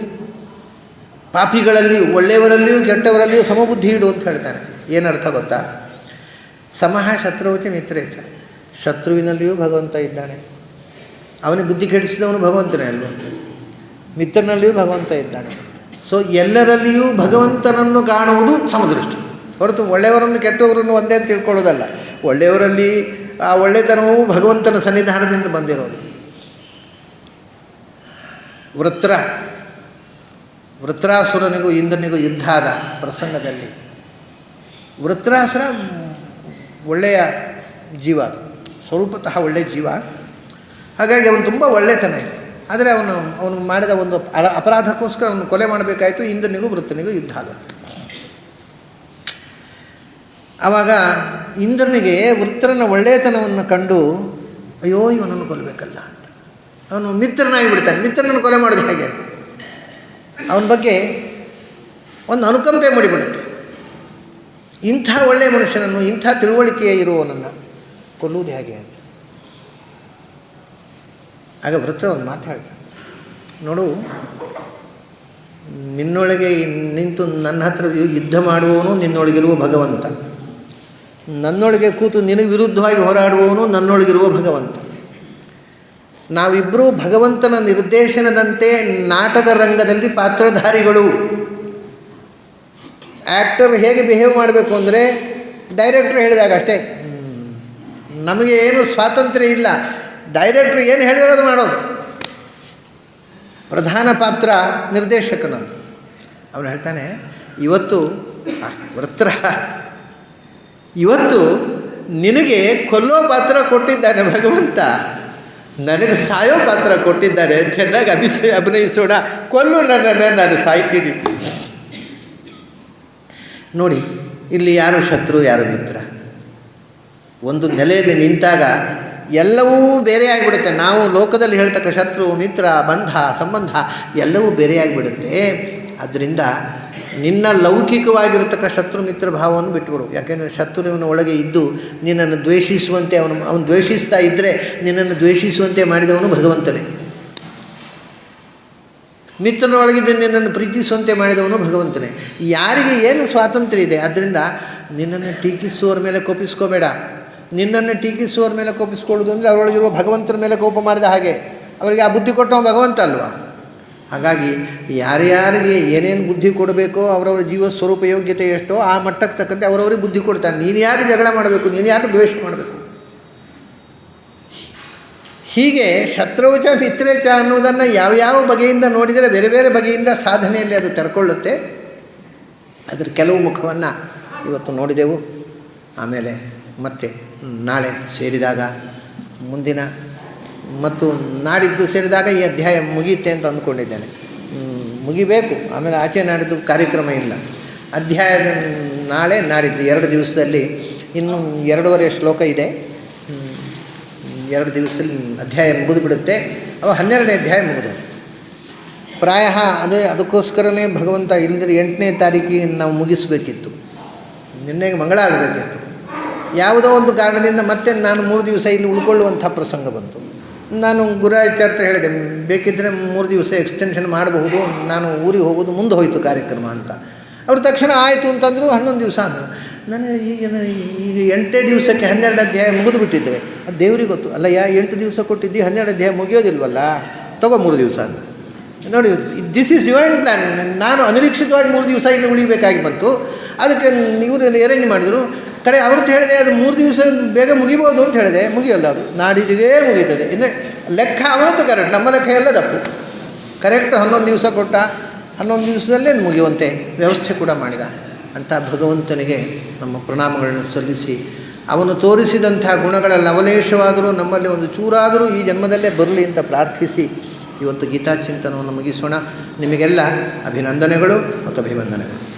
ಪಾಪಿಗಳಲ್ಲಿಯೂ ಒಳ್ಳೆಯವರಲ್ಲಿಯೂ ಕೆಟ್ಟವರಲ್ಲಿಯೂ ಸಮಬುದ್ಧಿ ಇಡು ಅಂತ ಹೇಳ್ತಾನೆ. ಏನರ್ಥ ಗೊತ್ತಾ? ಸಮಃ ಶತ್ರುಚ ಮಿತ್ರೇಚ, ಶತ್ರುವಿನಲ್ಲಿಯೂ ಭಗವಂತ ಇದ್ದಾನೆ, ಅವನಿಗೆ ಬುದ್ಧಿ ಕೆಡಿಸಿದವನು ಭಗವಂತನೇ ಅಲ್ವ, ಮಿತ್ರನಲ್ಲಿಯೂ ಭಗವಂತ ಇದ್ದಾನೆ. ಸೊ ಎಲ್ಲರಲ್ಲಿಯೂ ಭಗವಂತನನ್ನು ಕಾಣುವುದು ಸಮದೃಷ್ಟಿ, ಹೊರತು ಒಳ್ಳೆಯವರನ್ನು ಕೆಟ್ಟವರನ್ನು ಒಂದೇ ಅಂತ ತಿಳ್ಕೊಳ್ಳೋದಲ್ಲ. ಒಳ್ಳೆಯವರಲ್ಲಿ ಆ ಒಳ್ಳೆತನವು ಭಗವಂತನ ಸನ್ನಿಧಾನದಿಂದ ಬಂದಿರೋದು. ವೃತ್ರಾಸುರನಿಗೂ ಇಂದ್ರನಿಗೂ ಯುದ್ಧ ಆದ ಪ್ರಸಂಗದಲ್ಲಿ ವೃತ್ರಾಸುರ ಒಳ್ಳೆಯ ಜೀವ, ಸ್ವರೂಪತಃ ಒಳ್ಳೆಯ ಜೀವ. ಹಾಗಾಗಿ ಅವನು ತುಂಬ ಒಳ್ಳೆತನ ಇದೆ. ಆದರೆ ಅವನು ಮಾಡಿದ ಒಂದು ಅಪರಾಧಕ್ಕೋಸ್ಕರ ಅವನು ಕೊಲೆ ಮಾಡಬೇಕಾಯಿತು. ಇಂದ್ರನಿಗೂ ವೃತ್ರನಿಗೂ ಯುದ್ಧ ಆಗುತ್ತೆ. ಆವಾಗ ಇಂದ್ರನಿಗೆ ವೃತ್ರನ ಒಳ್ಳೆಯತನವನ್ನು ಕಂಡು ಅಯ್ಯೋ ಇವನನ್ನು ಕೊಲ್ಲಬೇಕಲ್ಲ ಅಂತ ಅವನು ಮಿತ್ರನಾಗಿ ಬಿಡ್ತಾನೆ. ಮಿತ್ರನನ್ನು ಕೊಲೆ ಮಾಡೋದು ಹೇಗೆ? ಅವನ ಬಗ್ಗೆ ಒಂದು ಅನುಕಂಪೆ ಮಾಡಿಬಿಡುತ್ತೆ. ಇಂಥ ಒಳ್ಳೆಯ ಮನುಷ್ಯನನ್ನು, ಇಂಥ ತಿಳುವಳಿಕೆಯ ಇರುವವನನ್ನು ಕೊಲ್ಲುವುದು ಹೇಗೆ ಅಂತ. ಆಗ ವೃತ್ರ ಒಂದು ಮಾತಾಡ್ತಾನೆ, ನೋಡು, ನಿನ್ನೊಳಗೆ ನಿಂತು ನನ್ನ ಹತ್ರ ಯುದ್ಧ ಮಾಡುವವನು ನಿನ್ನೊಳಗಿರುವ ಭಗವಂತ, ನನ್ನೊಳಗೆ ಕೂತು ನಿನಗೆ ವಿರುದ್ಧವಾಗಿ ಹೋರಾಡುವವನು ನನ್ನೊಳಗಿರುವ ಭಗವಂತ. ನಾವಿಬ್ಬರೂ ಭಗವಂತನ ನಿರ್ದೇಶನದಂತೆ ನಾಟಕ ರಂಗದಲ್ಲಿ ಪಾತ್ರಧಾರಿಗಳು. ಆ್ಯಕ್ಟರ್ ಹೇಗೆ ಬಿಹೇವ್ ಮಾಡಬೇಕು ಅಂದರೆ ಡೈರೆಕ್ಟ್ರ್ ಹೇಳಿದಾಗ ಅಷ್ಟೇ, ನಮಗೆ ಏನು ಸ್ವಾತಂತ್ರ್ಯ ಇಲ್ಲ. ಡೈರೆಕ್ಟ್ರ್ ಏನು ಹೇಳಿದ್ರೆ ಅದು ಮಾಡೋದು. ಪ್ರಧಾನ ಪಾತ್ರ ನಿರ್ದೇಶಕನಂದು. ಅವನು ಹೇಳ್ತಾನೆ, ಇವತ್ತು ನಿನಗೆ ಕೊಲ್ಲೋ ಪಾತ್ರ ಕೊಟ್ಟಿದ್ದಾನೆ ಭಗವಂತ, ನನಗೆ ಸಾಯೋ ಪಾತ್ರ ಕೊಟ್ಟಿದ್ದಾರೆ. ಚೆನ್ನಾಗಿ ಅಭಿನಯಿಸೋಣ, ಕೊಲ್ಲು ನನ್ನನ್ನು, ನಾನು ಸಾಯ್ತೀನಿ. ನೋಡಿ, ಇಲ್ಲಿ ಯಾರು ಶತ್ರು ಯಾರು ಮಿತ್ರ, ಒಂದು ನೆಲೆಯಲ್ಲಿ ನಿಂತಾಗ ಎಲ್ಲವೂ ಬೇರೆಯಾಗಿಬಿಡುತ್ತೆ. ನಾವು ಲೋಕದಲ್ಲಿ ಹೇಳ್ತಕ್ಕ ಶತ್ರು ಮಿತ್ರ ಬಂಧ ಸಂಬಂಧ ಎಲ್ಲವೂ ಬೇರೆಯಾಗಿಬಿಡುತ್ತೆ. ಆದ್ದರಿಂದ ನಿನ್ನ ಲೌಕಿಕವಾಗಿರತಕ್ಕ ಶತ್ರು ಮಿತ್ರ ಭಾವವನ್ನು ಬಿಟ್ಟುಬಿಡು. ಯಾಕೆಂದರೆ ಶತ್ರುವಿನ ಒಳಗೆ ಇದ್ದು ನಿನ್ನನ್ನು ದ್ವೇಷಿಸುವಂತೆ ಅವನು ದ್ವೇಷಿಸ್ತಾ ಇದ್ದರೆ ನಿನ್ನನ್ನು ದ್ವೇಷಿಸುವಂತೆ ಮಾಡಿದವನು ಭಗವಂತನೇ. ಮಿತ್ರನೊಳಗಿದ್ದ ನಿನ್ನನ್ನು ಪ್ರೀತಿಸುವಂತೆ ಮಾಡಿದವನು ಭಗವಂತನೇ. ಯಾರಿಗೆ ಏನು ಸ್ವಾತಂತ್ರ್ಯ ಇದೆ, ಆದ್ದರಿಂದ ನಿನ್ನನ್ನು ಟೀಕಿಸುವವರ ಮೇಲೆ ಕೋಪಿಸ್ಕೋಬೇಡ. ನಿನ್ನನ್ನು ಟೀಕಿಸುವವರ ಮೇಲೆ ಕೋಪಿಸ್ಕೊಳ್ಳೋದು ಅಂದರೆ ಅವರೊಳಗಿರುವ ಭಗವಂತನ ಮೇಲೆ ಕೋಪ ಮಾಡಿದ ಹಾಗೆ. ಅವರಿಗೆ ಆ ಬುದ್ಧಿ ಕೊಟ್ಟವ ಭಗವಂತ ಅಲ್ವಾ. ಹಾಗಾಗಿ ಯಾರ್ಯಾರಿಗೆ ಏನೇನು ಬುದ್ಧಿ ಕೊಡಬೇಕೋ ಅವರವರ ಜೀವ ಸ್ವರೂಪ ಯೋಗ್ಯತೆ ಎಷ್ಟೋ ಆ ಮಟ್ಟಕ್ಕೆ ತಕ್ಕಂತೆ ಅವರವರಿಗೆ ಬುದ್ಧಿ ಕೊಡ್ತಾನೆ. ನೀನು ಯಾಕೆ ಜಗಳ ಮಾಡಬೇಕು, ನೀನು ಯಾಕೆ ದ್ವೇಷ ಮಾಡಬೇಕು? ಹೀಗೆ ಶತ್ರುಚ ಮಿತ್ರೇಚ ಅನ್ನೋದನ್ನು ಯಾವ್ಯಾವ ಬಗೆಯಿಂದ ನೋಡಿದರೆ ಬೇರೆ ಬೇರೆ ಬಗೆಯಿಂದ ಸಾಧನೆಯಲ್ಲಿ ಅದು ತೆರ್ಕೊಳ್ಳುತ್ತೆ. ಅದರ ಕೆಲವು ಮುಖವನ್ನು ಇವತ್ತು ನೋಡಿದೆವು. ಆಮೇಲೆ ಮತ್ತೆ ನಾಳೆ ಸೇರಿದಾಗ ಮುಂದಿನ ಮತ್ತು ನಾಡಿದ್ದು ಸೇರಿದಾಗ ಈ ಅಧ್ಯಾಯ ಮುಗಿಯುತ್ತೆ ಅಂತ ಅಂದ್ಕೊಂಡಿದ್ದೇನೆ. ಮುಗಿಬೇಕು, ಆಮೇಲೆ ಆಚೆ ನಾಡಿದ್ದು ಕಾರ್ಯಕ್ರಮ ಇಲ್ಲ. ಅಧ್ಯಾಯದ ನಾಳೆ ನಾಡಿದ್ದು 2 ದಿವಸದಲ್ಲಿ ಇನ್ನು 2.5 ಶ್ಲೋಕ ಇದೆ. 2 ದಿವಸದಲ್ಲಿ ಅಧ್ಯಾಯ ಮುಗಿದು ಬಿಡುತ್ತೆ. ಅವ 12ನೇ ಅಧ್ಯಾಯ ಮುಗಿದು ಪ್ರಾಯ ಅದಕ್ಕೋಸ್ಕರನೇ ಭಗವಂತ ಇಲ್ಲದ್ರೆ 8ನೇ ತಾರೀಕಿಗೆ ನಾವು ಮುಗಿಸ್ಬೇಕಿತ್ತು. ನಿನ್ನೆಗೆ ಮಂಗಳ ಆಗಬೇಕಿತ್ತು. ಯಾವುದೋ ಒಂದು ಕಾರಣದಿಂದ ಮತ್ತೆ ನಾನು 3 ದಿವಸ ಇಲ್ಲಿ ಉಳ್ಕೊಳ್ಳುವಂಥ ಪ್ರಸಂಗ ಬಂತು. ನಾನು ಗುರಾಚಾರ್ಯ ಹೇಳಿದೆ, ಬೇಕಿದ್ದರೆ 3 ದಿವಸ ಎಕ್ಸ್ಟೆನ್ಷನ್ ಮಾಡಬಹುದು, ನಾನು ಊರಿಗೆ ಹೋಗೋದು ಮುಂದೆ ಹೋಯಿತು ಕಾರ್ಯಕ್ರಮ ಅಂತ. ಅವರು ತಕ್ಷಣ ಆಯಿತು ಅಂತಂದರು. 11 ದಿವಸ ಅಂದರು. ನನಗೆ ಈಗ 8ನೇ ದಿವಸಕ್ಕೆ 12 ಅಧ್ಯಾಯ ಮುಗಿದು ಬಿಟ್ಟಿದ್ದೆ. ಅದು ದೇವರಿಗೆ ಗೊತ್ತು. ಅಲ್ಲಯ್ಯ, 8 ದಿವಸ ಕೊಟ್ಟಿದ್ದು 12 ಅಧ್ಯಾಯ ಮುಗಿಯೋದಿಲ್ವಲ್ಲ, ತಗೋ 3 ದಿವಸ ಅಂತ. ನೋಡಿ, ದಿಸ್ ಈಸ್ ಡಿವೈನ್ ಪ್ಲ್ಯಾನ್. ನಾನು ಅನಿರೀಕ್ಷಿತವಾಗಿ 3 ದಿವಸ ಇಲ್ಲಿ ಉಳಿಬೇಕಾಗಿ ಬಂತು. ಅದಕ್ಕೆ ಇವರು ಅರೇಂಜ್ ಮಾಡಿದರು. ಕಡೆ ಅವ್ರದ್ದು ಹೇಳಿದೆ, ಅದು 3 ದಿವಸ ಬೇಗ ಮುಗಿಬೋದು ಅಂತ ಹೇಳಿದೆ. ಮುಗಿಯಲ್ಲ, ಅದು ನಾಡಿಜಿಗೆ ಮುಗೀತದೆ. ಇನ್ನು ಲೆಕ್ಕ ಅವನದ್ದು ಕರೆಕ್ಟ್, ನಮ್ಮ ಲೆಕ್ಕ ಎಲ್ಲ ತಪ್ಪು. ಕರೆಕ್ಟ್ 11 ದಿವಸ ಕೊಟ್ಟ, 11 ದಿವಸದಲ್ಲೇ ಮುಗಿಯುವಂತೆ ವ್ಯವಸ್ಥೆ ಕೂಡ ಮಾಡಿದ. ಅಂಥ ಭಗವಂತನಿಗೆ ನಮ್ಮ ಪ್ರಣಾಮಗಳನ್ನು ಸಲ್ಲಿಸಿ ಅವನು ತೋರಿಸಿದಂಥ ಗುಣಗಳ ಲವಲೇಶವಾದರೂ ನಮ್ಮಲ್ಲಿ ಒಂದು ಚೂರಾದರೂ ಈ ಜನ್ಮದಲ್ಲೇ ಬರಲಿ ಅಂತ ಪ್ರಾರ್ಥಿಸಿ ಇವತ್ತು ಗೀತಾಚಿಂತನವನ್ನು ಮುಗಿಸೋಣ. ನಿಮಗೆಲ್ಲ ಅಭಿನಂದನೆಗಳು ಮತ್ತು ಅಭಿವಂದನೆಗಳು.